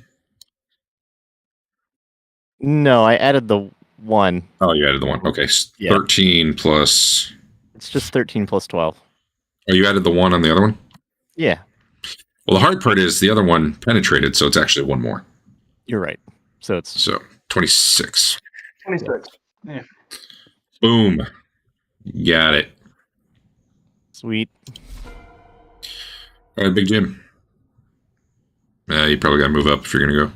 No, I added the 1. Oh, you added the 1. Okay, Yeah. 13 plus. It's just 13 plus 12. Oh, you added the 1 on the other one. Yeah, Well, the hard part is the other one penetrated, so it's actually 1 more. you're right. So it's So 26. 26. Yeah. Boom. Got it. sweet. All right, Big Jim. You probably got to move up if you're going to go.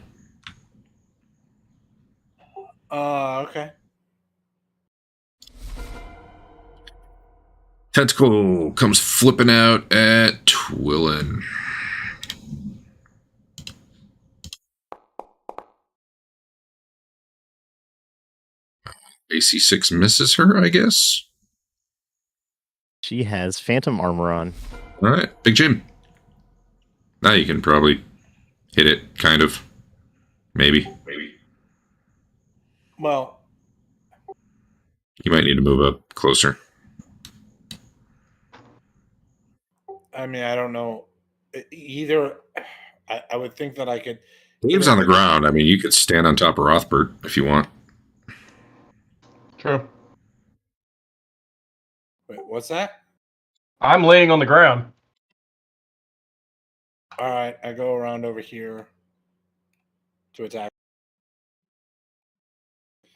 Okay. Tentacle comes flipping out at Twillen. AC 6 misses her, I guess. She has phantom armor on. All right, Big Jim. Now you can probably hit it, kind of. Maybe. Well, You might need to move up closer. I mean, I don't know. Either, I would think that I could. Dave's on the ground. I mean, you could stand on top of Rothbert if you want. True. Wait, what's that? I'm laying on the ground. All right, I go around over here to attack.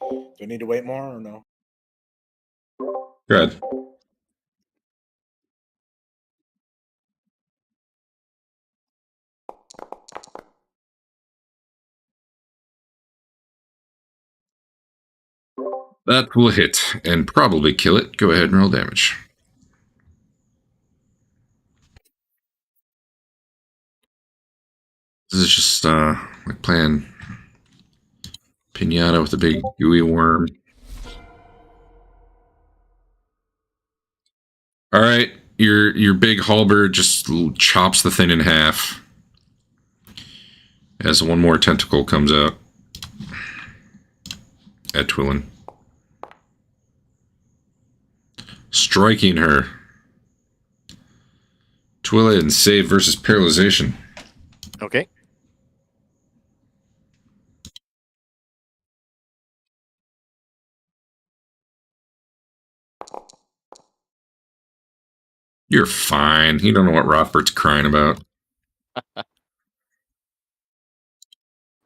Do I need to wait more or no? Good. That will hit and probably kill it. Go ahead and roll damage. This is just like playing Pinata with a big gooey worm. All right, your big halberd just chops the thing in half. As one more tentacle comes out at Twillen. Striking her. Twillen, save versus paralyzation. Okay. You're fine. You don't know what Rothbert's crying about.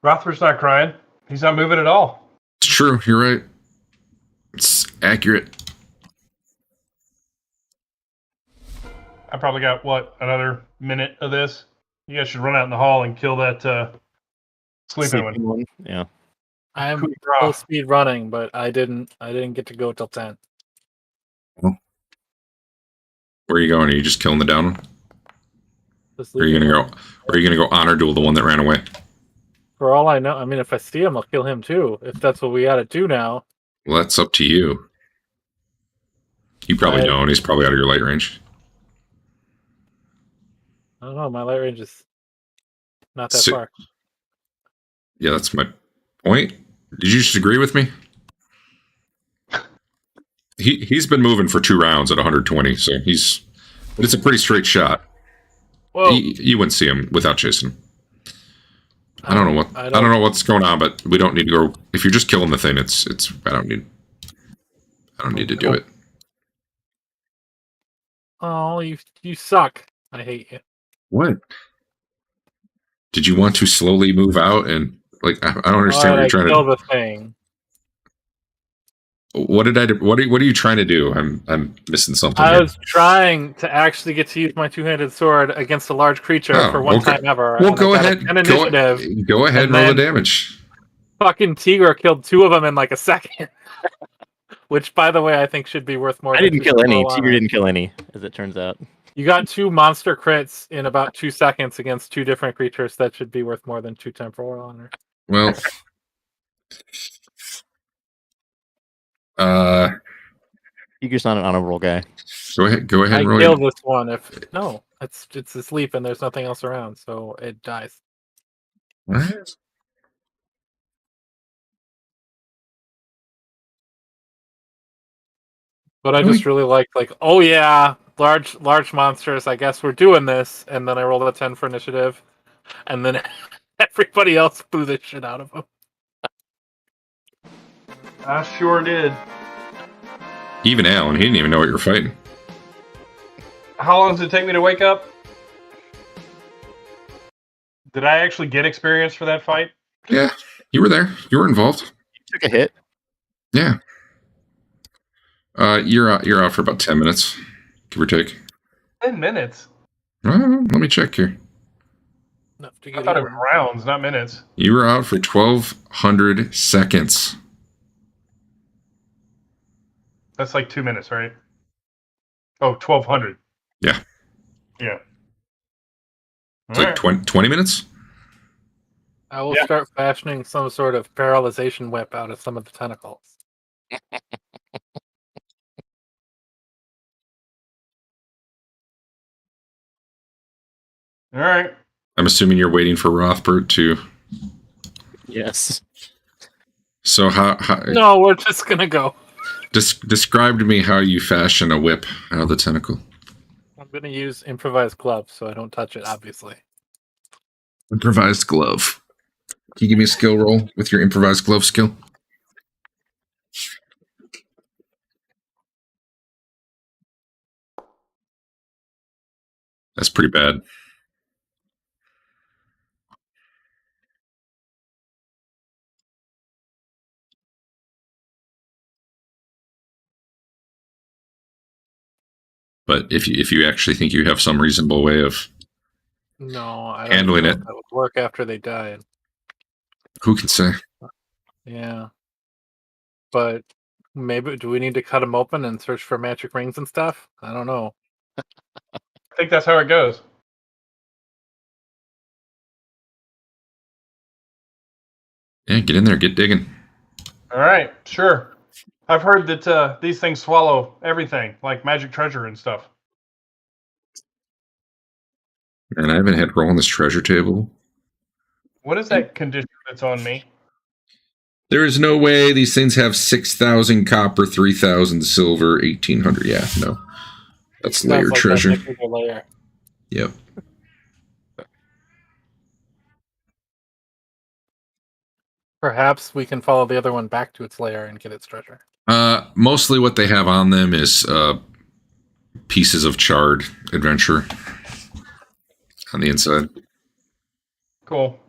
Rothbert's not crying. He's not moving at all. It's true. You're right. It's accurate. I probably got, another minute of this? You guys should run out in the hall and kill that sleeping one. Yeah. I'm Coup de grace. full speed running, but I didn't get to go till 10. Where are you going? Are you just killing the down one? Just Or are you leaving gonna him. go? Or are you gonna go honor duel the one that ran away? For all I know, I mean, if I see him, I'll kill him too. If that's what we gotta do now. Well, that's up to you. You probably don't. He's probably out of your light range. I don't know. My light range is not that So- far. Yeah, that's my point. Did you just agree with me? He's been moving for 2 rounds at 120, so but it's a pretty straight shot. Whoa! You wouldn't see him without chasing him. I don't I don't know what's going on, but we don't need to go. If you're just killing the thing, it's. I don't need to do it. Oh, you suck. I hate you. What? Did you want to slowly move out and I don't understand what you're trying kill to. the thing. What did I do? What are you trying to do? I'm missing something. I here. was trying to actually get to use my two-handed sword against a large creature for one time ever. Well, and go I got ahead. An initiative. Go ahead and roll the then- damage. Fucking Teeger killed 2 of them in like a second. Which, by the way, I think should be worth more. I than didn't 2 kill any. temporal Teeger honor. didn't kill any, as it turns out. You got 2 monster crits in about 2 seconds against 2 different creatures. That should be worth more than 2 temporal honor. Well, Teeger's not an honorable guy. go ahead. I And roll. kill this one if no, it's asleep and there's nothing else around, so it dies. What? But I just really like, oh yeah, large monsters. I guess we're doing this, and then I rolled a 10 for initiative, and then everybody else blew the shit out of them. I sure did. Even Alan, he didn't even know what you were fighting. How long does it take me to wake up? Did I actually get experience for that fight? Yeah, you were there. You were involved. You took a hit. Yeah. You're out for about 10 minutes, give or take. 10 minutes? Let me check here. Enough to I get thought it even. was rounds, not minutes. You were out for 1,200 seconds. That's like 2 minutes, right? Oh, 1,200. Yeah. Yeah. It's like 20 minutes? I will Yeah. start fashioning some sort of paralyzation whip out of some of the tentacles. All right. I'm assuming you're waiting for Rothbert to. Yes. So how No, we're just gonna go. describe to me how you fashion a whip out of the tentacle. I'm gonna use improvised gloves so I don't touch it, obviously. Improvised glove. Can you give me a skill roll with your improvised glove skill? That's pretty bad. But if you actually think you have some reasonable way of No, I don't Handling know it. if that would work after they died. who can say? Yeah. But maybe do we need to cut them open and search for magic rings and stuff? I don't know. I think that's how it goes. Yeah, get in there, get digging. All right, sure. I've heard that these things swallow everything, like magic treasure and stuff. And I haven't had roll on this treasure table. What is that condition that's on me? There is no way these things have 6,000 copper, 3,000 silver, 1,800. Yeah, no. That's layer Sounds like treasure. that Teeger layer. Yep. Perhaps we can follow the other one back to its lair and get its treasure. Mostly what they have on them is pieces of charred adventure on the inside. Cool.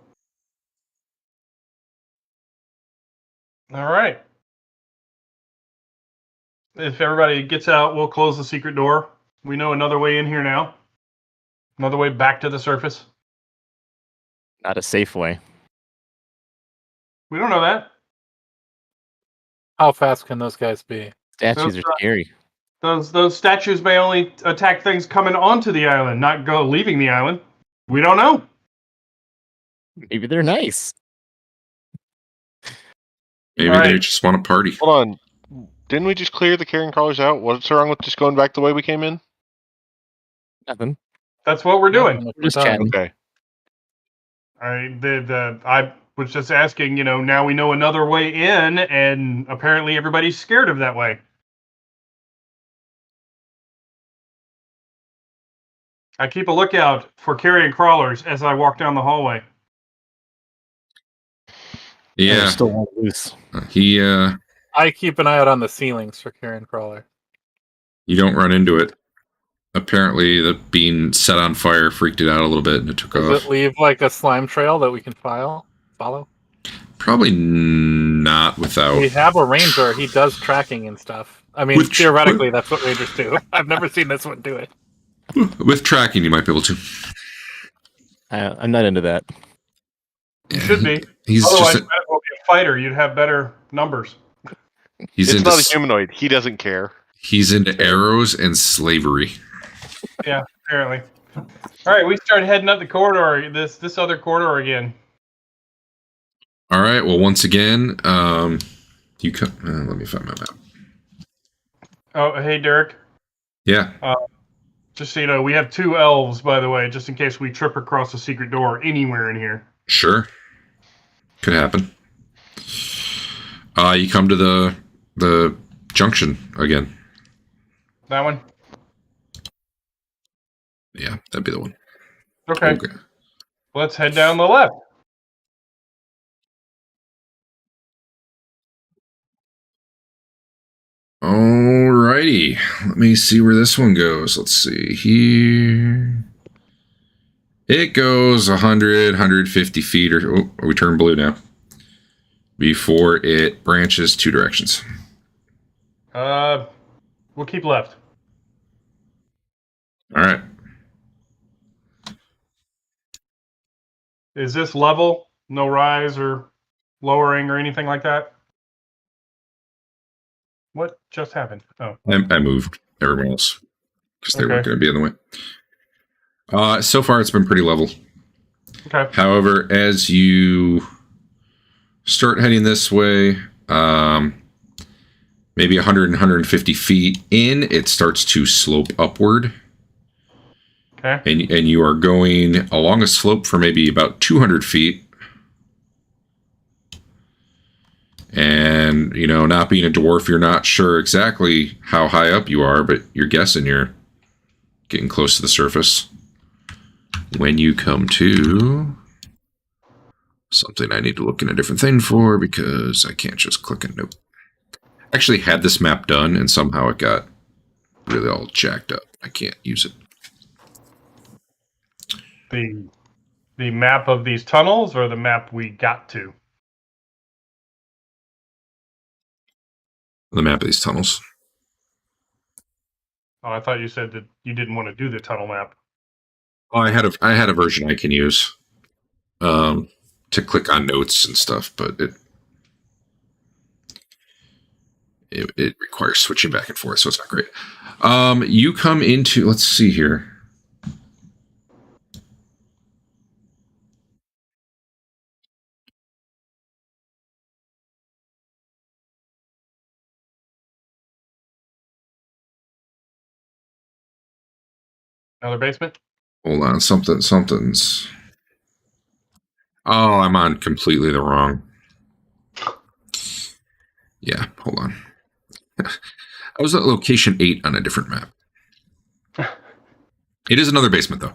All right. If everybody gets out, we'll close the secret door. We know another way in here now. Another way back to the surface. Not a safe way. We don't know that. How fast can those guys be? Statues are scary. Those statues may only attack things coming onto the island, not go leaving the island. We don't know. Maybe they're nice. Maybe All they right. just want to party. Hold on. Didn't we just clear the carrion crawlers out? What's wrong with just going back the way we came in? Nothing. That's what we're doing. Nothing We're just done. chatting. Okay. All right. I was just asking. Now we know another way in, and apparently everybody's scared of that way. I keep a lookout for carrion crawlers as I walk down the hallway. Yeah. There's still one loose. He I keep an eye out on the ceilings for carrion crawler. you don't run into it. Apparently the being set on fire freaked it out a little bit and it took Does off. it leave like a slime trail that we can follow? Probably not without. We have a ranger. He does tracking and stuff. I mean, With- theoretically, that's what rangers do. I've never seen this one do it. With tracking, you might be able to. I'm not into that. You should be. He's Otherwise, just. you might as well be a fighter. You'd have better numbers. He's It's into. not a humanoid. He doesn't care. He's into arrows and slavery. Yeah, apparently. All right, we start heading up the corridor. This other corridor again. All right. Well, once again, you come. Let me find my map. Oh, hey, Derek. Yeah. Just so you know, we have 2 elves, by the way, just in case we trip across a secret door anywhere in here. Sure. Could happen. You come to the junction again. That one? Yeah, that'd be the one. Okay. Let's head down the left. Alrighty. Let me see where this one goes. Let's see here. It goes 100, 150 feet, or we turn blue now. Before it branches 2 directions. We'll keep left. All right. Is this level? No rise or lowering or anything like that? What just happened? Oh. I moved everyone else because they weren't Okay. going to be in the way. So far, it's been pretty level. Okay. However, as you start heading this way, maybe 100 and 150 feet in, it starts to slope upward. Okay. And you are going along a slope for maybe about 200 feet. And, not being a dwarf, you're not sure exactly how high up you are, but you're guessing you're getting close to the surface. When you come to something I need to look in a different thing for because I can't just click a note. I actually had this map done and somehow it got really all jacked up. I can't use it. The map of these tunnels or the map we got to? The map of these tunnels. Oh, I thought you said that you didn't want to do the tunnel map. Oh, I had a version I can use to click on notes and stuff, but it requires switching back and forth, so it's not great. You come into, let's see here. Another basement? Hold on, something's. Oh, I'm on completely the wrong. Yeah, hold on. I was at location 8 on a different map. It is another basement, though.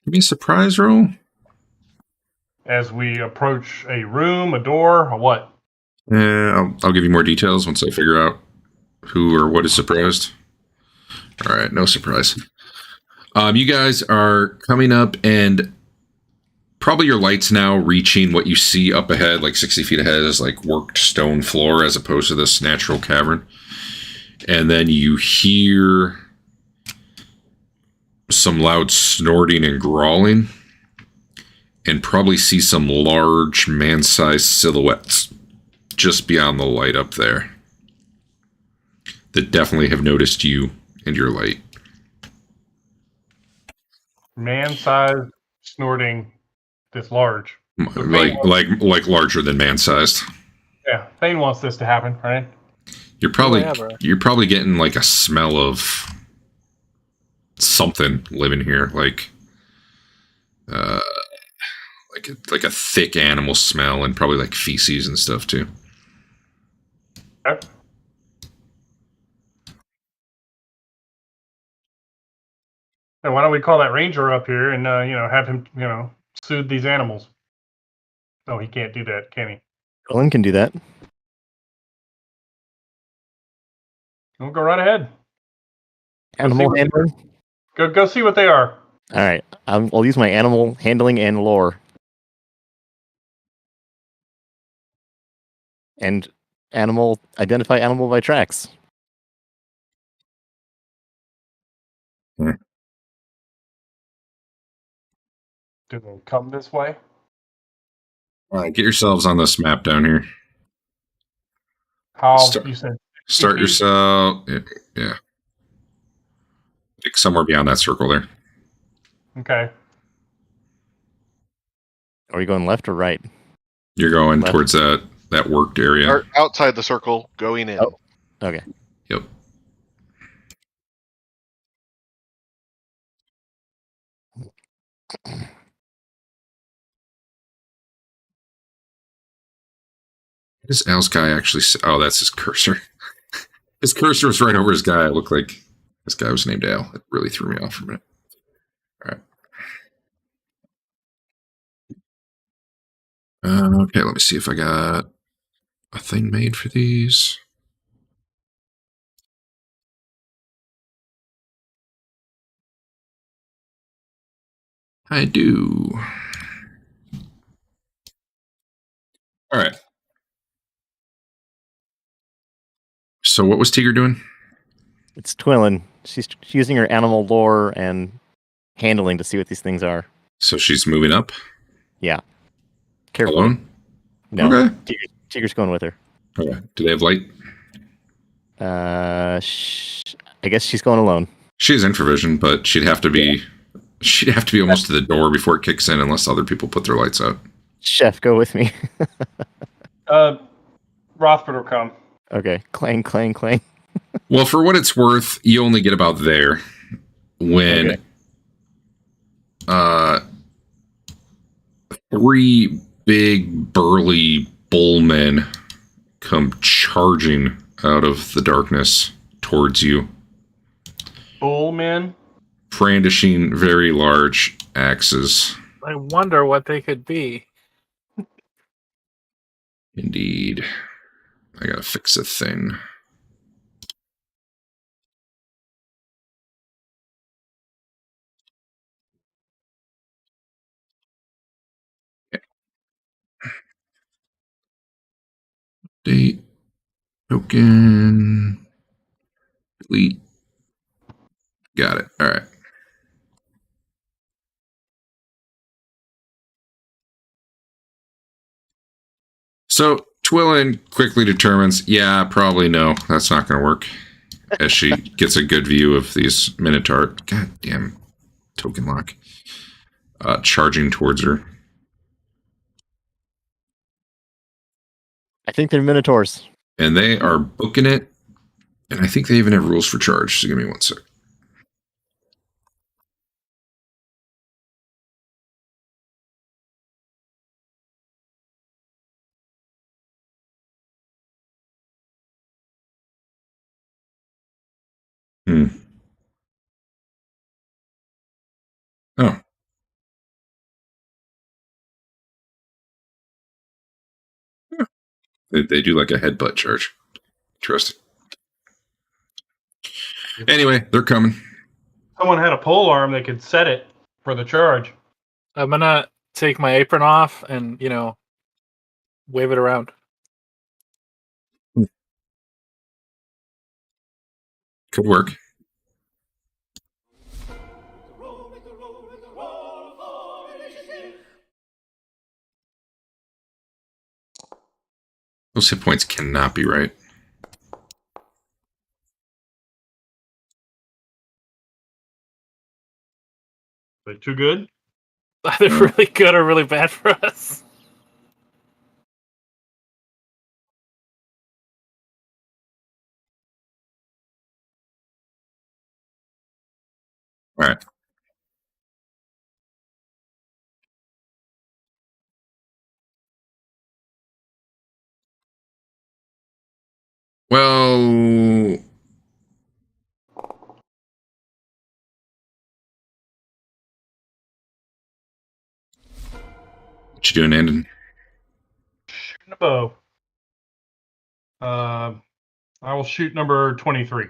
Give me a surprise roll. As we approach a room, a door, or what? I'll give you more details once I figure out who or what is surprised. All right, no surprise. You guys are coming up, and probably your light's now reaching what you see up ahead, like 60 feet ahead, is like worked stone floor as opposed to this natural cavern. And then you hear some loud snorting and growling, and probably see some large man-sized silhouettes just beyond the light up there that definitely have noticed you and your light. Man-sized, snorting, this large. Like larger than man-sized. Yeah, Fain wants this to happen, right? You're probably getting like a smell of something living here, like a thick animal smell, and probably like feces and stuff too. Okay. And why don't we call that ranger up here and have him soothe these animals? No, he can't do that, can he? Twillen can do that. We'll go right ahead. Animal handling? Go see what they are. All right. I'll use my animal handling and lore. And identify animal by tracks. Do they come this way? All right, get yourselves on this map down here. You said start yourself. Yeah. Like somewhere beyond that circle there. Okay. Are you going left or right? You're going left. Towards that worked area. Or outside the circle, going in. Oh, okay. Yep. This Al's guy actually... Oh, that's his cursor. His cursor was right over his guy. It looked like this guy was named Al. It really threw me off for a minute. All right. Okay, let me see if I got a thing made for these. I do. All right. So what was Teeger doing? It's Twillen. She's using her animal lore and handling to see what these things are. So she's moving up? Yeah. Careful. Alone? No. Okay. Teeger's going with her. Okay. Do they have light? I guess she's going alone. She has infravision, but she'd have to be almost to the door before it kicks in, unless other people put their lights out. Chef, go with me. Rothbert will come. Okay. Clang, clang, clang. Well, for what it's worth, you only get about there when three big burly bullmen come charging out of the darkness towards you. Bullmen? Brandishing very large axes. I wonder what they could be. Indeed. I gotta fix a thing. Date. Token. Delete. Got it. All right. So Twillen quickly determines, yeah, probably no, that's not going to work. As she gets a good view of these Minotaur, goddamn token lock, charging towards her. I think they're Minotaurs. And they are booking it. And I think they even have rules for charge. So give me 1 sec. Oh. They do like a headbutt charge. Interesting. Anyway, they're coming. Someone had a pole arm that could set it for the charge. I'm gonna take my apron off and wave it around. Could work. Those hit points cannot be right. But too good? Either really good or really bad for us. All right. Well, what you doing, Andeon? Shooting a bow. I will shoot number 23.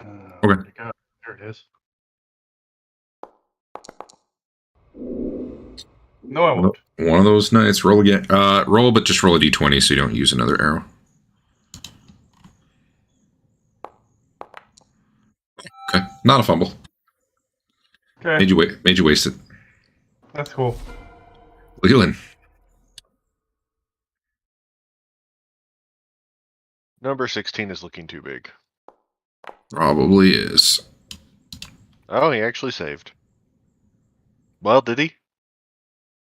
Okay. Where'd it go? There it is. No, I won't. One of those nights. Roll again. Roll, but just roll a d20 so you don't use another arrow. Okay, not a fumble. Okay, Made you waste it. that's cool. Lelion. Number 16 is looking too big. Probably is. Oh, he actually saved. Well, did he?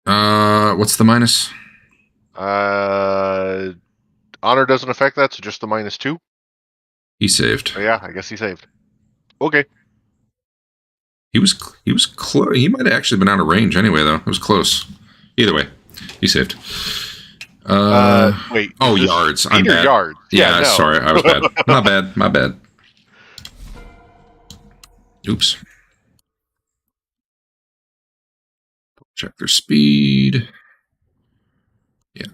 What's the minus? Honor doesn't affect that, so just the -2. He saved. Oh, yeah, I guess he saved. Okay. He was close. He might have actually been out of range anyway, though. It was close. Either way, he saved. Wait. Oh, is this yards. I'm feet or bad. yards? Yeah, no. sorry, I was bad. My bad. Oops. Check their speed. Yeah.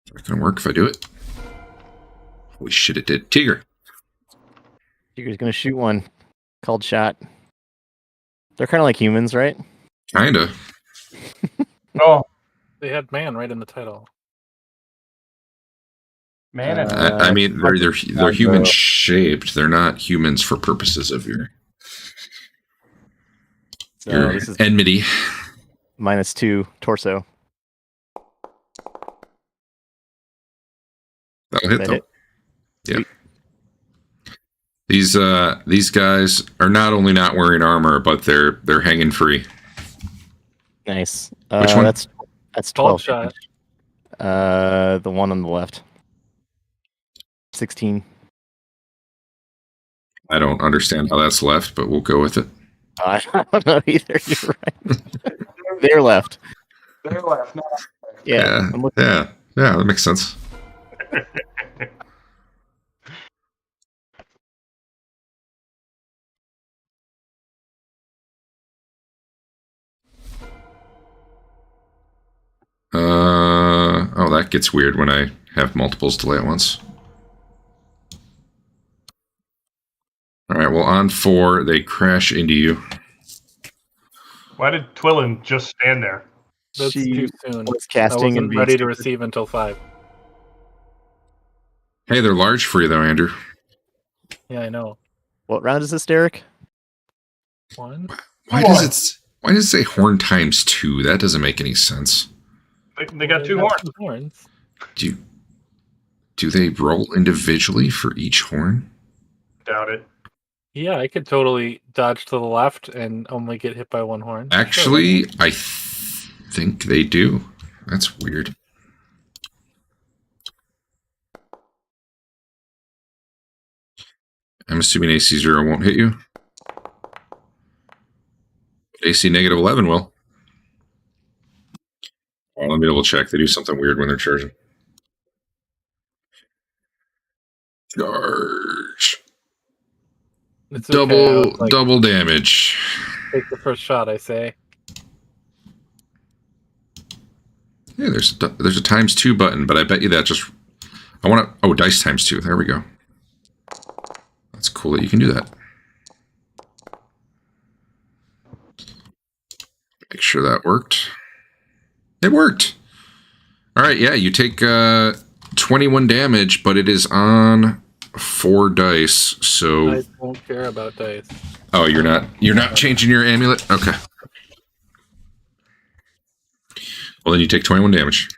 Is that gonna work if I do it? Holy shit, it did. Teeger. Teeger's gonna shoot one. Called shot. They're kind of like humans, right? Kinda. Oh, They had man right in the title. man. And I mean, they're human shaped. They're not humans for purposes of your So this is enmity. -2 torso. That'll hit That though. hit? Yeah. These guys are not only not wearing armor, but they're hanging free. Nice. Which one? That's Called 12. shot. The one on the left. 16. I don't understand how that's left, but we'll go with it. I don't know either. You're right. They're left. they're left. No. Yeah. I'm looking. Yeah, that makes sense. Oh, that gets weird when I have multiples delay at once. All right, well, on 4, they crash into you. Why did Twillen just stand there? That's She too soon. was I casting and wasn't being ready to stupid. receive until 5. Hey, they're large for you, though, Andrew. Yeah, I know. What round is this, Derek? 1. Why does it say horn times 2? That doesn't make any sense. They got two horns. horns. Do they roll individually for each horn? Doubt it. Yeah, I could totally dodge to the left and only get hit by one horn. Actually, I think they do. That's weird. I'm assuming AC 0 won't hit you. AC negative 11 will. Oh, let me double check. They do something weird when they're charging. Charge. It's okay, Double damage. Take the first shot, I say. Yeah, there's a ×2 button, but I bet you that just... I want to... Oh, dice ×2. There we go. That's cool that you can do that. Make sure that worked. It worked! Alright, yeah, you take 21 damage, but it is on 4 dice, so... I don't care about dice. Oh, you're not changing your amulet? Okay. Well, then you take 21 damage.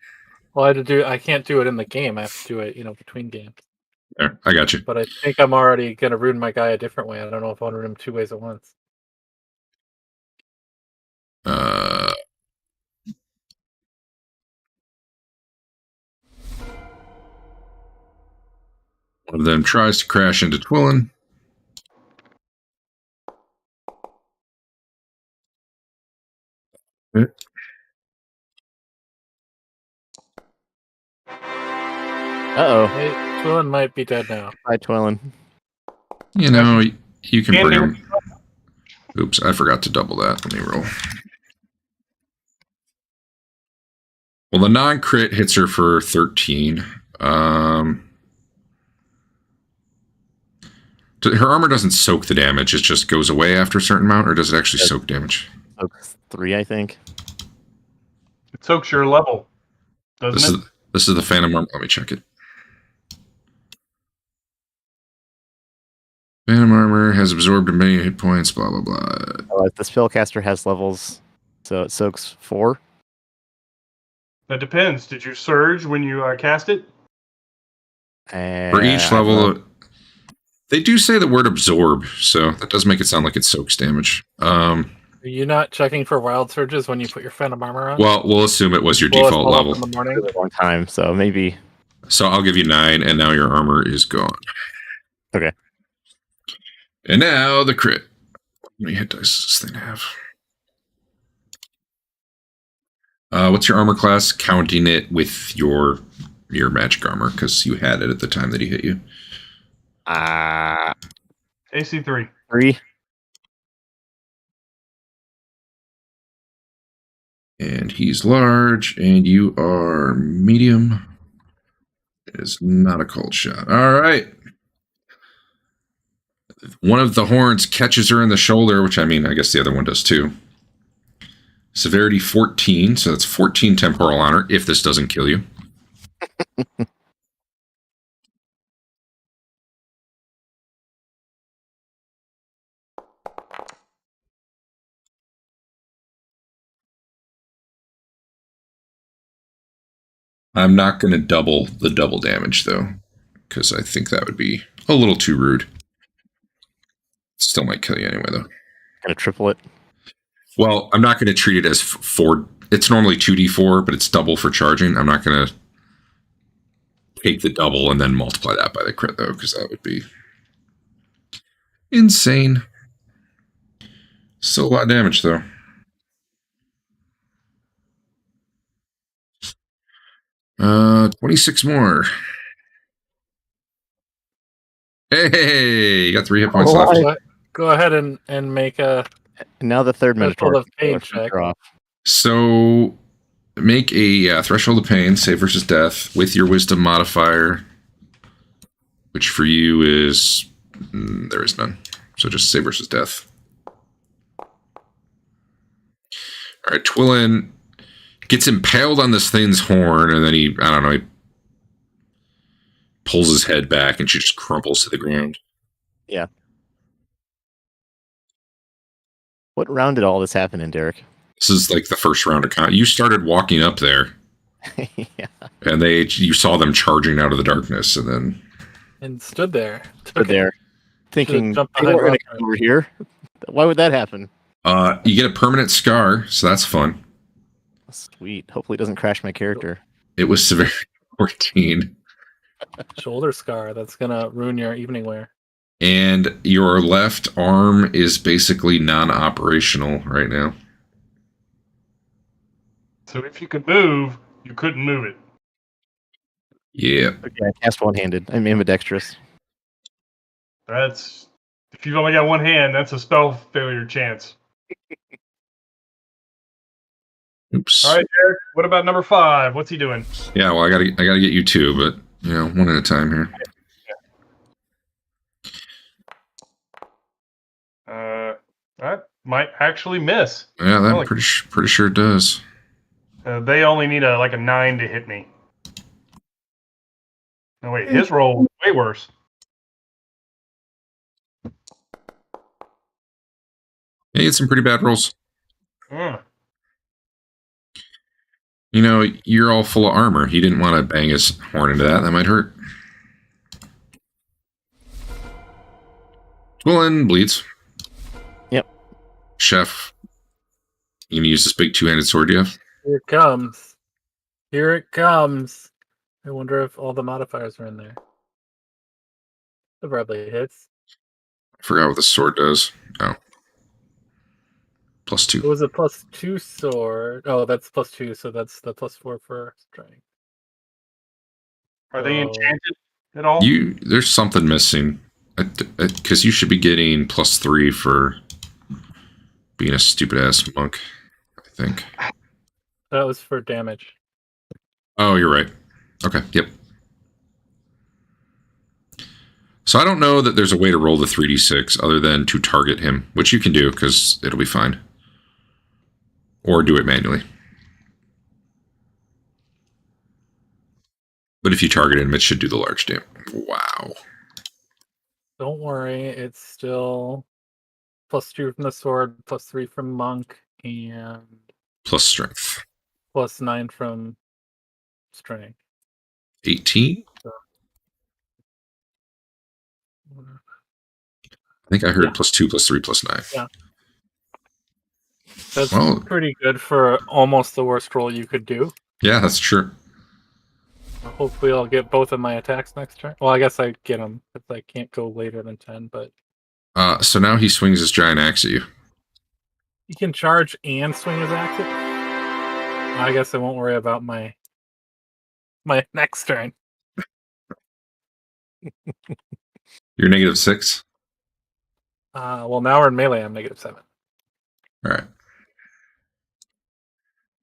Well, I can't do it in the game. I have to do it, between games. There, I got you. But I think I'm already going to rune my guy a different way. I don't know if I'll rune him 2 ways at once. One of them tries to crash into Twillen. Uh-oh. Hey, Twillen might be dead now. Hi, Twillen. You know, you can bring him. Oops, I forgot to double that. Let me roll. Well, the non-crit hits her for 13. Her armor doesn't soak the damage. It just goes away after a certain amount, or does it actually soak damage? Soaks 3, I think. It soaks your level, doesn't it? This is the Phantom Armor. Let me check it. Phantom Armor has absorbed many hit points, blah, blah, blah. Oh, the spellcaster has levels, so it soaks 4. That depends. Did you surge when you cast it? For each level, they do say the word absorb, so that does make it sound like it soaks damage. Are you not checking for wild surges when you put your Phantom Armor on? Well, we'll assume it was your default level. In the morning? A long time, so maybe. So I'll give you 9, and now your armor is gone. Okay. And now the crit. How many hit dice does this thing have? What's your armor class? Counting it with your magic armor, because you had it at the time that he hit you. AC 3. 3. And he's large, and you are medium. It is not a cold shot. All right. One of the horns catches her in the shoulder, which I guess the other one does too. Severity 14, so that's 14 temporal on her, if this doesn't kill you. I'm not going to double the double damage, though, because I think that would be a little too rude. Still might kill you anyway, though. Gonna triple it? Well, I'm not going to treat it as 4. It's normally 2d4, but it's double for charging. I'm not going to take the double and then multiply that by the crit, though, because that would be insane. Still a lot of damage, though. Uh, 26 more. Hey, you got 3 hit points left. Go ahead and make a... Now the third Minotaur. of pain check. So, make a Threshold of Pain, save versus death, with your Wisdom modifier, which for you is... there is none. So just save versus death. Alright, Twillen gets impaled on this thing's horn, and then he pulls his head back, and she just crumples to the ground. Yeah. What round did all this happen in, Derek? This is like the first round of combat. You started walking up there. Yeah. And you saw them charging out of the darkness, and then... And stood there. Stood there. Should've thinking jumped people behind are going to Rothbert. come over here. Why would that happen? You get a permanent scar, so that's fun. Sweet. Hopefully, it doesn't crash my character. It was severe 14. Shoulder scar. That's gonna ruin your evening wear. And your left arm is basically non-operational right now. So if you could move, you couldn't move it. Yeah. Okay, I cast one-handed. I'm ambidextrous. That's if you've only got one hand, that's a spell failure chance. Oops. All right, Derek. What about number 5? What's he doing? Yeah, well, I gotta get you two, but one at a time here. That might actually miss. Yeah, that pretty sure it does. They only need a 9 to hit me. No, wait, his roll was way worse. He had some pretty bad rolls. Mm. You're all full of armor. He didn't want to bang his horn into that. That might hurt. Twillen bleeds. Yep. Chef, you gonna use this big two-handed sword you have? Here it comes. Here it comes. I wonder if all the modifiers are in there. It probably hits. I forgot what the sword does. Oh. It +2. was a +2 sword. Oh, that's +2, so that's the +4 for strength. Are they So- enchanted at all? There's something missing. Because you should be getting +3 for being a stupid-ass monk, I think. That was for damage. Oh, you're right. Okay, yep. So I don't know that there's a way to roll the 3d6 other than to target him, which you can do because it'll be fine. Or do it manually. But if you target him, it should do the large damage. Wow. Don't worry, it's still +2 from the sword, +3 from monk, and Plus strength. +9 from strength. 18? I think I heard Yeah. +2, +3, +9. Yeah. That's Well- pretty good for almost the worst roll you could do. Yeah, that's true. Hopefully I'll get both of my attacks next turn. Well, I guess I get them if I can't go later than 10, but So now he swings his giant axe at you. he can charge and swing his axe. I guess I won't worry about my next turn. You're -6? Well, now we're in melee. I'm -7. All right.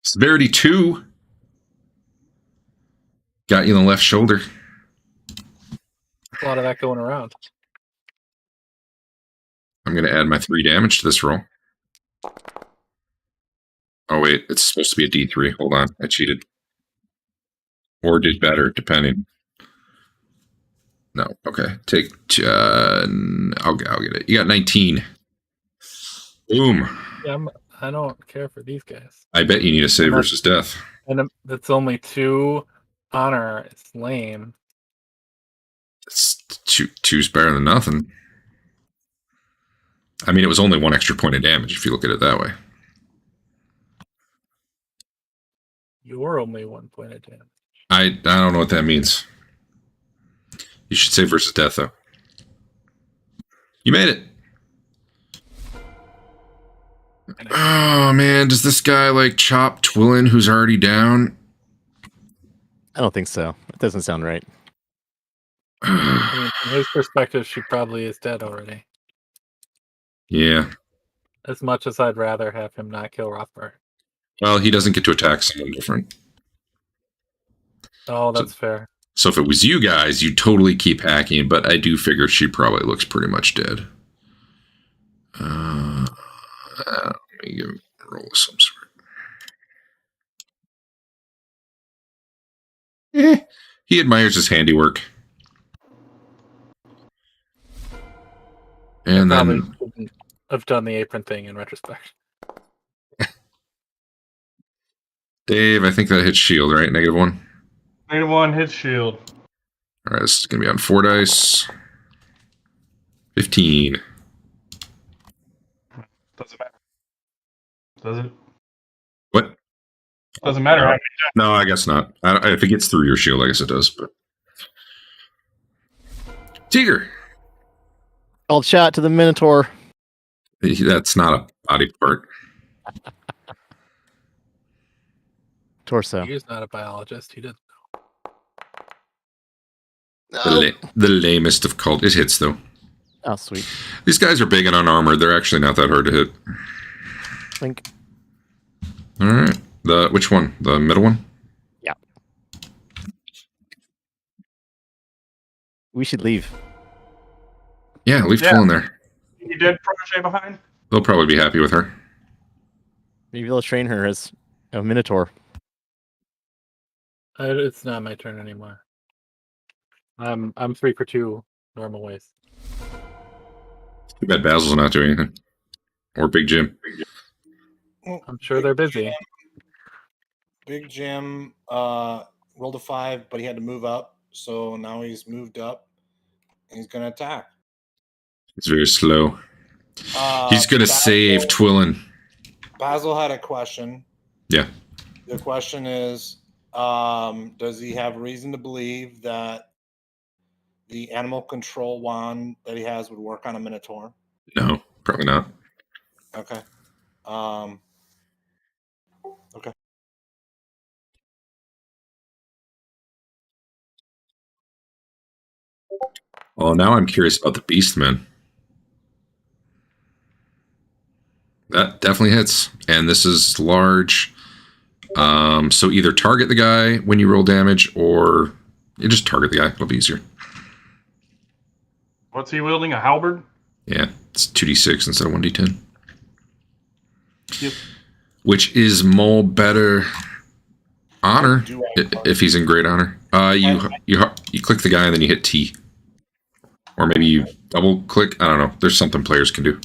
Severity 2. Got you in the left shoulder. A lot of that going around. I'm going to add my 3 damage to this roll. Oh, wait. It's supposed to be a D3. Hold on. I cheated. Or did better, depending. No. Okay. Take... I'll get it. You got 19. Boom. Yeah, I don't care for these guys. I bet you need a save versus death. And that's only 2 honor. It's lame. It's two's better than nothing. I mean, it was only 1 extra point of damage if you look at it that way. You're only 1 point of damage. I don't know what that means. You should say versus death, though. You made it. Oh, man. Does this guy, chop Twillen, who's already down? I don't think so. It doesn't sound right. I mean, from his perspective, she probably is dead already. Yeah. As much as I'd rather have him not kill Rothbert. Well, he doesn't get to attack someone different. Oh, that's fair. So if it was you guys, you'd totally keep hacking, but I do figure she probably looks pretty much dead. Let me give him a roll of some sort. He admires his handiwork. And Probably then shouldn't have done the apron thing in retrospect. Dave, I think that hits shield, right? -1. -1 hits shield. All right, this is going to be on 4 dice. 15. Doesn't matter. Does it? What? Doesn't matter. how No, I guess not. If it gets through your shield, I guess it does. But Teeger. Called shot to the Minotaur. That's not a body part. Torso. He's not a biologist. He doesn't. The lamest of cult. It hits though. Oh, sweet. These guys are big and unarmored. They're actually not that hard to hit. Think. All right. Which one? The middle one? Yeah. We should leave. Yeah, leave Twillen there. You did protege behind? They'll probably be happy with her. Maybe they'll train her as a Minotaur. It's not my turn anymore. I'm 3 for 2 normal ways. Too bad Basil's not doing anything. Or Big Jim. I'm sure they're busy. Big Jim rolled a 5, but he had to move up. So now he's moved up. And he's going to attack. It's very slow. He's going to save Twillen. Basil had a question. Yeah. The question is, does he have reason to believe that the animal control wand that he has would work on a Minotaur? No, probably not. Okay. Okay. Well, now I'm curious about the Beastman. That definitely hits. And this is large. So either target the guy when you roll damage, or you just target the guy. It'll be easier. What's he wielding? A halberd? Yeah, it's 2d6 instead of 1d10. Yep. Which is more better honor if he's in great honor. You click the guy and then you hit T. Or maybe you double click. I don't know. There's something players can do.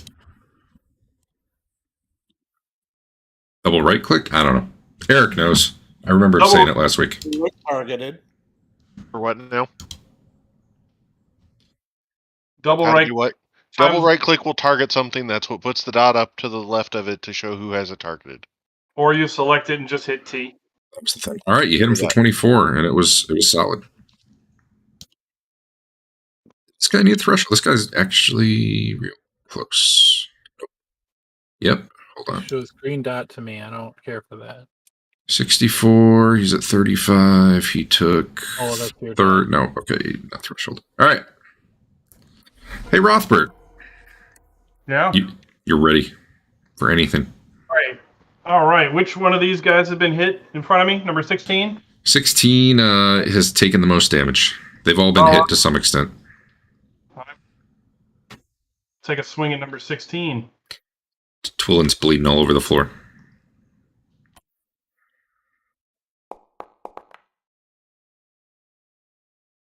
Double right click? I don't know. Eric knows. I remember saying it last week. Targeted. For what now? Double How right. do what? Double right click will target something. That's what puts the dot up to the left of it to show who has it targeted. Or you select it and just hit T. That was the thing. All right, you hit him for 24, and it was solid. This guy needs threshold. This guy's actually real close. Yep. Hold on. It shows green dot to me. I don't care for that. 64. He's at 35. He took That's your third. No, okay, not threshold. All right. Hey, Rothbert. Yeah. You're ready for anything. All right. Which one of these guys have been hit in front of me? Number 16? 16 has taken the most damage. They've all been hit to some extent. Take a swing at number 16. Twillen's bleeding all over the floor.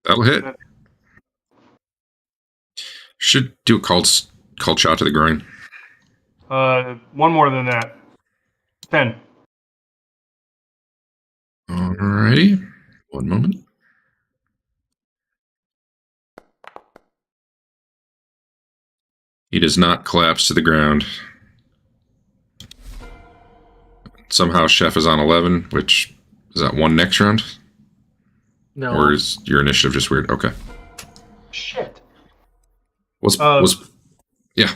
That'll hit. Should do a called shot to the groin. One more than that. 10. Alrighty. One moment. He does not collapse to the ground. Somehow Chef is on 11, which is that one next round? No. Or is your initiative just weird? Okay. Shit. Yeah.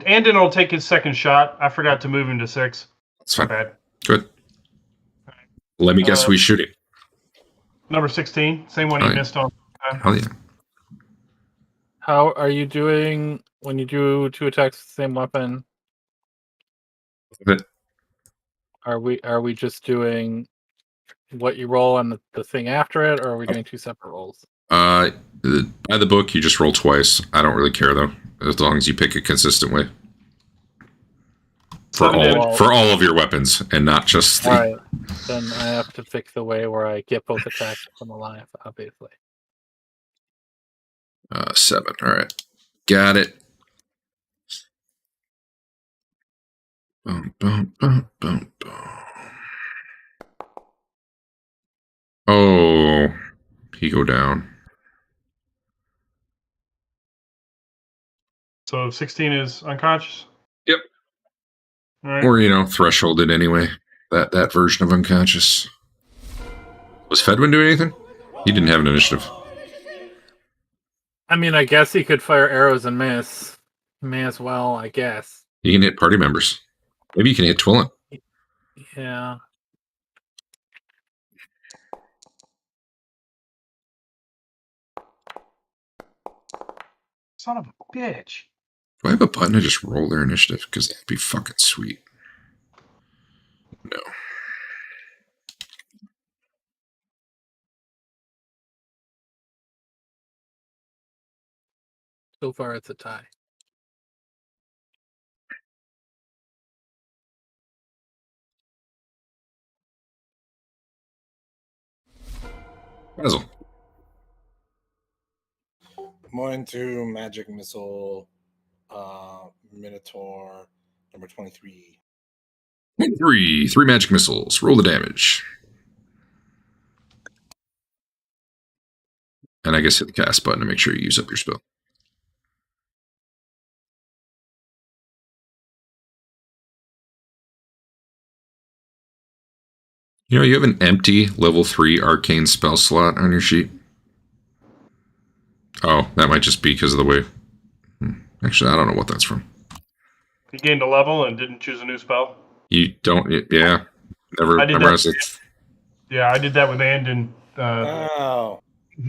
Andeon will take his second shot. I forgot to move him to 6. It's fine. Bad. Good. Let me guess who he's shooting. Number 16. Same one he missed on. Hell yeah. How are you doing when you do 2 attacks with the same weapon? Are we just doing what you roll on the thing after it, or are we doing 2 separate rolls? By the book, you just roll twice. I don't really care though, as long as you pick a consistent way for all of your weapons and not just the. All right, then I have to pick the way where I get both attacks from the life, obviously. 7. All right, got it. Boom, boom, boom, boom, boom. Oh, he go down. So 16 is unconscious? Yep. All right. Or, thresholded anyway. That version of unconscious. Was Fedwin doing anything? He didn't have an initiative. I mean, I guess he could fire arrows and miss. May as well, I guess. You can hit party members. Maybe you can hit Twillen. Yeah. Son of a bitch. Do I have a button to just roll their initiative? Because that'd be fucking sweet. No. So far, it's a tie. Basil. I'm going to Magic Missile Minotaur number 23. 3 magic missiles. Roll the damage. And I guess hit the cast button to make sure you use up your spell. You have an empty level 3 arcane spell slot on your sheet. Oh, that might just be because of the way. Actually, I don't know what that's from. You gained a level and didn't choose a new spell? You don't, yeah. Never memorized it. Yeah, I did that with Andeon Oh.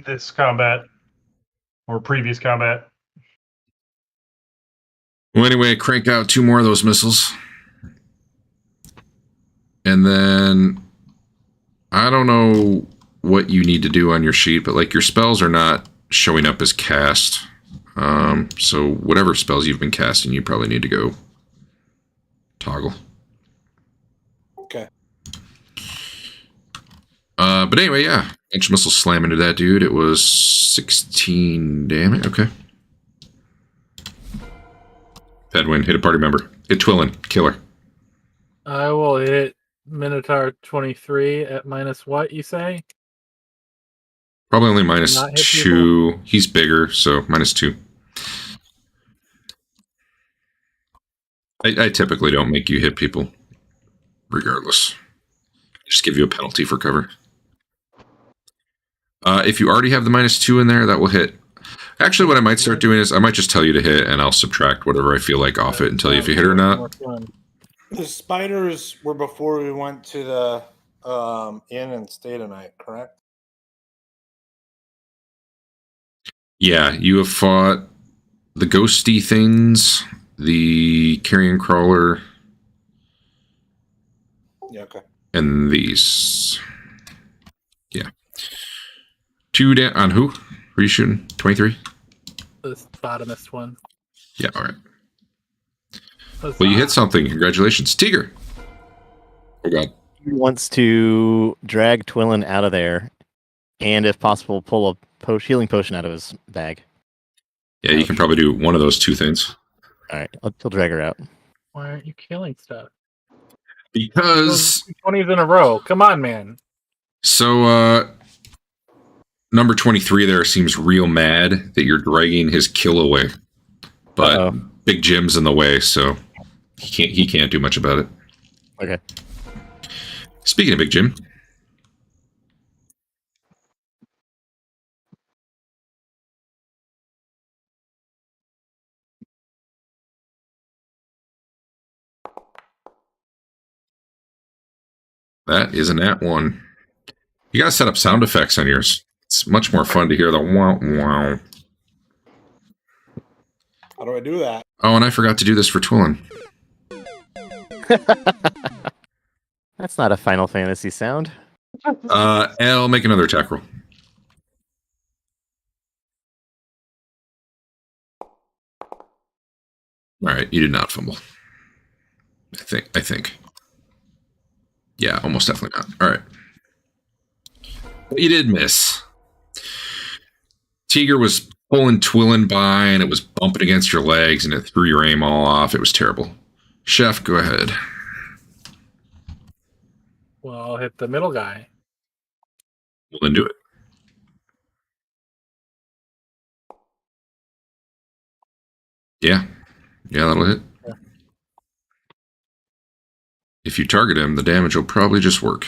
this combat. Or previous combat. Well, anyway, crank out 2 more of those missiles. And then, I don't know what you need to do on your sheet, but like your spells are not showing up as cast. So whatever spells you've been casting, you probably need to go toggle. Okay. But anyway, yeah. Edge missile slam into that dude. It was 16 damage. Okay. Fedwin, hit a party member. Hit Twillen, killer. I will hit Minotaur 23 at minus what, you say? Probably only minus Not hit 2. people? He's bigger, so minus 2. I typically don't make you hit people, regardless. Just give you a penalty for cover. If you already have the minus 2 in there, that will hit. Actually, what I might start doing is I might just tell you to hit, and I'll subtract whatever I feel like off it and tell you if you hit it or not. The spiders were before we went to the inn and stayed tonight, correct? Yeah, you have fought the ghosty things, the carrion crawler, Yeah, okay. and these. Yeah. 2 on who? Were you shooting? 23? This bottomest one. Yeah, all right. Well, you hit something. Congratulations. Teeger. Oh, God. He wants to drag Twillen out of there, and if possible, pull a healing potion out of his bag. Yeah, you can probably do one of those 2 things. All right, he'll drag her out. Why aren't you killing stuff? Because 20s in a row. Come on, man. So, number 23 there seems real mad that you're dragging his kill away. But Big Jim's in the way, so he can't do much about it. Okay. Speaking of Big Jim. That is a nat 1. You gotta set up sound effects on yours. It's much more fun to hear the wow wow. How do I do that? Oh, and I forgot to do this for Twillen. That's not a Final Fantasy sound. I'll make another attack roll. Alright, you did not fumble. I think. Yeah, almost definitely not. Alright. You did miss. Teeger was pulling Twillen by, and it was bumping against your legs, and it threw your aim all off. It was terrible. Chef, go ahead. Well, I'll hit the middle guy. Well, then do it. Yeah, that'll hit. Yeah. If you target him, the damage will probably just work.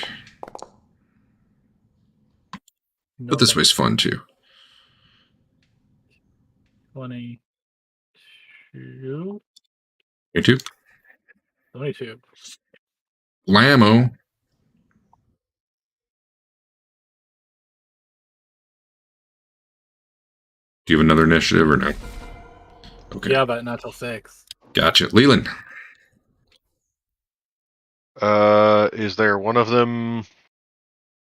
No, But this way's fun too. 22. 22. 22. Blammo. Do you have another initiative or no? Okay. Yeah, but not till 6. Gotcha. Leland. Is there one of them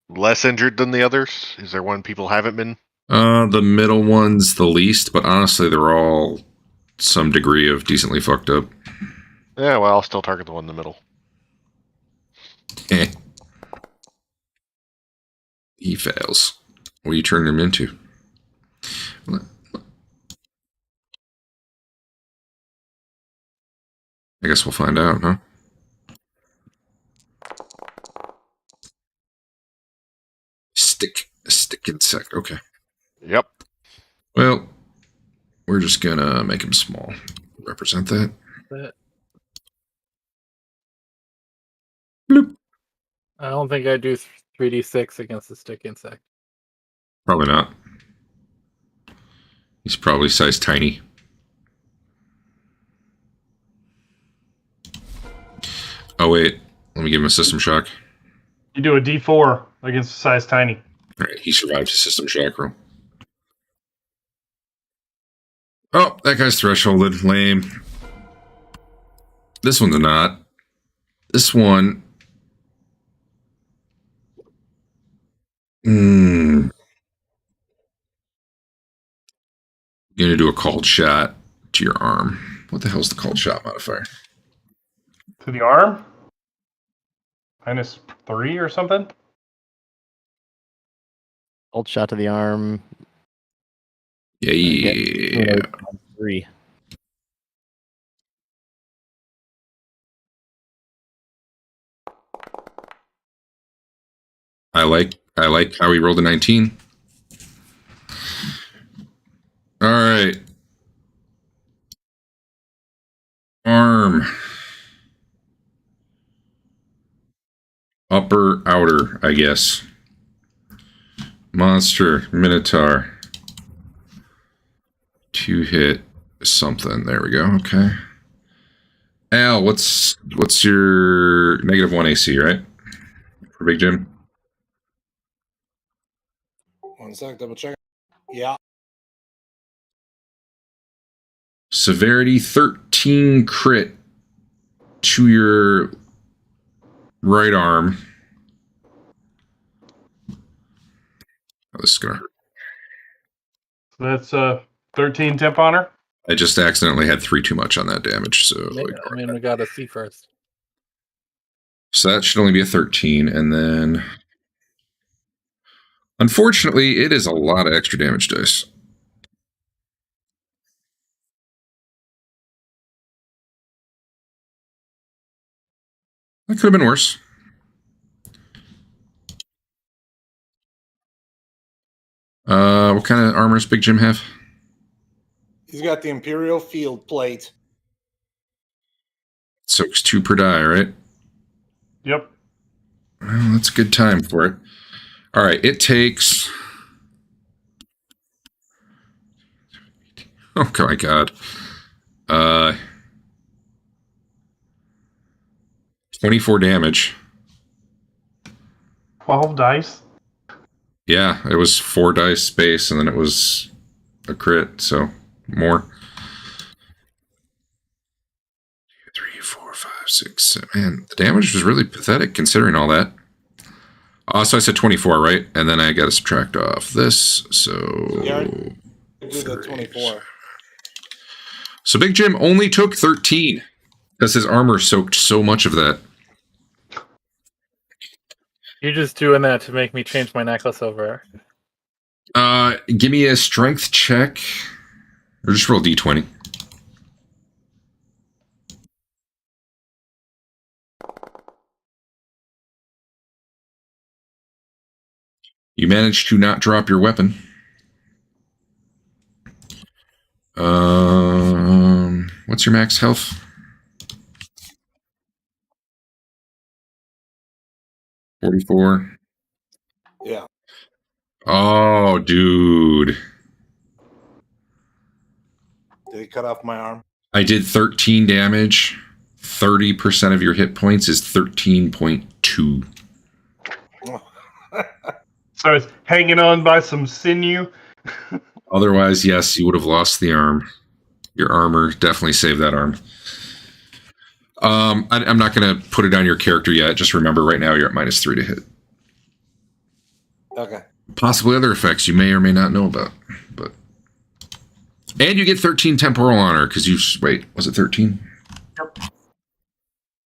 less injured than the others? Is there one people haven't been? The middle one's the least, but honestly, they're all some degree of decently fucked up. Yeah, well, I'll still target the one in the middle. He fails. What are you turning him into? I guess we'll find out, huh? Stick insect. Okay. Yep. Well, we're just gonna make him small. Represent that. Bloop. I don't think I do 3d6 against the stick insect. Probably not. He's probably size tiny. Oh wait, let me give him a system shock. You do a D4 against size tiny. All right, he survived his system shock roll. Oh, that guy's thresholded. Lame. This one's not. This one. Gonna do a called shot to your arm. What the hell's the called shot modifier? To the arm? -3 or something? Old shot to the arm. Yeah. 3. I like how he rolled a 19. All right. Arm. Upper, outer, I guess. Monster, Minotaur. 2 hit something. There we go. Okay. Al, what's your -1 AC, right? For Big Jim? One sec, double check. Yeah. Severity 13 crit to your right arm. Oh, this is gonna hurt. So that's 13 temp honor. I just accidentally had 3 too much on that damage, so I mean, we gotta see first. So that should only be a 13, and then unfortunately, it is a lot of extra damage dice. That could have been worse. What kind of armor does Big Jim have? He's got the Imperial Field Plate. So it's 2 per die, right? Yep. Well, that's a good time for it. All right, it takes... Oh my god. 24 damage. 12 dice. Yeah, it was 4 dice space, and then it was a crit, so more. 3, 4, 5, 6, 7. Man, the damage was really pathetic considering all that. So I said 24, right? And then I got to subtract off this, so... Yeah, do the 24. So Big Jim only took 13, because his armor soaked so much of that. You're just doing that to make me change my necklace over. Give me a strength check. Or just roll d20. You managed to not drop your weapon. What's your max health? 44. Yeah. Oh, dude. Did he cut off my arm? I did 13 damage. 30% of your hit points is 13.2. So it's hanging on by some sinew. Otherwise, yes, you would have lost the arm. Your armor definitely saved that arm. I'm not going to put it on your character yet. Just remember, right now you're at -3 to hit. Okay. Possibly other effects you may or may not know about, but and you get 13 temporal honor because you wait. Was it 13? Yep.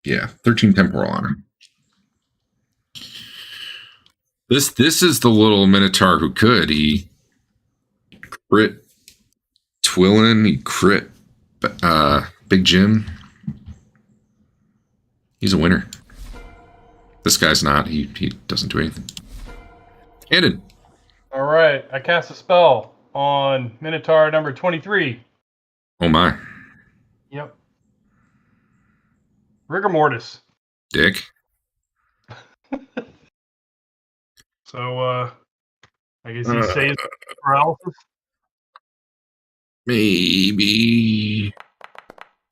Yeah, 13 temporal honor. This is the little Minotaur who could. He crit Twillen. He crit Big Jim. He's a winner. This guy's not. He doesn't do anything. Andeon. All right, I cast a spell on Minotaur number 23. Oh my. Yep. Rigor mortis. Dick. So, I guess he saves paralysis. Maybe.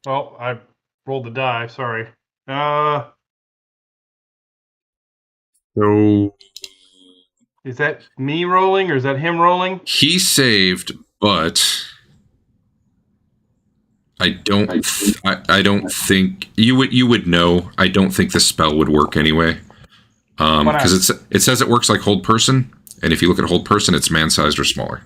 Well, I rolled the die. Sorry. So Is that me rolling or is that him rolling? he saved, but I don't think you would know. I don't think the spell would work anyway. Because it says it works like hold person, and if you look at hold person, it's man-sized or smaller.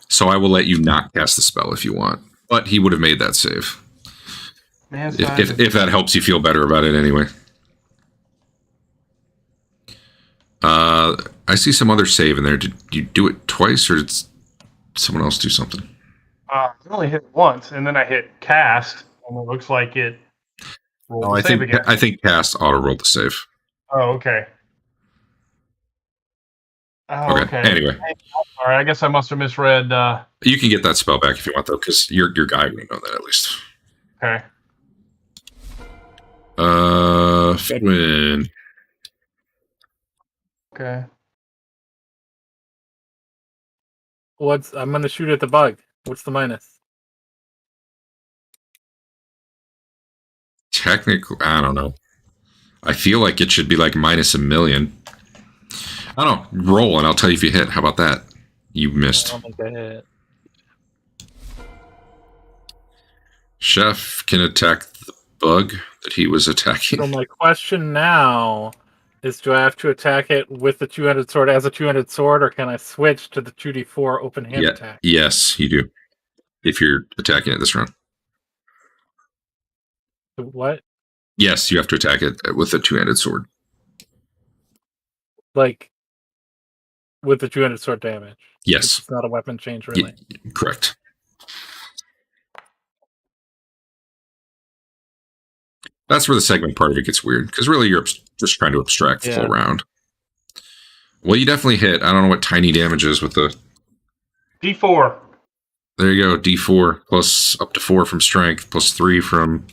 So I will let you not cast the spell if you want, but he would have made that save. If that helps you feel better about it anyway. I see some other save in there. Did you do it twice, or did someone else do something? I only hit once, and then I hit cast, and it looks like it rolled the save again. I think cast auto rolled the save. Oh, okay. Oh, okay. Anyway. All right, I guess I must have misread. You can get that spell back if you want, though, because your guy would know that at least. Okay. Fedwin. Okay. I'm gonna shoot at the bug. What's the minus? Technically, I don't know. I feel like it should be like -1,000,000. I don't know. Roll and I'll tell you if you hit. How about that? You missed. I don't think I hit. Chef can attack the bug that he was attacking. So my question now is, do I have to attack it with the two-handed sword as a two-handed sword, or can I switch to the 2d4 open hand attack? Yes, you do. If you're attacking it this round. What? Yes, you have to attack it with a two-handed sword. Like, with the two-handed sword damage? Yes. It's not a weapon change, really? Correct. That's where the segment part of it gets weird, because really you're just trying to abstract the full round. Well, you definitely hit. I don't know what tiny damage is with the... D4. There you go, D4, plus up to 4 from strength, plus 3 from...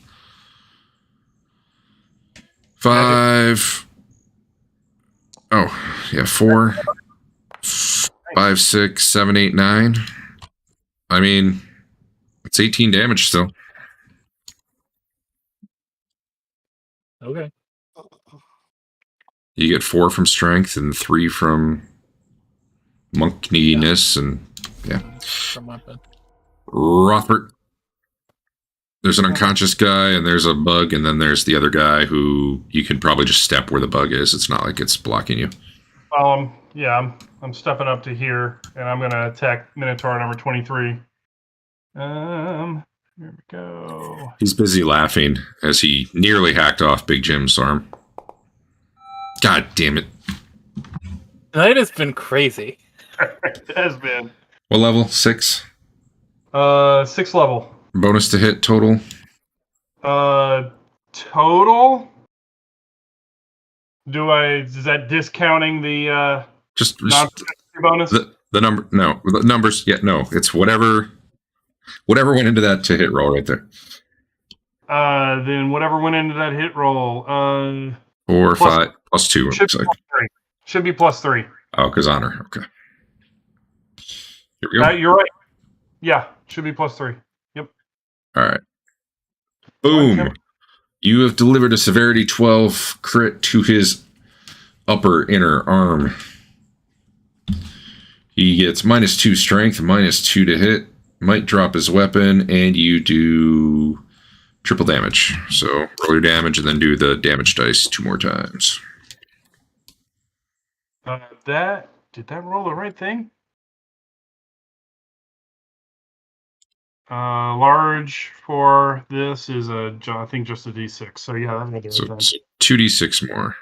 5... Oh, yeah, 4... 5, 6, 7, 8, 9. I mean, it's 18 damage still. Okay. You get 4 from strength and 3 from monkiness, and yeah. From weapon. Rothbert. There's an unconscious guy, and there's a bug, and then there's the other guy who you can probably just step where the bug is. It's not like it's blocking you. Yeah, I'm stepping up to here, and I'm gonna attack Minotaur number 23. Here we go. He's busy laughing as he nearly hacked off Big Jim's arm. God damn it. Tonight has been crazy. It has been. What level? 6? 6th level. Bonus to hit total? Total? Is that discounting the just bonus? the number? No, the numbers. Yeah, no. It's whatever Whatever went into that to hit roll right there. Then whatever went into that hit roll. 4, Plus- 5, plus 2. It Should looks be like. plus 3. Should be plus 3. Oh, because honor. Okay. Here we go. You're right. Yeah, should be plus 3. Yep. All right. Boom. You have delivered a severity 12 crit to his upper inner arm. He gets -2 strength, -2 to hit. Might drop his weapon, and you do triple damage. So roll your damage and then do the damage dice 2 more times. Did that roll the right thing? Large for this is I think just a D6. So yeah, that rolled the right So thing. 2d6 more.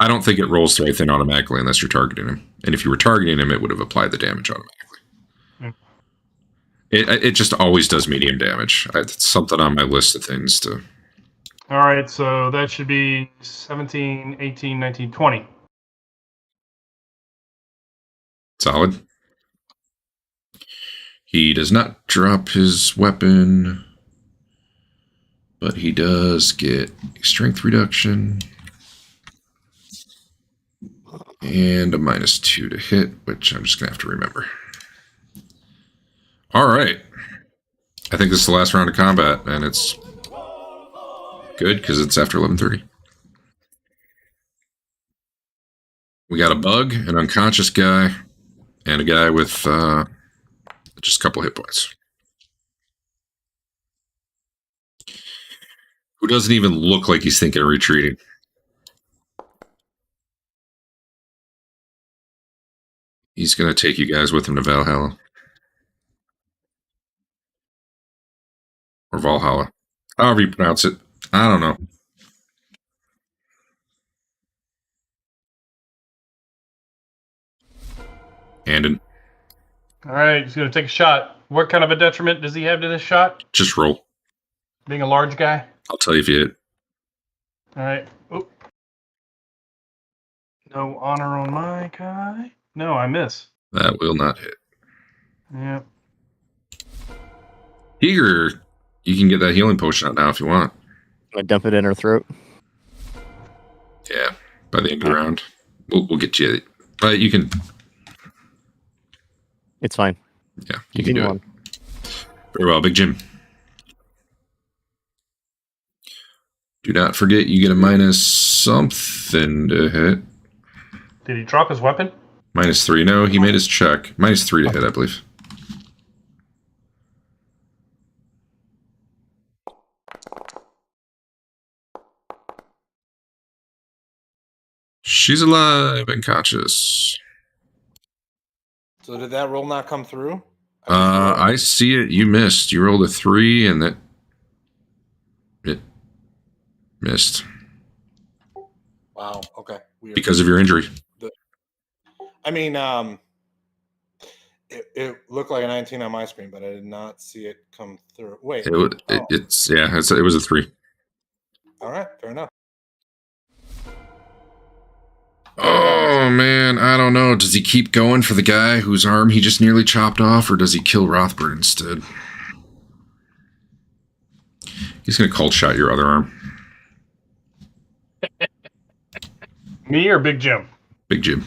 I don't think it rolls the right thing automatically unless you're targeting him. And if you were targeting him, it would have applied the damage automatically. Yeah. It just always does medium damage. It's something on my list of things to... All right, so that should be 17, 18, 19, 20. Solid. He does not drop his weapon, but he does get a strength reduction and a -2 to hit, which I'm just going to have to remember. All right. I think this is the last round of combat, and it's good because it's after 11:30. We got a bug, an unconscious guy, and a guy with just a couple hit points. Who doesn't even look like he's thinking of retreating. He's going to take you guys with him to Valhalla. Or Valhalla. However you pronounce it. I don't know. Andeon. All right, he's going to take a shot. What kind of a detriment does he have to this shot? Just roll. Being a large guy? I'll tell you if you hit. All right. Oop. No honor on my guy. No, I miss. That will not hit. Yep. Teeger, you can get that healing potion out now if you want. I dump it in her throat. Yeah, by the end of the round. We'll get you. But you can... It's fine. Yeah, you can do on. it. Very well, Big Jim. Do not forget you get a -something to hit. Did he drop his weapon? -3. No, he made his check. -3 to hit, I believe. She's alive and conscious. So did that roll not come through? I see it. You missed. You rolled a 3 and that... It missed. Wow. Okay. Weird. Because of your injury. I mean, it looked like a 19 on my screen, but I did not see it come through. Wait. It was a 3. All right. Fair enough. Oh, man. I don't know. Does he keep going for the guy whose arm he just nearly chopped off, or does he kill Rothbert instead? He's going to cold shot your other arm. Me or Big Jim? Big Jim.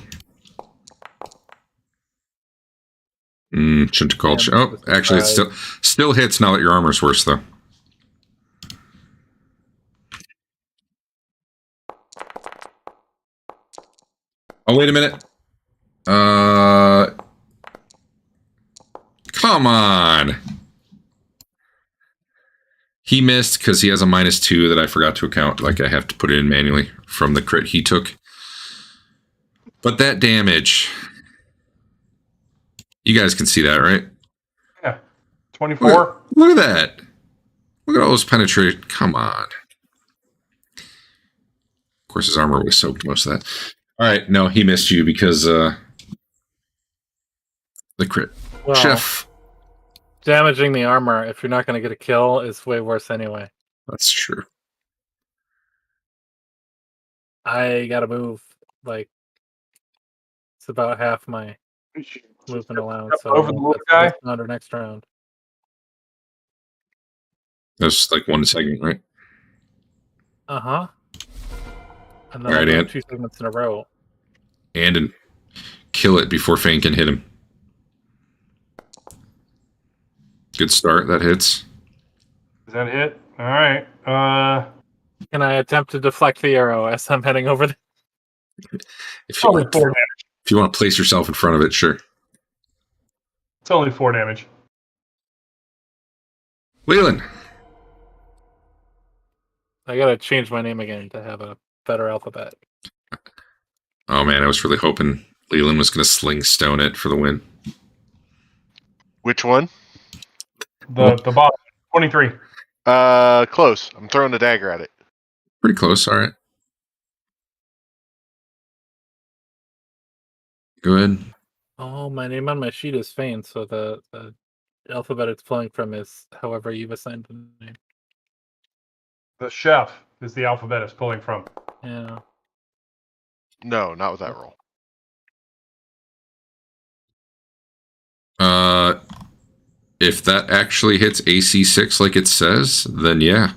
Shouldn't have called shot. Oh, actually, it still hits now that your armor's worse, though. Oh, wait a minute. Come on. He missed because he has a -2 that I forgot to account. Like, I have to put it in manually from the crit he took. But that damage... You guys can see that, right? Yeah. 24. Look at that. Look at all those penetrate. Come on. Of course, his armor was soaked most of that. All right, no, he missed you because the crit. Well, Chef. damaging the armor, if you're not going to get a kill, is way worse anyway. That's true. I got to move, like, it's about half my... movement allowance. So Over the little guy? this round or next round. That's like one segment, right? Uh-huh. And then All I'll right, go Ant. 2 segments in a row. And kill it before Fain can hit him. Good start. That hits. Is that it? All right. Can I attempt to deflect the arrow as I'm heading over there? If you, only want, 4 damage. if you want to place yourself in front of it, sure. It's only 4 damage. Leland. I gotta change my name again to have a better alphabet. Oh man, I was really hoping Leland was going to sling stone it for the win. Which one? The bottom 23. Close. I'm throwing a dagger at it. Pretty close. All right. Go ahead. Oh, my name on my sheet is Fain, so the alphabet it's flowing from is however you've assigned the name. The chef is the alphabet it's pulling from. Yeah. No, not with that roll. If that actually hits AC 6 like it says, then yeah.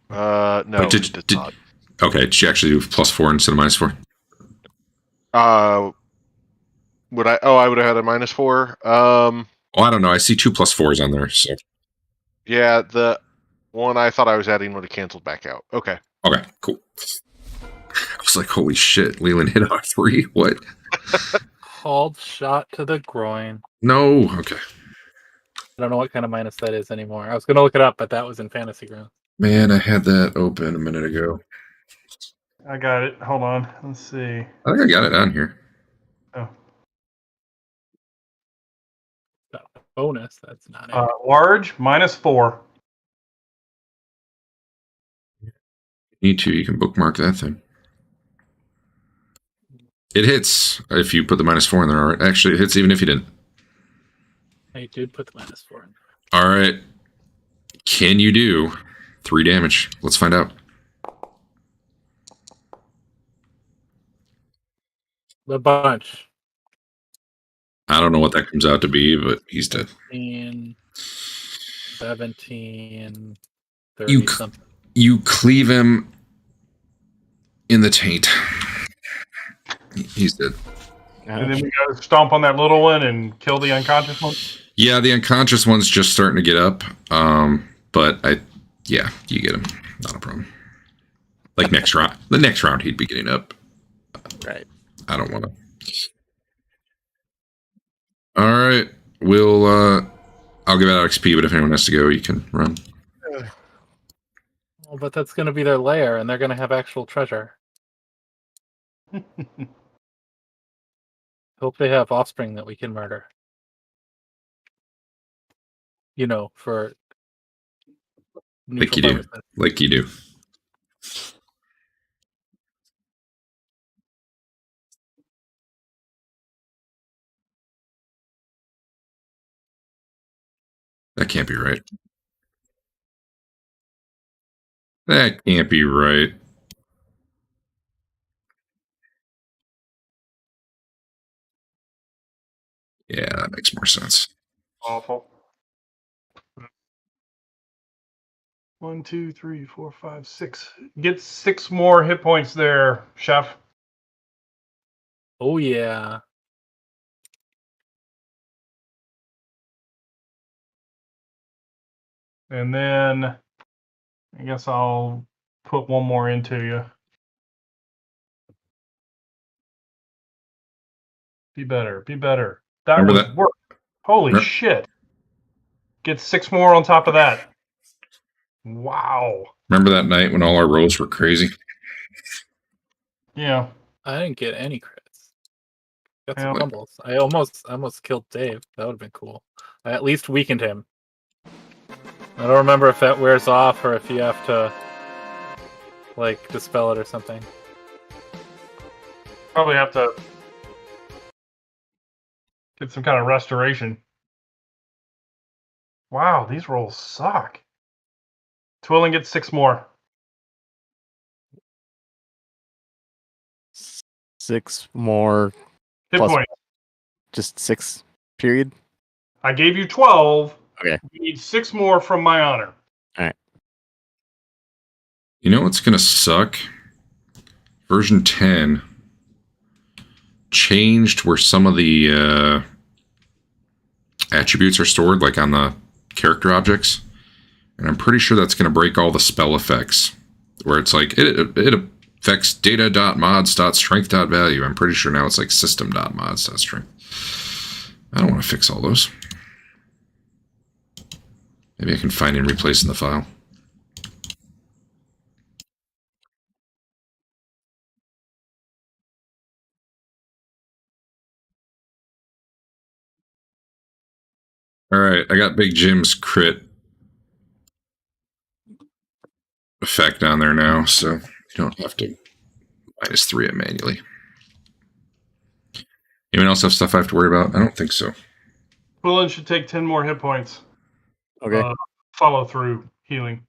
No, But it did not. Okay, did you actually do +4 instead of -4? Would I? Oh, I would have had a -4. Well, I don't know. I see 2 +4s on there. So Yeah, the one I thought I was adding would have canceled back out. Okay. okay, cool. I was like, holy shit, Leland hit on 3. What? Called shot to the groin. No. Okay. I don't know what kind of minus that is anymore. I was gonna look it up, but that was in Fantasy Ground. Man, I had that open a minute ago. I got it. Hold on. Let's see. I think I got it on here. Oh. Got a bonus. That's not it. Large -4. Need to. You can bookmark that thing. It hits if you put the -4 in there. All right. Actually, it hits even if you didn't. I did put the -4 in. All right. Can you do 3 damage? Let's find out. A bunch. I don't know what that comes out to be, but he's dead. 17, 30 You something. You cleave him in the taint. He's dead. And then we got to stomp on that little one and kill the unconscious one. Yeah, the unconscious one's just starting to get up. But you get him. Not a problem. Like next round. The next round he'd be getting up. Right. I don't want to. All right. I'll give out XP, but if anyone has to go, you can run. Well, but that's going to be their lair, and they're going to have actual treasure. Hope they have offspring that we can murder. You know, for Like you do. purposes. Like you do. That can't be right. That can't be right. Yeah, that makes more sense. Awful. 1, 2, 3, 4, 5, 6. Get 6 more hit points there, chef. Oh, yeah. And then I guess I'll put 1 more into you. Be better. Be better. That Remember was that- work. Holy shit. Get 6 more on top of that. Wow. Remember that night when all our rolls were crazy? Yeah. I didn't get any crits. Got Yeah. some fumbles. I almost killed Dave. That would have been cool. I at least weakened him. I don't remember if that wears off or if you have to, like, dispel it or something. Probably have to get some kind of restoration. Wow, these rolls suck. Twillen gets 6 more. 6 more Hit Plus- points. Just 6, period? I gave you 12. Okay. You need 6 more from my honor. You know what's going to suck? Version 10 changed where some of the attributes are stored, like on the character objects. And I'm pretty sure that's going to break all the spell effects, where it's like, it affects data.mods.strength.value. I'm pretty sure now it's like system.mods.strength. I don't want to fix all those. Maybe I can find and replace in the file. All right, I got Big Jim's crit effect on there now, so you don't have to -3 it manually. Anyone else have stuff I have to worry about? I don't think so. Twillen should take 10 more hit points. Okay. Follow through healing.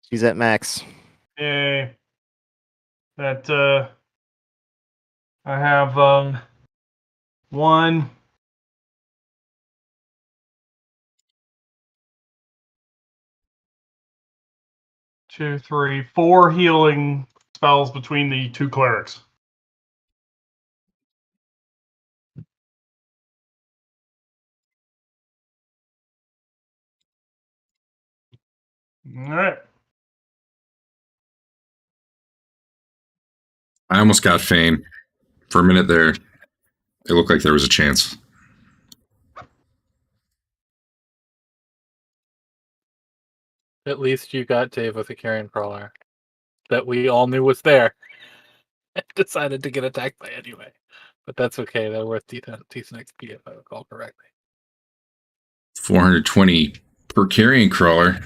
She's at max. Yay. That, I have, 1, 2, 3, 4 healing spells between the 2 clerics. All right. I almost got Fain. For a minute there, it looked like there was a chance. At least you got Dave with a carrion crawler that we all knew was there. And decided to get attacked by anyway. But that's okay. They're worth decent XP if I recall correctly. 420 per carrion crawler.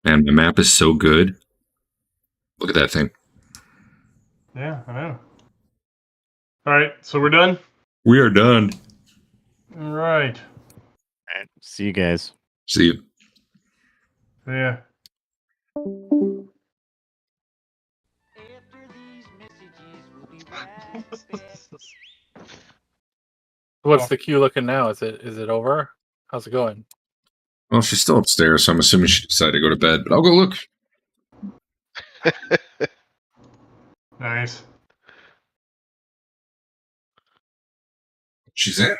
Man, the map is so good. Look at that thing. Yeah, I know. All right, so we're done? We are done. All right. All right. See you guys. See you. Yeah. What's the queue looking now? Is it over? How's it going? Well, she's still upstairs, so I'm assuming she decided to go to bed, but I'll go look. Nice. She's in.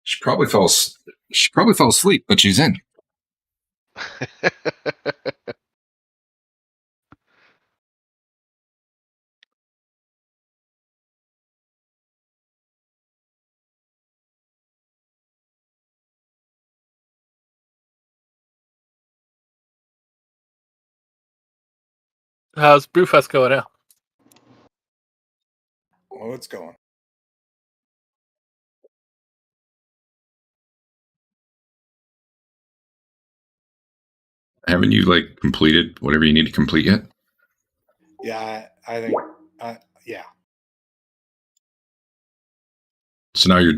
She probably fell asleep, but she's in. How's Brewfest going out? Oh, it's going. Haven't you like completed whatever you need to complete yet? Yeah, I think. Yeah. So now you're